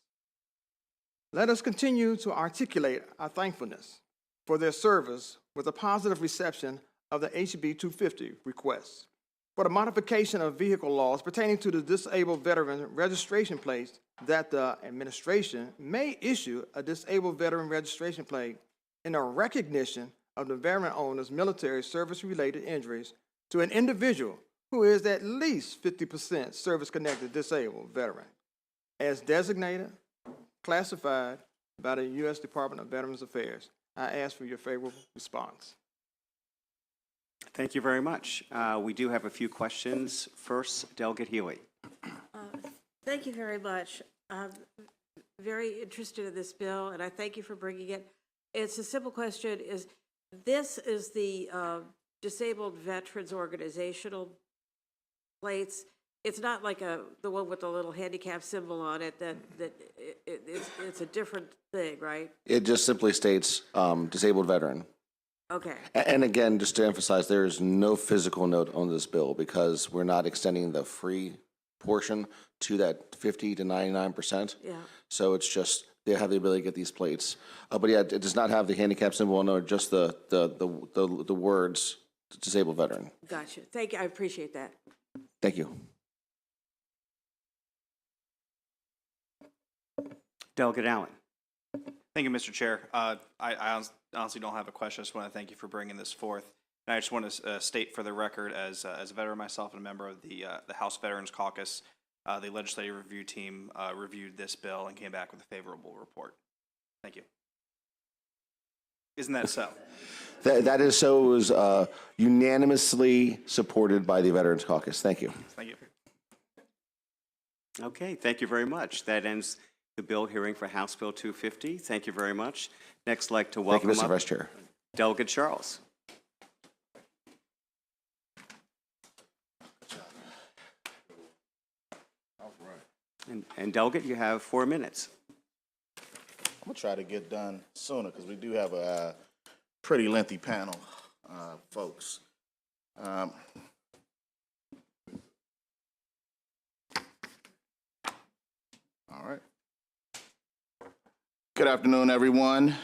Let us continue to articulate our thankfulness for their service with a positive reception of the HB 250 requests for the modification of vehicle laws pertaining to the disabled veteran registration plates that the administration may issue a disabled veteran registration plate in a recognition of the veteran owner's military service-related injuries to an individual who is at least 50% service-connected disabled veteran, as designated, classified by the U.S. Department of Veterans Affairs. I ask for your favorable response. Thank you very much. We do have a few questions. First, Delegate Healy. Thank you very much. I'm very interested in this bill, and I thank you for bringing it. It's a simple question. This is the Disabled Veterans Organizational plates. It's not like the one with the little handicap symbol on it. It's a different thing, right? It just simply states disabled veteran. Okay. And again, just to emphasize, there is no physical note on this bill because we're not extending the free portion to that 50 to 99%. Yeah. So it's just, they have the ability to get these plates. But yeah, it does not have the handicap symbol on it, just the words disabled veteran. Gotcha. Thank you. I appreciate that. Thank you. Delegate Allen. Thank you, Mr. Chair. I honestly don't have a question. I just want to thank you for bringing this forth. And I just want to state for the record, as a veteran myself and a member of the House Veterans Caucus, the legislative review team reviewed this bill and came back with a favorable report. Thank you. Isn't that so? That is so. It was unanimously supported by the Veterans Caucus. Thank you. Thank you. Okay, thank you very much. That ends the bill hearing for House Bill 250. Thank you very much. Next, I'd like to welcome Thank you, Mr. up Vice Chair. Delegate Charles. And Delegate, you have 4 minutes. I'm gonna try to get done sooner because we do have a pretty lengthy panel, folks. All right. Good afternoon, everyone.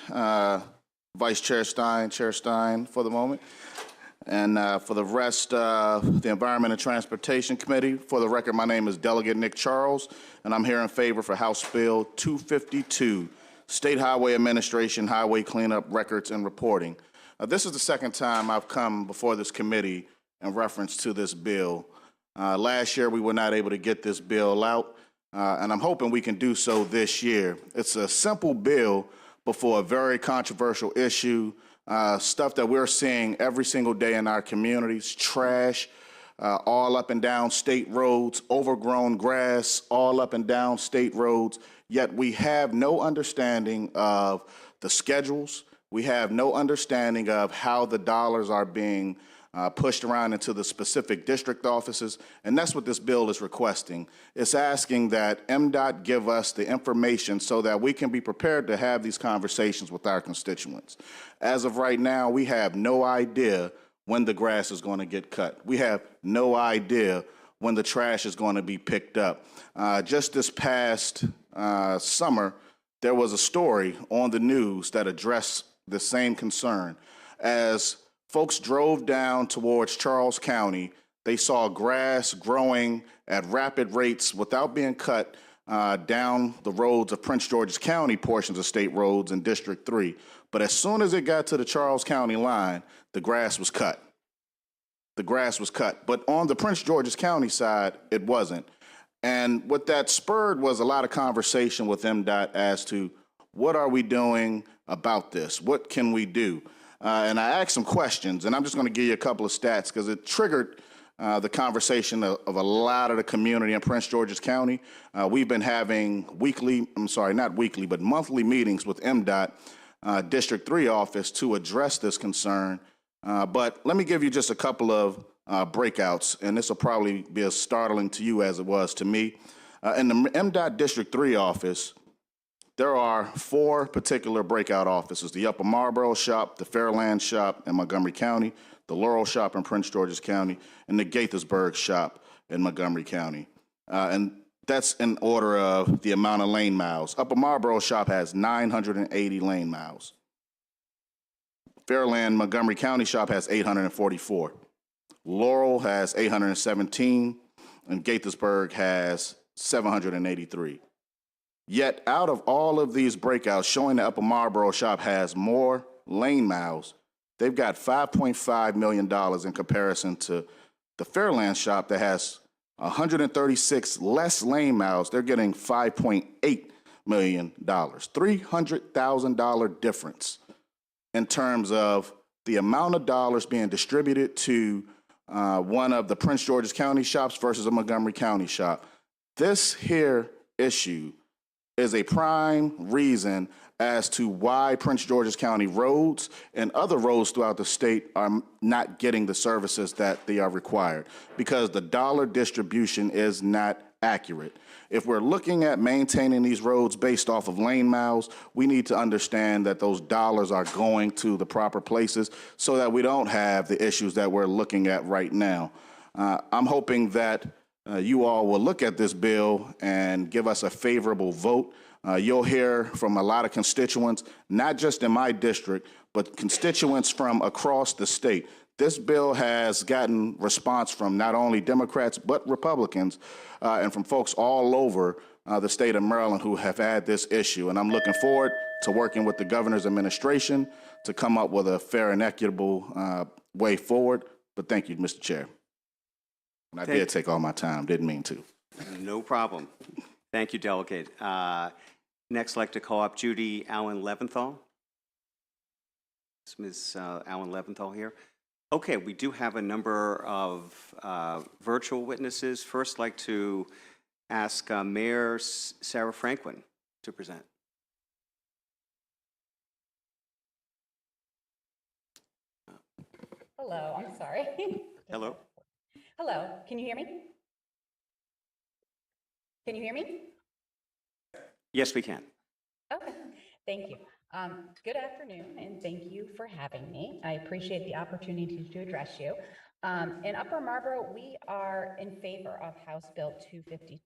Vice Chair Stein for the moment. And for the rest, the Environment and Transportation Committee, for the record, my name is Delegate Nick Charles, and I'm here in favor for House Bill 252, State Highway Administration, Highway Cleanup Records and Reporting. This is the second time I've come before this committee in reference to this bill. Last year, we were not able to get this bill out, and I'm hoping we can do so this year. It's a simple bill, but for a very controversial issue. Stuff that we're seeing every single day in our communities, trash, all up and down state roads, overgrown grass, all up and down state roads, yet we have no understanding of the schedules. We have no understanding of how the dollars are being pushed around into the specific district offices, and that's what this bill is requesting. It's asking that MDOT give us the information so that we can be prepared to have these conversations with our constituents. As of right now, we have no idea when the grass is going to get cut. We have no idea when the trash is going to be picked up. Just this past summer, there was a story on the news that addressed the same concern. As folks drove down towards Charles County, they saw grass growing at rapid rates without being cut down the roads of Prince George's County portions of state roads in District 3. But as soon as it got to the Charles County line, the grass was cut. The grass was cut. But on the Prince George's County side, it wasn't. And what that spurred was a lot of conversation with MDOT as to what are we doing about this? What can we do? And I asked some questions, and I'm just going to give you a couple of stats because it triggered the conversation of a lot of the community in Prince George's County. We've been having monthly meetings with MDOT District 3 office to address this concern. But let me give you just a couple of breakouts, and this will probably be as startling to you as it was to me. In the MDOT District 3 office, there are 4 particular breakout offices: the Upper Marlboro shop, the Fairland shop in Montgomery County, the Laurel shop in Prince George's County, and the Gaithersburg shop in Montgomery County. And that's in order of the amount of lane miles. Upper Marlboro shop has 980 lane miles. Fairland Montgomery County shop has 844. Laurel has 817, and Gaithersburg has 783. Yet out of all of these breakouts showing the Upper Marlboro shop has more lane miles, they've got $5.5 million in comparison to the Fairland shop that has 136 less lane miles. They're getting $5.8 million, $300,000 difference in terms of the amount of dollars being distributed to one of the Prince George's County shops versus a Montgomery County shop. This here issue is a prime reason as to why Prince George's County roads and other roads throughout the state are not getting the services that they are required, because the dollar distribution is not accurate. If we're looking at maintaining these roads based off of lane miles, we need to understand that those dollars are going to the proper places so that we don't have the issues that we're looking at right now. I'm hoping that you all will look at this bill and give us a favorable vote. You'll hear from a lot of constituents, not just in my district, but constituents from across the state. This bill has gotten response from not only Democrats, but Republicans, and from folks all over the state of Maryland who have had this issue. And I'm looking forward to working with the governor's administration to come up with a fair and equitable way forward. But thank you, Mr. Chair. And I did take all my time, didn't mean to. No problem. Thank you, Delegate. Next, I'd like to call up Judy Allen Leventhal. Is Ms. Allen Leventhal here? Okay, we do have a number of virtual witnesses. First, I'd like to ask Mayor Sarah Franklin to present. Hello, I'm sorry. Hello. Hello, can you hear me? Can you hear me? Yes, we can. Okay, thank you. Good afternoon, and thank you for having me. I appreciate the opportunity to address you. In Upper Marlboro, we are in favor of House Bill 252.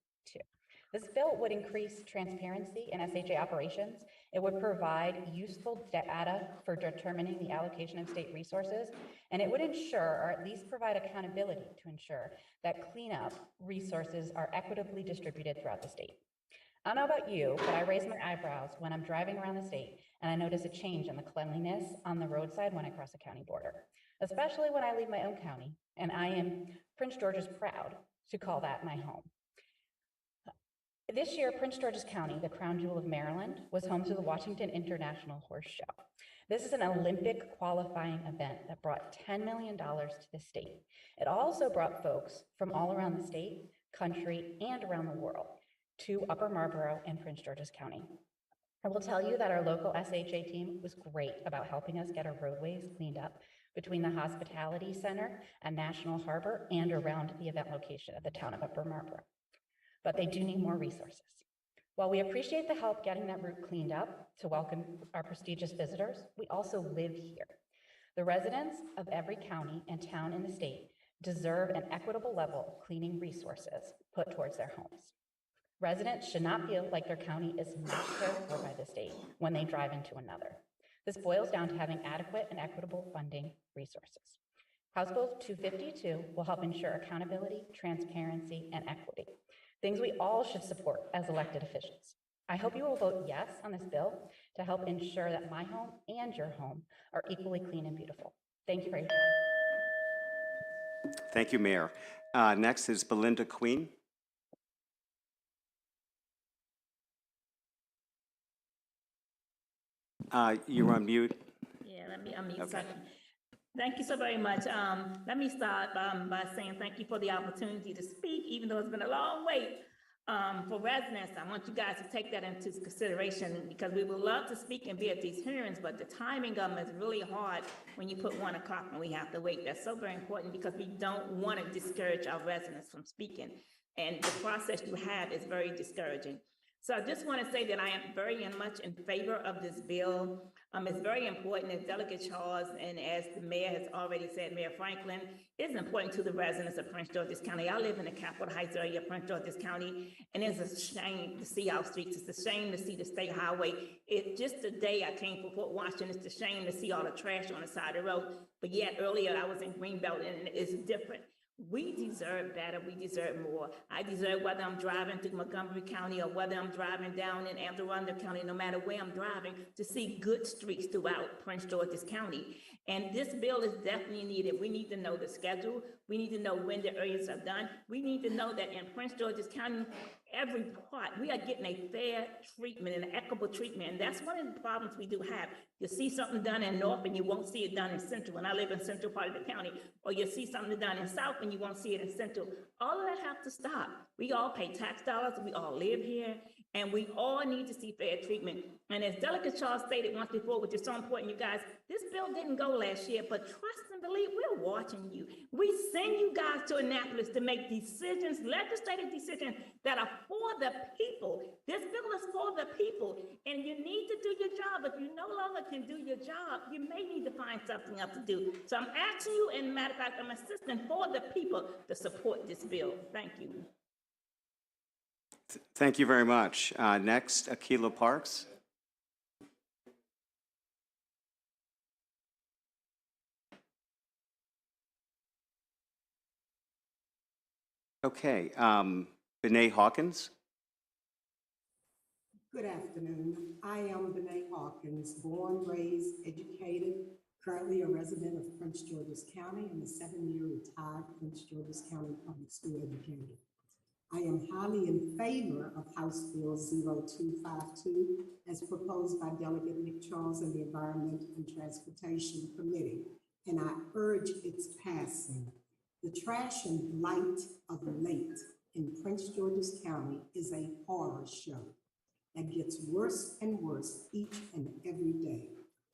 This bill would increase transparency in SHA operations. It would provide useful data for determining the allocation of state resources, and it would ensure, or at least provide accountability to ensure, that cleanup resources are equitably distributed throughout the state. I don't know about you, but I raise my eyebrows when I'm driving around the state and I notice a change in the cleanliness on the roadside when I cross a county border, especially when I leave my own county, and I am Prince George's proud to call that my home. This year, Prince George's County, the crown jewel of Maryland, was home to the Washington International Horse Show. This is an Olympic qualifying event that brought $10 million to the state. It also brought folks from all around the state, country, and around the world to Upper Marlboro and Prince George's County. I will tell you that our local SHA team was great about helping us get our roadways cleaned up between the Hospitality Center and National Harbor and around the event location of the town of Upper Marlboro. But they do need more resources. While we appreciate the help getting that route cleaned up to welcome our prestigious visitors, we also live here. The residents of every county and town in the state deserve an equitable level of cleaning resources put towards their homes. Residents should not feel like their county is not cared for by the state when they drive into another. This boils down to having adequate and equitable funding resources. House Bill 252 will help ensure accountability, transparency, and equity, things we all should support as elected officials. I hope you will vote yes on this bill to help ensure that my home and your home are equally clean and beautiful. Thank you for your time. Thank you, Mayor. Next is Belinda Queen. You're on mute. Yeah, let me unmute second. Thank you so very much. Let me start by saying thank you for the opportunity to speak, even though it's been a long wait for residents. I want you guys to take that into consideration because we would love to speak and be at these hearings, but the timing of them is really hard when you put 1 o'clock and we have to wait. That's so very important because we don't want to discourage our residents from speaking. And the process you have is very discouraging. So I just want to say that I am very much in favor of this bill. It's very important, as Delegate Charles and as the mayor has already said, Mayor Franklin, it's important to the residents of Prince George's County. I live in the Capitol Heights area of Prince George's County, and it's a shame to see our streets. It's a shame to see the state highway. Just the day I came from Fort Washington, it's a shame to see all the trash on the side of the road. But yet earlier I was in Greenbelt, and it's different. We deserve better. We deserve more. I deserve, whether I'm driving through Montgomery County or whether I'm driving down in Anne Arundel County, no matter where I'm driving, to see good streets throughout Prince George's County. And this bill is definitely needed. We need to know the schedule. We need to know when the areas are done. We need to know that in Prince George's County, every part, we are getting a fair treatment and an equitable treatment. And that's one of the problems we do have. You see something done in North and you won't see it done in Central. And I live in Central part of the county. Or you see something done in South and you won't see it in Central. All of that have to stop. We all pay tax dollars. We all live here. And we all need to see fair treatment. And as Delegate Charles stated once before, which is so important, you guys, this bill didn't go last year, but trust and believe we're watching you. We send you guys to Annapolis to make decisions, legislative decisions that are for the people. This bill is for the people, and you need to do your job. If you no longer can do your job, you may need to find something else to do. So I'm asking you, and matter of fact, I'm insisting for the people to support this bill. Thank you. Thank you very much. Next, Akila Parks. Okay, Benet Hawkins. Good afternoon. I am Benet Hawkins, born, raised, educated, currently a resident of Prince George's County and a 7-year retired Prince George's County Public School educator. I am highly in favor of House Bill 0252 as proposed by Delegate Nick Charles and the Environment and Transportation Committee, and I urge its passing. The trash and blight of late in Prince George's County is a horror show that gets worse and worse each and every day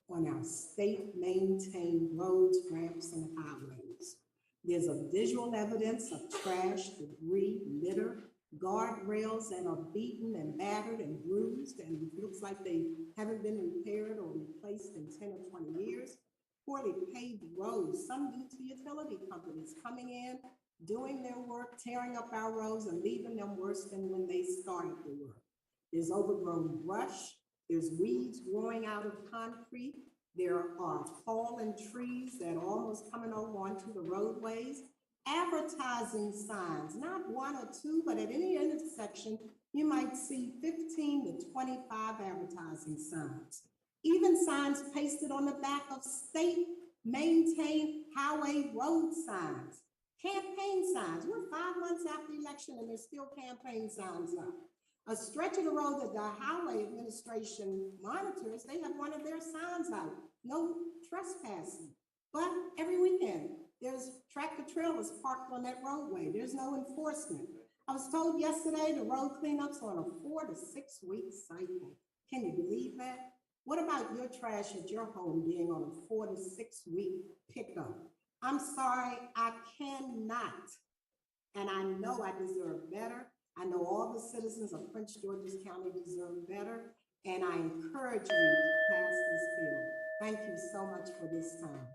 on our state-maintained roads, ramps, and highways. There's a visual evidence of trash, debris, litter, guardrails that are beaten and battered and bruised and looks like they haven't been repaired or replaced in 10 or 20 years. Poorly paved roads, some due to utility companies coming in, doing their work, tearing up our roads and leaving them worse than when they started the work. There's overgrown brush, there's weeds growing out of concrete, there are fallen trees that are almost coming over onto the roadways. Advertising signs, not 1 or 2, but at any intersection, you might see 15 to 25 advertising signs. Even signs pasted on the back of state-maintained highway road signs. Campaign signs. We're 5 months after the election and there's still campaign signs up. A stretch of the road that the Highway Administration monitors, they have one of their signs out, no trespassing. But every weekend, there's tractor trailers parked on that roadway. There's no enforcement. I was told yesterday the road cleanups on a 4 to 6 week cycle. Can you believe that? What about your trash at your home being on a 4 to 6 week pickup? I'm sorry, I cannot. And I know I deserve better. I know all the citizens of Prince George's County deserve better. And I encourage you to pass this bill. Thank you so much for this time.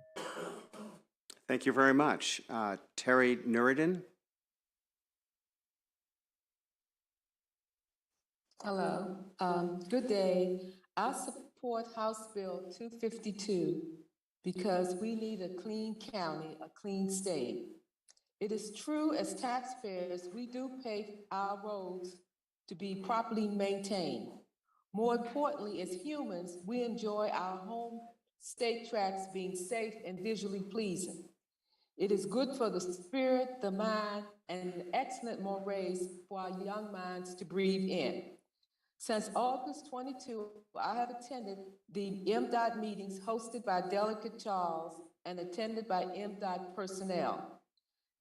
Thank you very much. Terry Nuruddin. Hello, good day. I support House Bill 252 because we need a clean county, a clean state. It is true as taxpayers, we do pay our roads to be properly maintained. More importantly, as humans, we enjoy our home state tracks being safe and visually pleasing. It is good for the spirit, the mind, and an excellent mores for our young minds to breathe in. Since August 22, I have attended the MDOT meetings hosted by Delegate Charles and attended by MDOT personnel.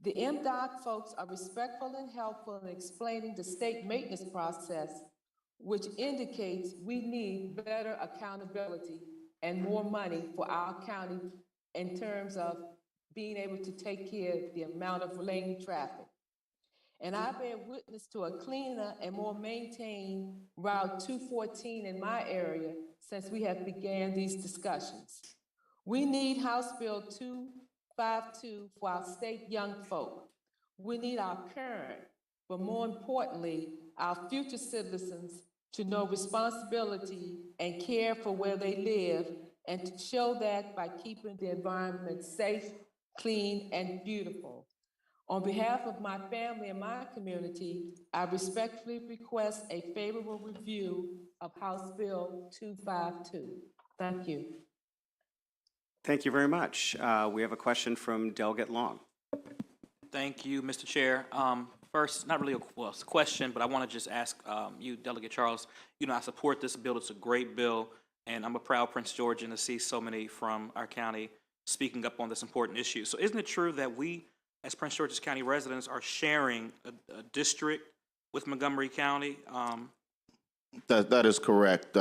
The MDOT folks are respectful and helpful in explaining the state maintenance process, which indicates we need better accountability and more money for our county in terms of being able to take care of the amount of lane traffic. And I bear witness to a cleaner and more maintained Route 214 in my area since we have began these discussions. We need House Bill 252 for our state young folk. We need our current, but more importantly, our future citizens to know responsibility and care for where they live, and to show that by keeping the environment safe, clean, and beautiful. On behalf of my family and my community, I respectfully request a favorable review of House Bill 252. Thank you. Thank you very much. We have a question from Delegate Long. Thank you, Mr. Chair. First, not really a question, but I want to just ask you, Delegate Charles, you know, I support this bill. It's a great bill, and I'm a proud Prince Georgian to see so many from our county speaking up on this important issue. So isn't it true that we, as Prince George's County residents, are sharing a district with Montgomery County? That is correct.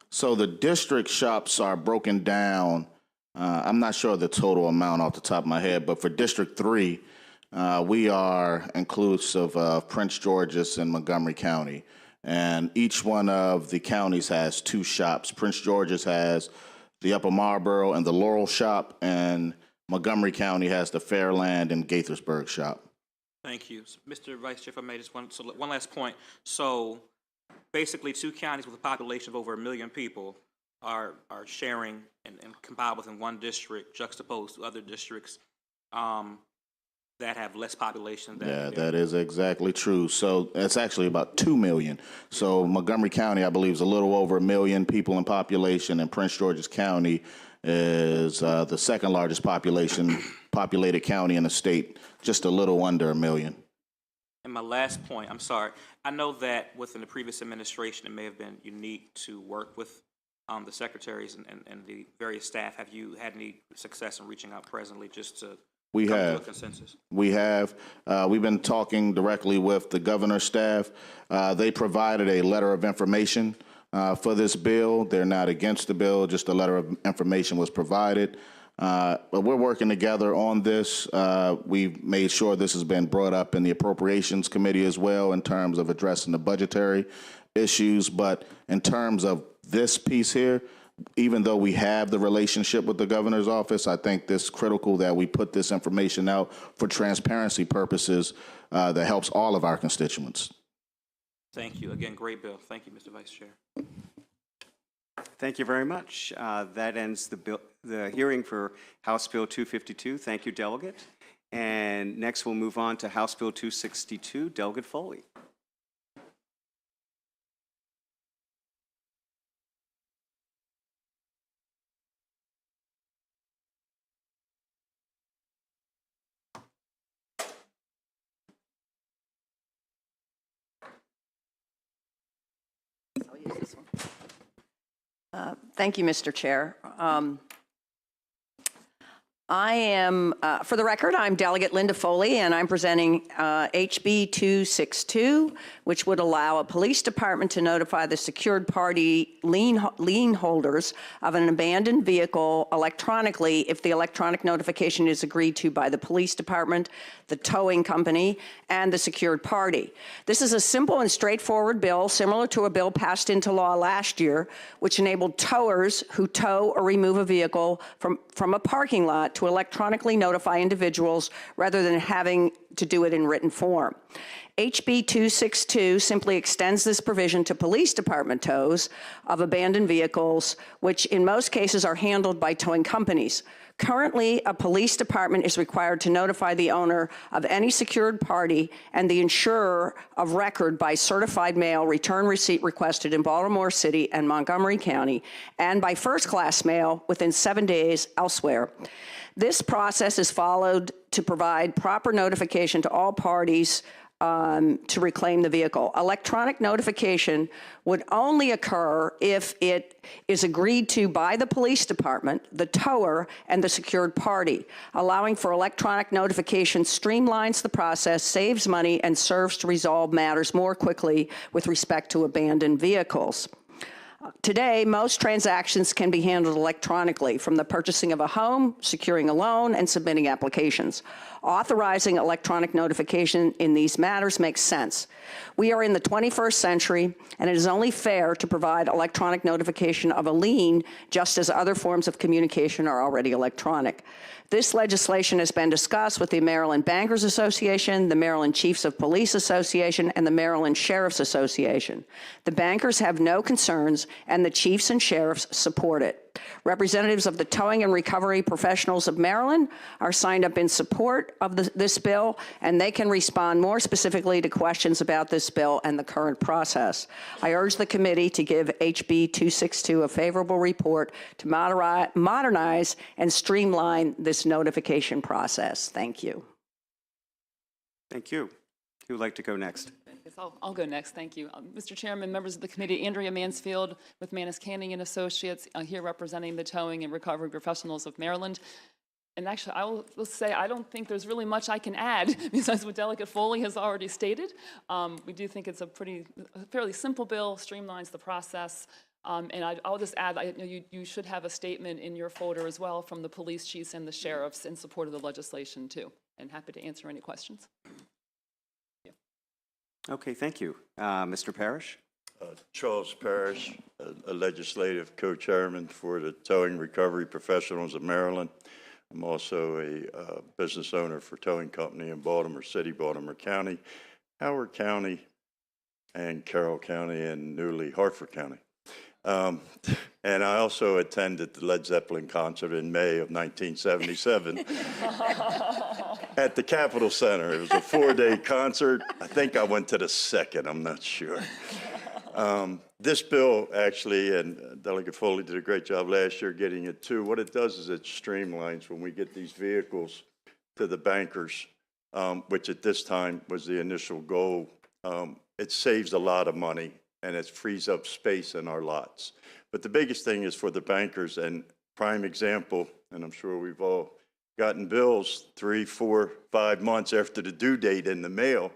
So the district shops are broken down I'm not sure the total amount off the top of my head, but for District 3, we are inclusive of Prince George's and Montgomery County. And each one of the counties has 2 shops. Prince George's has the Upper Marlboro and the Laurel shop, and Montgomery County has the Fairland and Gaithersburg shop. Thank you. Mr. Vice Chair, if I may, just one last point. So basically 2 counties with a population of over 1 million people are sharing and compiled within one district juxtaposed to other districts that have less population than. Yeah, that is exactly true. So it's actually about 2 million. So Montgomery County, I believe, is a little over 1 million people in population, and Prince George's County is the second largest populated county in the state, just a little under 1 million. And my last point, I'm sorry, I know that within the previous administration, it may have been unique to work with the secretaries and the various staff. Have you had any success in reaching out presently just to come to a consensus? We have. We've been talking directly with the governor's staff. They provided a letter of information for this bill. They're not against the bill, just a letter of information was provided. But we're working together on this. We've made sure this has been brought up in the Appropriations Committee as well in terms of addressing the budgetary issues. But in terms of this piece here, even though we have the relationship with the governor's office, I think it's critical that we put this information out for transparency purposes that helps all of our constituents. Thank you. Again, great bill. Thank you, Mr. Vice Chair. Thank you very much. That ends the hearing for House Bill 252. Thank you, Delegate. And next we'll move on to House Bill 262. Delegate Foley. I'll use this one. Thank you, Mr. Chair. I am, for the record, I'm Delegate Linda Foley, and I'm presenting HB 262, which would allow a police department to notify the secured party lien holders of an abandoned vehicle electronically if the electronic notification is agreed to by the police department, the towing company, and the secured party. This is a simple and straightforward bill, similar to a bill passed into law last year, which enabled towers who tow or remove a vehicle from a parking lot to electronically notify individuals rather than having to do it in written form. HB 262 simply extends this provision to police department tows of abandoned vehicles, which in most cases are handled by towing companies. Currently, a police department is required to notify the owner of any secured party and the insurer of record by certified mail return receipt requested in Baltimore City and Montgomery County, and by first-class mail within 7 days elsewhere. This process is followed to provide proper notification to all parties to reclaim the vehicle. Electronic notification would only occur if it is agreed to by the police department, the tower, and the secured party. Allowing for electronic notification streamlines the process, saves money, and serves to resolve matters more quickly with respect to abandoned vehicles. Today, most transactions can be handled electronically, from the purchasing of a home, securing a loan, and submitting applications. Authorizing electronic notification in these matters makes sense. We are in the 21st century, and it is only fair to provide electronic notification of a lien, just as other forms of communication are already electronic. This legislation has been discussed with the Maryland Bankers Association, the Maryland Chiefs of Police Association, and the Maryland Sheriffs Association. The bankers have no concerns, and the chiefs and sheriffs support it. Representatives of the Towing and Recovery Professionals of Maryland are signed up in support of this bill, and they can respond more specifically to questions about this bill and the current process. I urge the committee to give HB 262 a favorable report to modernize and streamline this notification process. Thank you. Thank you. Who would like to go next? Yes, I'll go next. Thank you. Mr. Chairman, members of the committee, Andrea Mansfield with Manus Canning and Associates, here representing the Towing and Recovery Professionals of Maryland. And actually, I will say I don't think there's really much I can add besides what Delegate Foley has already stated. We do think it's a fairly simple bill, streamlines the process. And I'll just add, you should have a statement in your folder as well from the police chiefs and the sheriffs in support of the legislation too. And happy to answer any questions. Okay, thank you. Mr. Parrish? Charles Parrish, a legislative co-chairman for the Towing Recovery Professionals of Maryland. I'm also a business owner for towing company in Baltimore City, Baltimore County, Howard County, and Carroll County, and newly Hartford County. And I also attended the Led Zeppelin concert in May of 1977 at the Capitol Center. It was a 4-day concert. I think I went to the second, I'm not sure. This bill actually, and Delegate Foley did a great job last year getting it too, what it does is it streamlines when we get these vehicles to the bankers, which at this time was the initial goal. It saves a lot of money and it frees up space in our lots. But the biggest thing is for the bankers, and prime example, and I'm sure we've all gotten bills 3, 4, 5 months after the due date in the mail.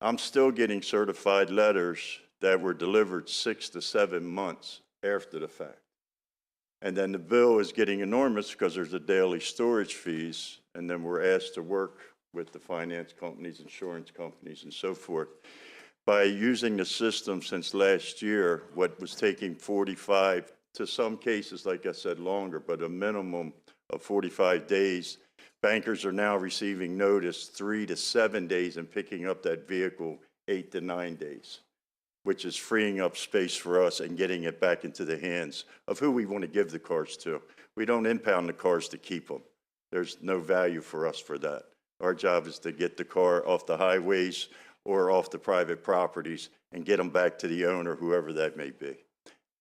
I'm still getting certified letters that were delivered 6 to 7 months after the fact. And then the bill is getting enormous because there's a daily storage fees, and then we're asked to work with the finance companies, insurance companies, and so forth. By using the system since last year, what was taking 45, to some cases, like I said, longer, but a minimum of 45 days, bankers are now receiving notice 3 to 7 days and picking up that vehicle 8 to 9 days, which is freeing up space for us and getting it back into the hands of who we want to give the cars to. We don't impound the cars to keep them. There's no value for us for that. Our job is to get the car off the highways or off the private properties and get them back to the owner, whoever that may be.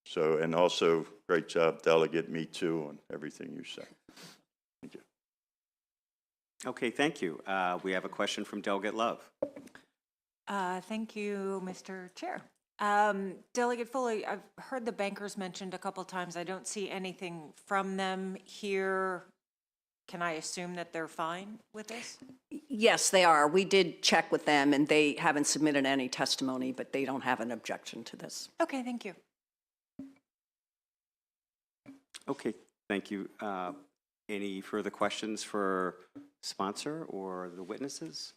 So, and also, great job, Delegate, me too, on everything you said. Thank you. Okay, thank you. We have a question from Delegate Love. Thank you, Mr. Chair. Delegate Foley, I've heard the bankers mentioned a couple times. I don't see anything from them here. Can I assume that they're fine with this? Yes, they are. We did check with them, and they haven't submitted any testimony, but they don't have an objection to this. Okay, thank you. Okay, thank you. Any further questions for sponsor or the witnesses?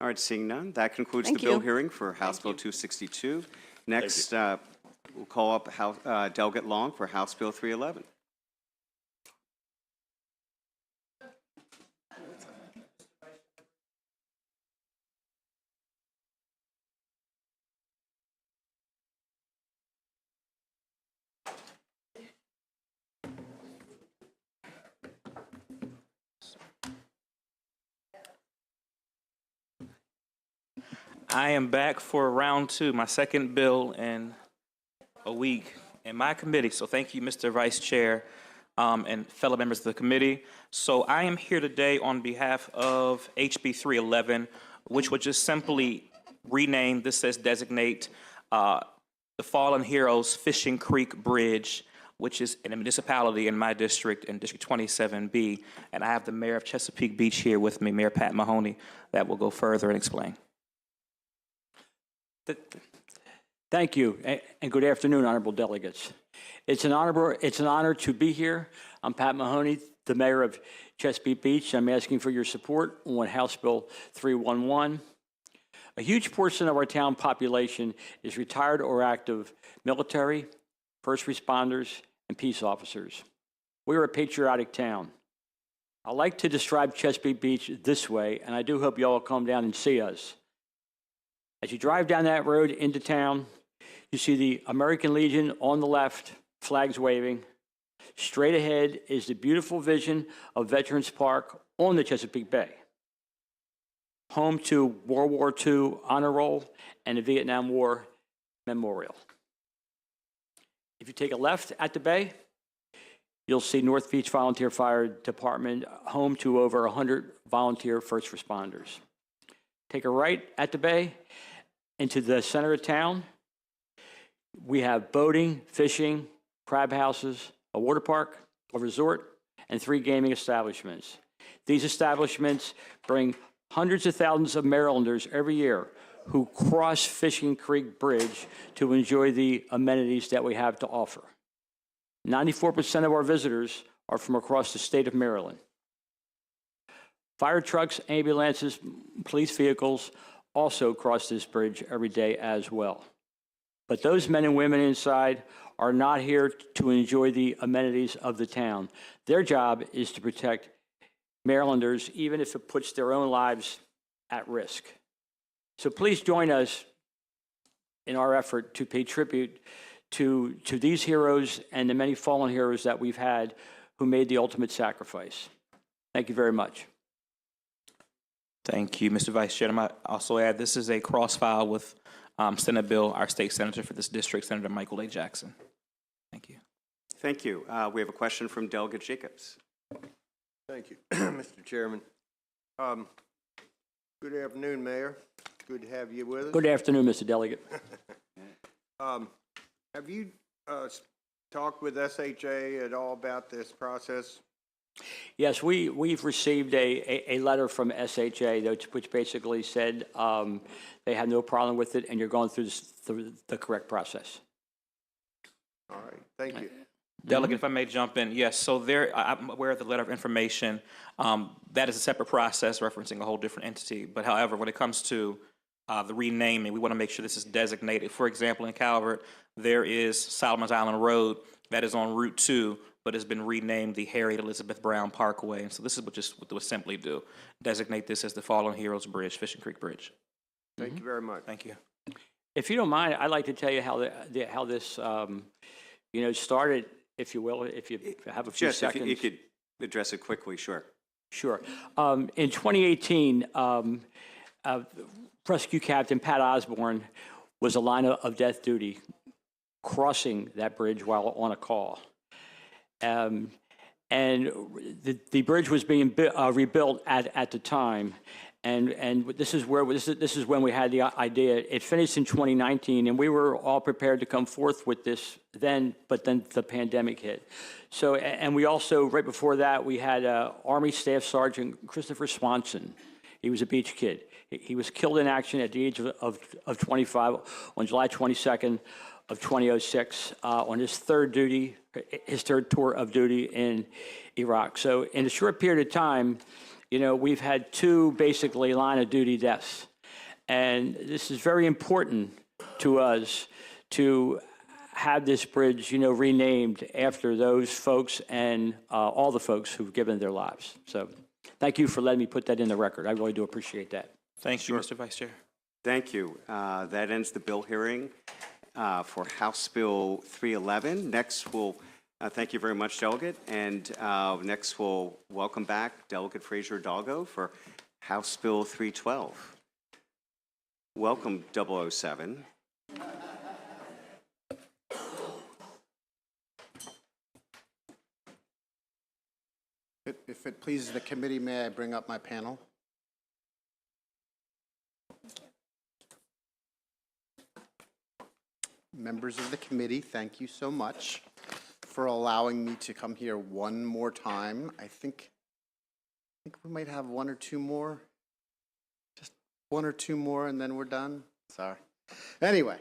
All right, seeing none, that concludes the bill hearing for House Bill 262. Next, we'll call up Delegate Long for House Bill 311. I am back for round two, my second bill in a week in my committee. So thank you, Mr. Vice Chair, and fellow members of the committee. So I am here today on behalf of HB 311, which would just simply rename, this says designate the Fallen Heroes Fishing Creek Bridge, which is in a municipality in my district, in District 27B. And I have the mayor of Chesapeake Beach here with me, Mayor Pat Mahoney, that will go further and explain. Thank you, and good afternoon, honorable delegates. It's an honor to be here. I'm Pat Mahoney, the mayor of Chesapeake Beach. I'm asking for your support on House Bill 311. A huge portion of our town population is retired or active military, first responders, and peace officers. We are a patriotic town. I like to describe Chesapeake Beach this way, and I do hope you all come down and see us. As you drive down that road into town, you see the American Legion on the left, flags waving. Straight ahead is the beautiful vision of Veterans Park on the Chesapeake Bay, home to World War II Honor Roll and the Vietnam War Memorial. If you take a left at the bay, you'll see North Beach Volunteer Fire Department, home to over 100 volunteer first responders. Take a right at the bay, into the center of town, we have boating, fishing, crab houses, a water park, a resort, and 3 gaming establishments. These establishments bring hundreds of thousands of Marylanders every year who cross Fishing Creek Bridge to enjoy the amenities that we have to offer. 94% of our visitors are from across the state of Maryland. Fire trucks, ambulances, police vehicles also cross this bridge every day as well. But those men and women inside are not here to enjoy the amenities of the town. Their job is to protect Marylanders, even if it puts their own lives at risk. So please join us in our effort to pay tribute to these heroes and the many fallen heroes that we've had who made the ultimate sacrifice. Thank you very much. Thank you, Mr. Vice Chair. I might also add, this is a cross-file with Senate Bill, our state senator for this district, Senator Michael A. Jackson. Thank you. Thank you. We have a question from Delegate Jacobs. Thank you, Mr. Chairman. Good afternoon, Mayor. Good to have you with us. Good afternoon, Mr. Delegate. Have you talked with SHA at all about this process? Yes, we've received a letter from SHA which basically said they have no problem with it and you're going through the correct process. All right, thank you. Delegate, if I may jump in, yes, so I'm aware of the letter of information. That is a separate process referencing a whole different entity. But however, when it comes to the renaming, we want to make sure this is designated. For example, in Calvert, there is Solomon's Island Road that is on Route 2, but has been renamed the Harriet Elizabeth Brown Parkway. And so this is what we'll simply do. Designate this as the Fallen Heroes Bridge, Fishing Creek Bridge. Thank you very much. Thank you. If you don't mind, I'd like to tell you how this started, if you will, if you have a few Just seconds. if you could address it quickly, sure. Sure. In 2018, Rescue Captain Pat Osborne was a line of death duty crossing that bridge while on a call. And the bridge was being rebuilt at the time. And this is when we had the idea. It finished in 2019, and we were all prepared to come forth with this then, but then the pandemic hit. So, and we also, right before that, we had Army Staff Sergeant Christopher Swanson. He was a beach kid. He was killed in action at the age of 25 on July 22nd of 2006 on his third tour of duty in Iraq. So in a short period of time, we've had two basically line of duty deaths. And this is very important to us to have this bridge, renamed after those folks and all the folks who've given their lives. So thank you for letting me put that in the record. I really do appreciate that. Thank you, Mr. Vice Chair. Thank you. That ends the bill hearing for House Bill 311. Next, we'll thank you very much, Delegate. And next, we'll welcome back Delegate Fraser Hidalgo for House Bill 312. Welcome, 007. If it pleases the committee, may I bring up my panel? Members of the committee, thank you so much for allowing me to come here one more time. I think we might have one or two more. Just one or two more and then we're done. Sorry. Anyway,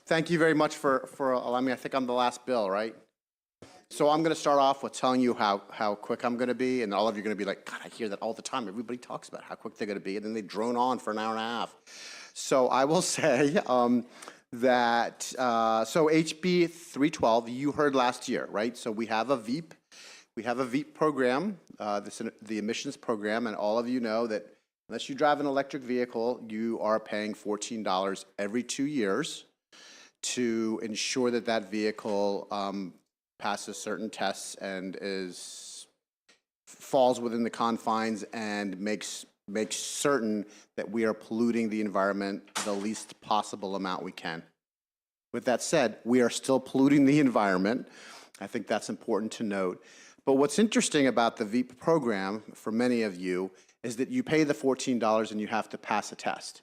thank you very much for allowing me. I think I'm the last bill, right? So I'm going to start off with telling you how quick I'm going to be, and all of you are going to be like, God, I hear that all the time. Everybody talks about how quick they're going to be, and then they drone on for an hour and a half. So I will say that, so HB 312, you heard last year, right? So we have a VEEP. We have a VEEP program, the emissions program, and all of you know that unless you drive an electric vehicle, you are paying $14 every 2 years to ensure that that vehicle passes certain tests and falls within the confines and makes certain that we are polluting the environment the least possible amount we can. With that said, we are still polluting the environment. I think that's important to note. But what's interesting about the VEEP program for many of you is that you pay the $14 and you have to pass a test.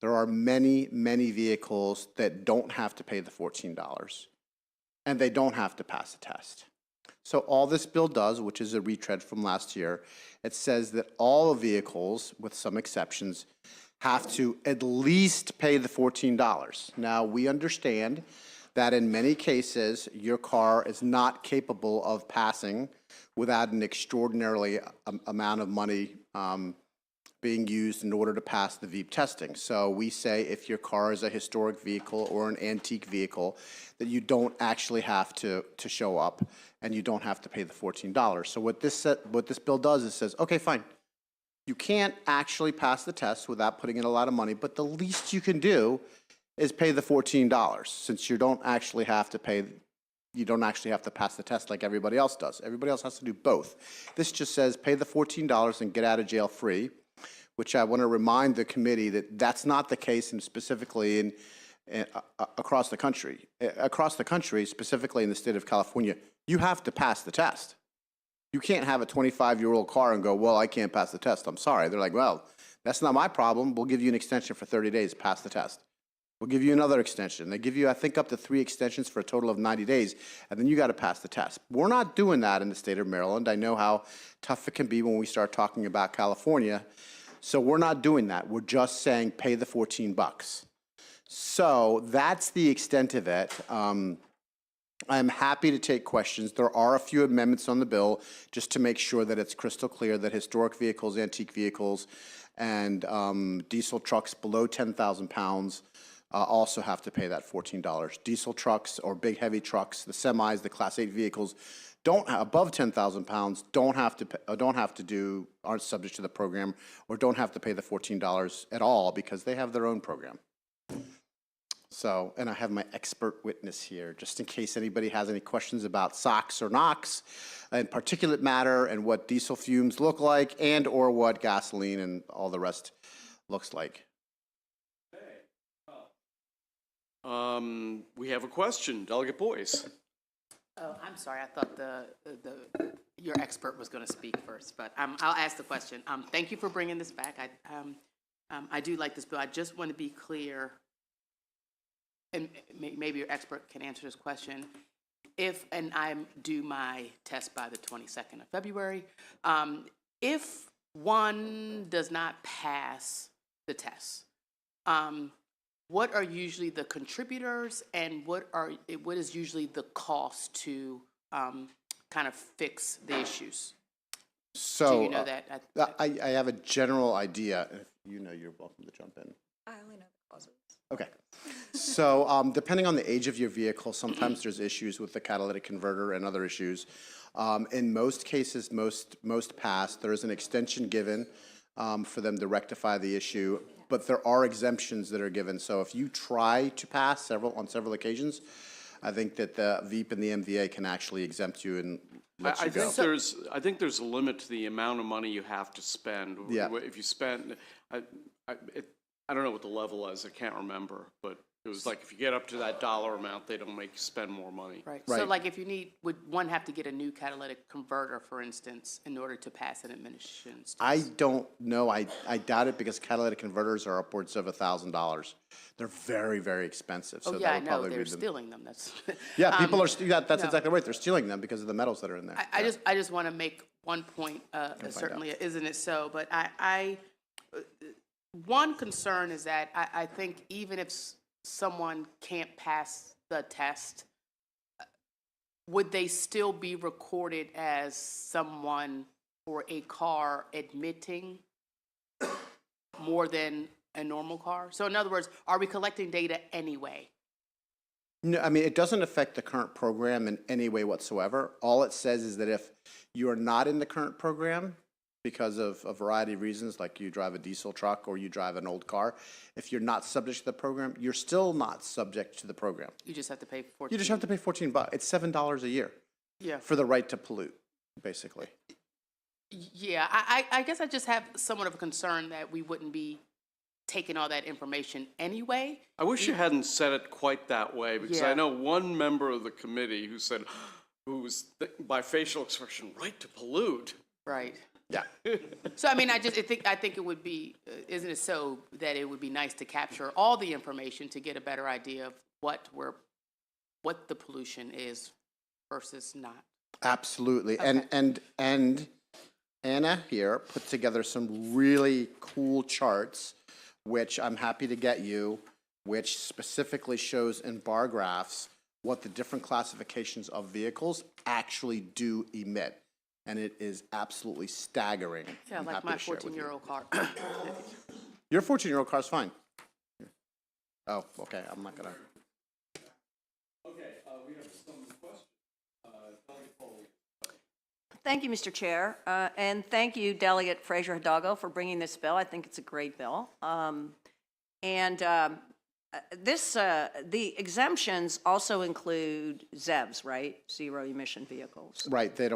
There are many, many vehicles that don't have to pay the $14. And they don't have to pass a test. So all this bill does, which is a retread from last year, it says that all vehicles, with some exceptions, have to at least pay the $14. Now, we understand that in many cases, your car is not capable of passing without an extraordinarily amount of money being used in order to pass the VEEP testing. So we say if your car is a historic vehicle or an antique vehicle, that you don't actually have to show up and you don't have to pay the $14. So what this bill does is says, okay, fine. You can't actually pass the test without putting in a lot of money, but the least you can do is pay the $14, since you don't actually have to pass the test like everybody else does. Everybody else has to do both. This just says pay the $14 and get out of jail free, which I want to remind the committee that that's not the case, and specifically across the country. Across the country, specifically in the state of California, you have to pass the test. You can't have a 25-year-old car and go, well, I can't pass the test. I'm sorry. They're like, well, that's not my problem. We'll give you an extension for 30 days, pass the test. We'll give you another extension. They give you, I think, up to 3 extensions for a total of 90 days, and then you got to pass the test. We're not doing that in the state of Maryland. I know how tough it can be when we start talking about California. So we're not doing that. We're just saying pay the $14. So that's the extent of it. I'm happy to take questions. There are a few amendments on the bill just to make sure that it's crystal clear that historic vehicles, antique vehicles, and diesel trucks below 10,000 pounds also have to pay that $14. Diesel trucks or big heavy trucks, the semis, the Class 8 vehicles, above 10,000 pounds aren't subject to the program, or don't have to pay the $14 at all because they have their own program. So, and I have my expert witness here, just in case anybody has any questions about SOx or NOx and particulate matter and what diesel fumes look like and or what gasoline and all the rest looks like. We have a question. Delegate Boyce. Oh, I'm sorry. I thought your expert was going to speak first, but I'll ask the question. Thank you for bringing this back. I do like this bill. I just want to be clear, and maybe your expert can answer this question. And I do my test by the 22nd of February, if one does not pass the test, what are usually the contributors, and what is usually the cost to kind of fix the issues? So, do you know that? I have a general idea. If you know, you're welcome to jump in. I only know the causes. Okay. So depending on the age of your vehicle, sometimes there's issues with the catalytic converter and other issues. In most cases, most pass. There is an extension given for them to rectify the issue, but there are exemptions that are given. So if you try to pass on several occasions, I think that the VEEP and the MVA can actually exempt you and let you go. I think there's a limit to the amount of money you have to spend. Yeah. If you spend, I don't know what the level is. I can't remember, but it was like if you get up to that dollar amount, they don't make you spend more money. Right. So like if you would one have to get a new catalytic converter, for instance, in order to pass an admissions test? I don't know. I doubt it, because catalytic converters are upwards of $1,000. They're very, very expensive. So Oh, yeah, I that would know. probably They're be stealing them. That's Yeah, people are. That's no. exactly right. They're stealing them because of the metals that are in there. I just want to make one point. Certainly, isn't it so? But one concern is that I think even if someone can't pass the test, would they still be recorded as someone or a car admitting more than a normal car? So in other words, are we collecting data anyway? No, I mean, it doesn't affect the current program in any way whatsoever. All it says is that if you are not in the current program because of a variety of reasons, like you drive a diesel truck or you drive an old car, if you're not subject to the program, you're still not subject to the program. You just have to pay $14. You just have to pay $14. It's $7 a year. Yeah. For the right to pollute, basically. Yeah, I guess I just have somewhat of a concern that we wouldn't be taking all that information anyway. I wish you hadn't said it quite that way, because Yeah. I know one member of the committee who said, by facial expression, right to pollute. Right. Yeah. So I mean, I think it would be, isn't it so that it would be nice to capture all the information to get a better idea of what the pollution is versus not. Absolutely. Okay. And Anna here put together some really cool charts which I'm happy to get you, which specifically shows in bar graphs what the different classifications of vehicles actually do emit. And it is absolutely staggering. Yeah, I'm like happy my to share it with you. 14-year-old car. Your 14-year-old car's fine. Oh, okay, I'm not gonna. Okay, we have some questions. Thank you, Mr. Chair, and thank you, Delegate Frazier Hidalgo, for bringing this bill. I think it's a great bill. The exemptions also include ZEVs, right? Zero emission vehicles. Right, they,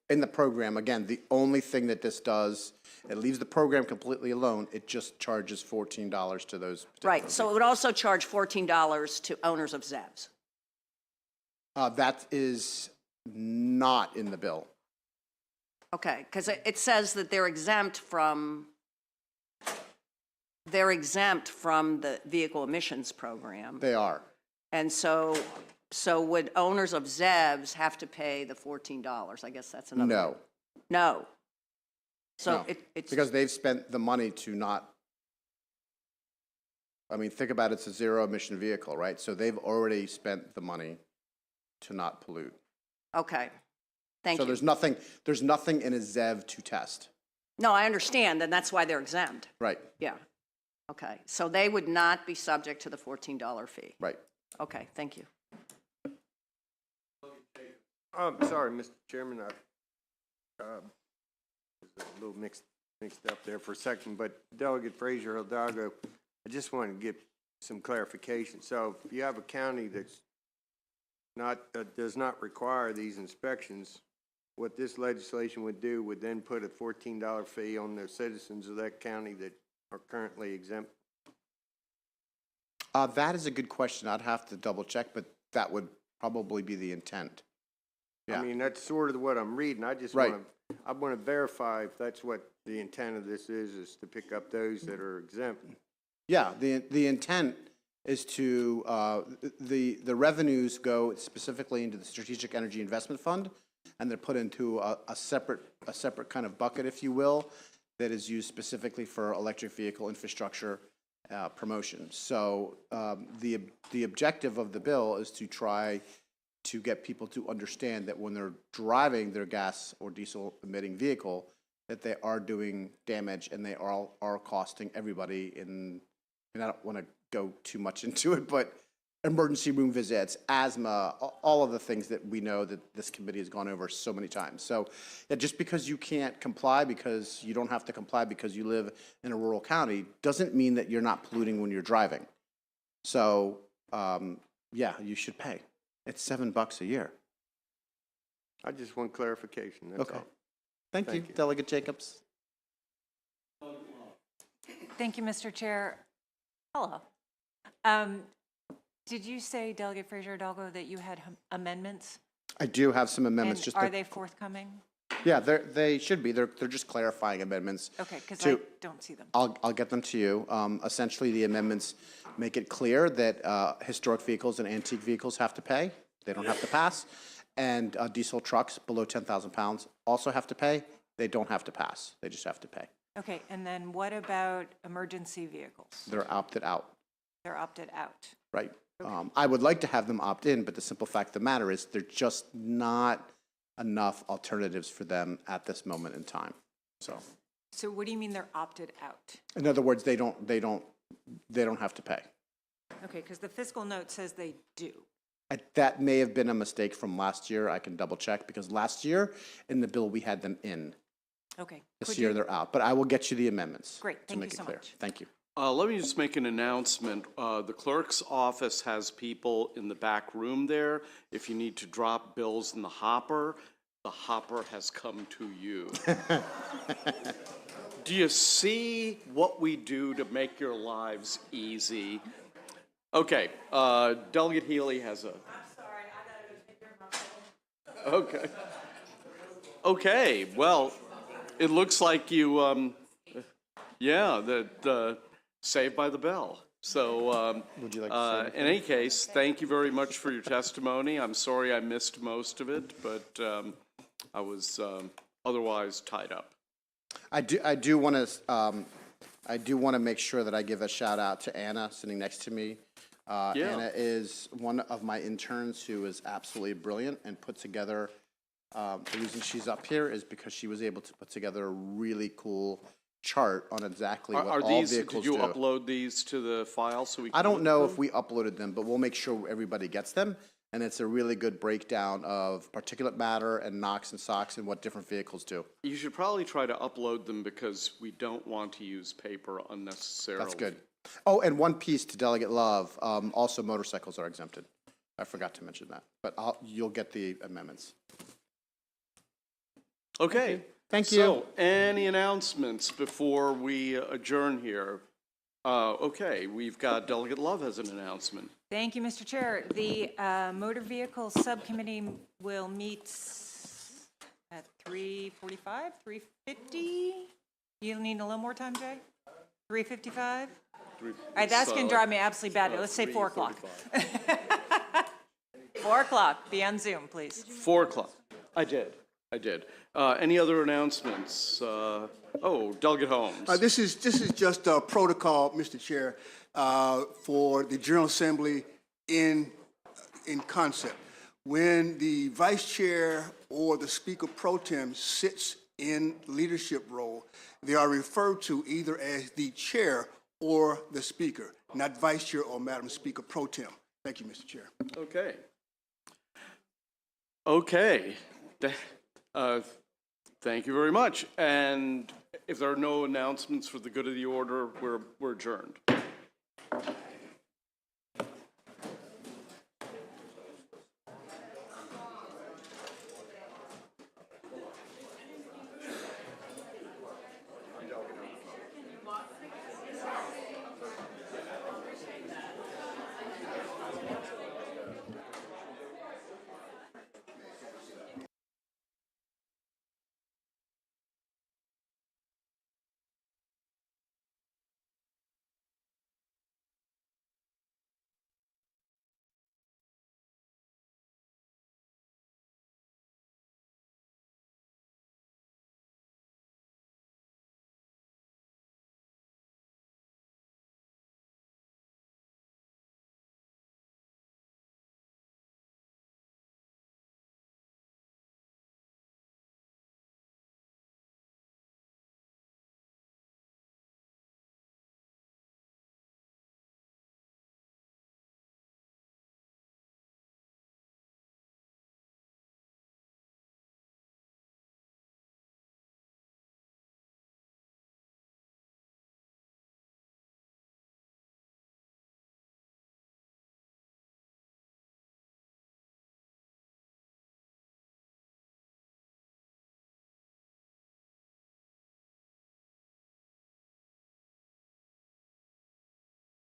in the program, again, the only thing that this does, it leaves the program completely alone, it just charges $14 to those. Right, so it would also charge $14 to owners of ZEVs. That is not in the bill. Okay, because it says that they're exempt from the vehicle emissions program. They are. And so would owners of ZEVs have to pay the $14? I guess that's another. No. No. So No. it's. Because they've spent the money to not, I mean, think about it's a zero emission vehicle, right? So they've already spent the money to not pollute. Okay, thank you. So there's nothing in a ZEV to test. No, I understand, and that's why they're exempt. Right, Yeah. Okay, so they would not be subject to the $14 fee. right. Okay, thank you. Sorry, Mr. Chairman, I was a little mixed up there for a second, but Delegate Frazier Hidalgo, I just wanted to get some clarification. So if you have a county that's does not require these inspections, what this legislation would do would then put a $14 fee on the citizens of that county that are currently exempt? That is a good question. I'd have to double check, but that would probably be the intent. Yeah. I mean, that's sort of what I'm reading. I just Right. I want to verify if that's what the intent of this is to pick up those that are exempt. Yeah, the intent is to, the revenues go specifically into the Strategic Energy Investment Fund, and they're put into a separate kind of bucket, if you will, that is used specifically for electric vehicle infrastructure promotion. So the objective of the bill is to try to get people to understand that when they're driving their gas or diesel emitting vehicle, that they are doing damage and they are costing everybody and I don't want to go too much into it, but emergency room visits, asthma, all of the things that we know that this committee has gone over so many times. So yeah, just because you can't comply, because you don't have to comply because you live in a rural county, doesn't mean that you're not polluting when you're driving. So yeah, you should pay. It's $7 a year. I just want clarification, that's Okay. all. Thank you, Delegate Jacobs. Thank you, Mr. Chair. Hello. Did you say, Delegate Frazier Hidalgo, that you had amendments? I do have some amendments. And just are to- they forthcoming? Yeah, they should be. They're just clarifying amendments. Okay, because to- I don't see them. I'll get them to you. Essentially, the amendments make it clear that historic vehicles and antique vehicles have to pay. They don't have to pass. And diesel trucks below 10,000 pounds also have to pay. They don't have to pass. They just have to pay. Okay, and then what about emergency vehicles? They're opted out, They're opted out. right? I would like to have them opt in, but the simple fact of the matter is they're just not enough alternatives for them at this moment in time. So, So what do you mean they're opted out? in other words, they don't have to pay. Okay, because the fiscal note says they do. That may have been a mistake from last year. I can double check because last year in the bill, we had them in. Okay. This Could year, you- they're out, but I will get you the amendments. Great, to thank make you it so clear. much. Thank you. Let me just make an announcement. The clerk's office has people in the back room there. If you need to drop bills in the hopper has come to you. Do you see what we do to make your lives easy? Okay, Delegate Healy has a... I'm sorry, I gotta go take care of my phone. Okay. Okay, well, it looks like you, Saved by the Bell. So, Would you like to say in any case, thank you very much for your testimony. I'm sorry I missed most of it, but I was otherwise tied up. I do want to I do want to make sure that I give a shout out to Anna sitting next to me. Yeah. Anna is one of my interns who is absolutely brilliant and put together, the reason she's up here is because she was able to put together a really cool chart on exactly what Are all these, vehicles did you do. upload these to the file so we can? I don't look know at if we uploaded them, but we'll make sure everybody gets them. And it's a really good breakdown of particulate matter and NOx and SOx and what different vehicles do. You should probably try to upload them because we don't want to use paper unnecessarily. That's good. Oh, and one piece to Delegate Love, also motorcycles are exempted. I forgot to mention that, but you'll get the amendments. Okay. Thank you. So, any announcements before we adjourn here? Okay, we've got Delegate Love has an announcement. Thank you, Mr. Chair. The Motor Vehicle Subcommittee will meet at 3:45, 3:50? You'll need a little more time, Jay? 3:55? All right, that's going to drive me absolutely batty. Let's say 4 o'clock. 4 o'clock, be on Zoom, please. 4 o'clock. I did. Any other announcements? Delegate Holmes. This is just a protocol, Mr. Chair, for the General Assembly in concept. When the Vice Chair or the Speaker Pro Tem sits in leadership role, they are referred to either as the Chair or the Speaker, not Vice Chair or Madam Speaker Pro Tem. Thank you, Mr. Chair. Okay. Okay. Thank you very much. And if there are no announcements for the good of the order, we're adjourned.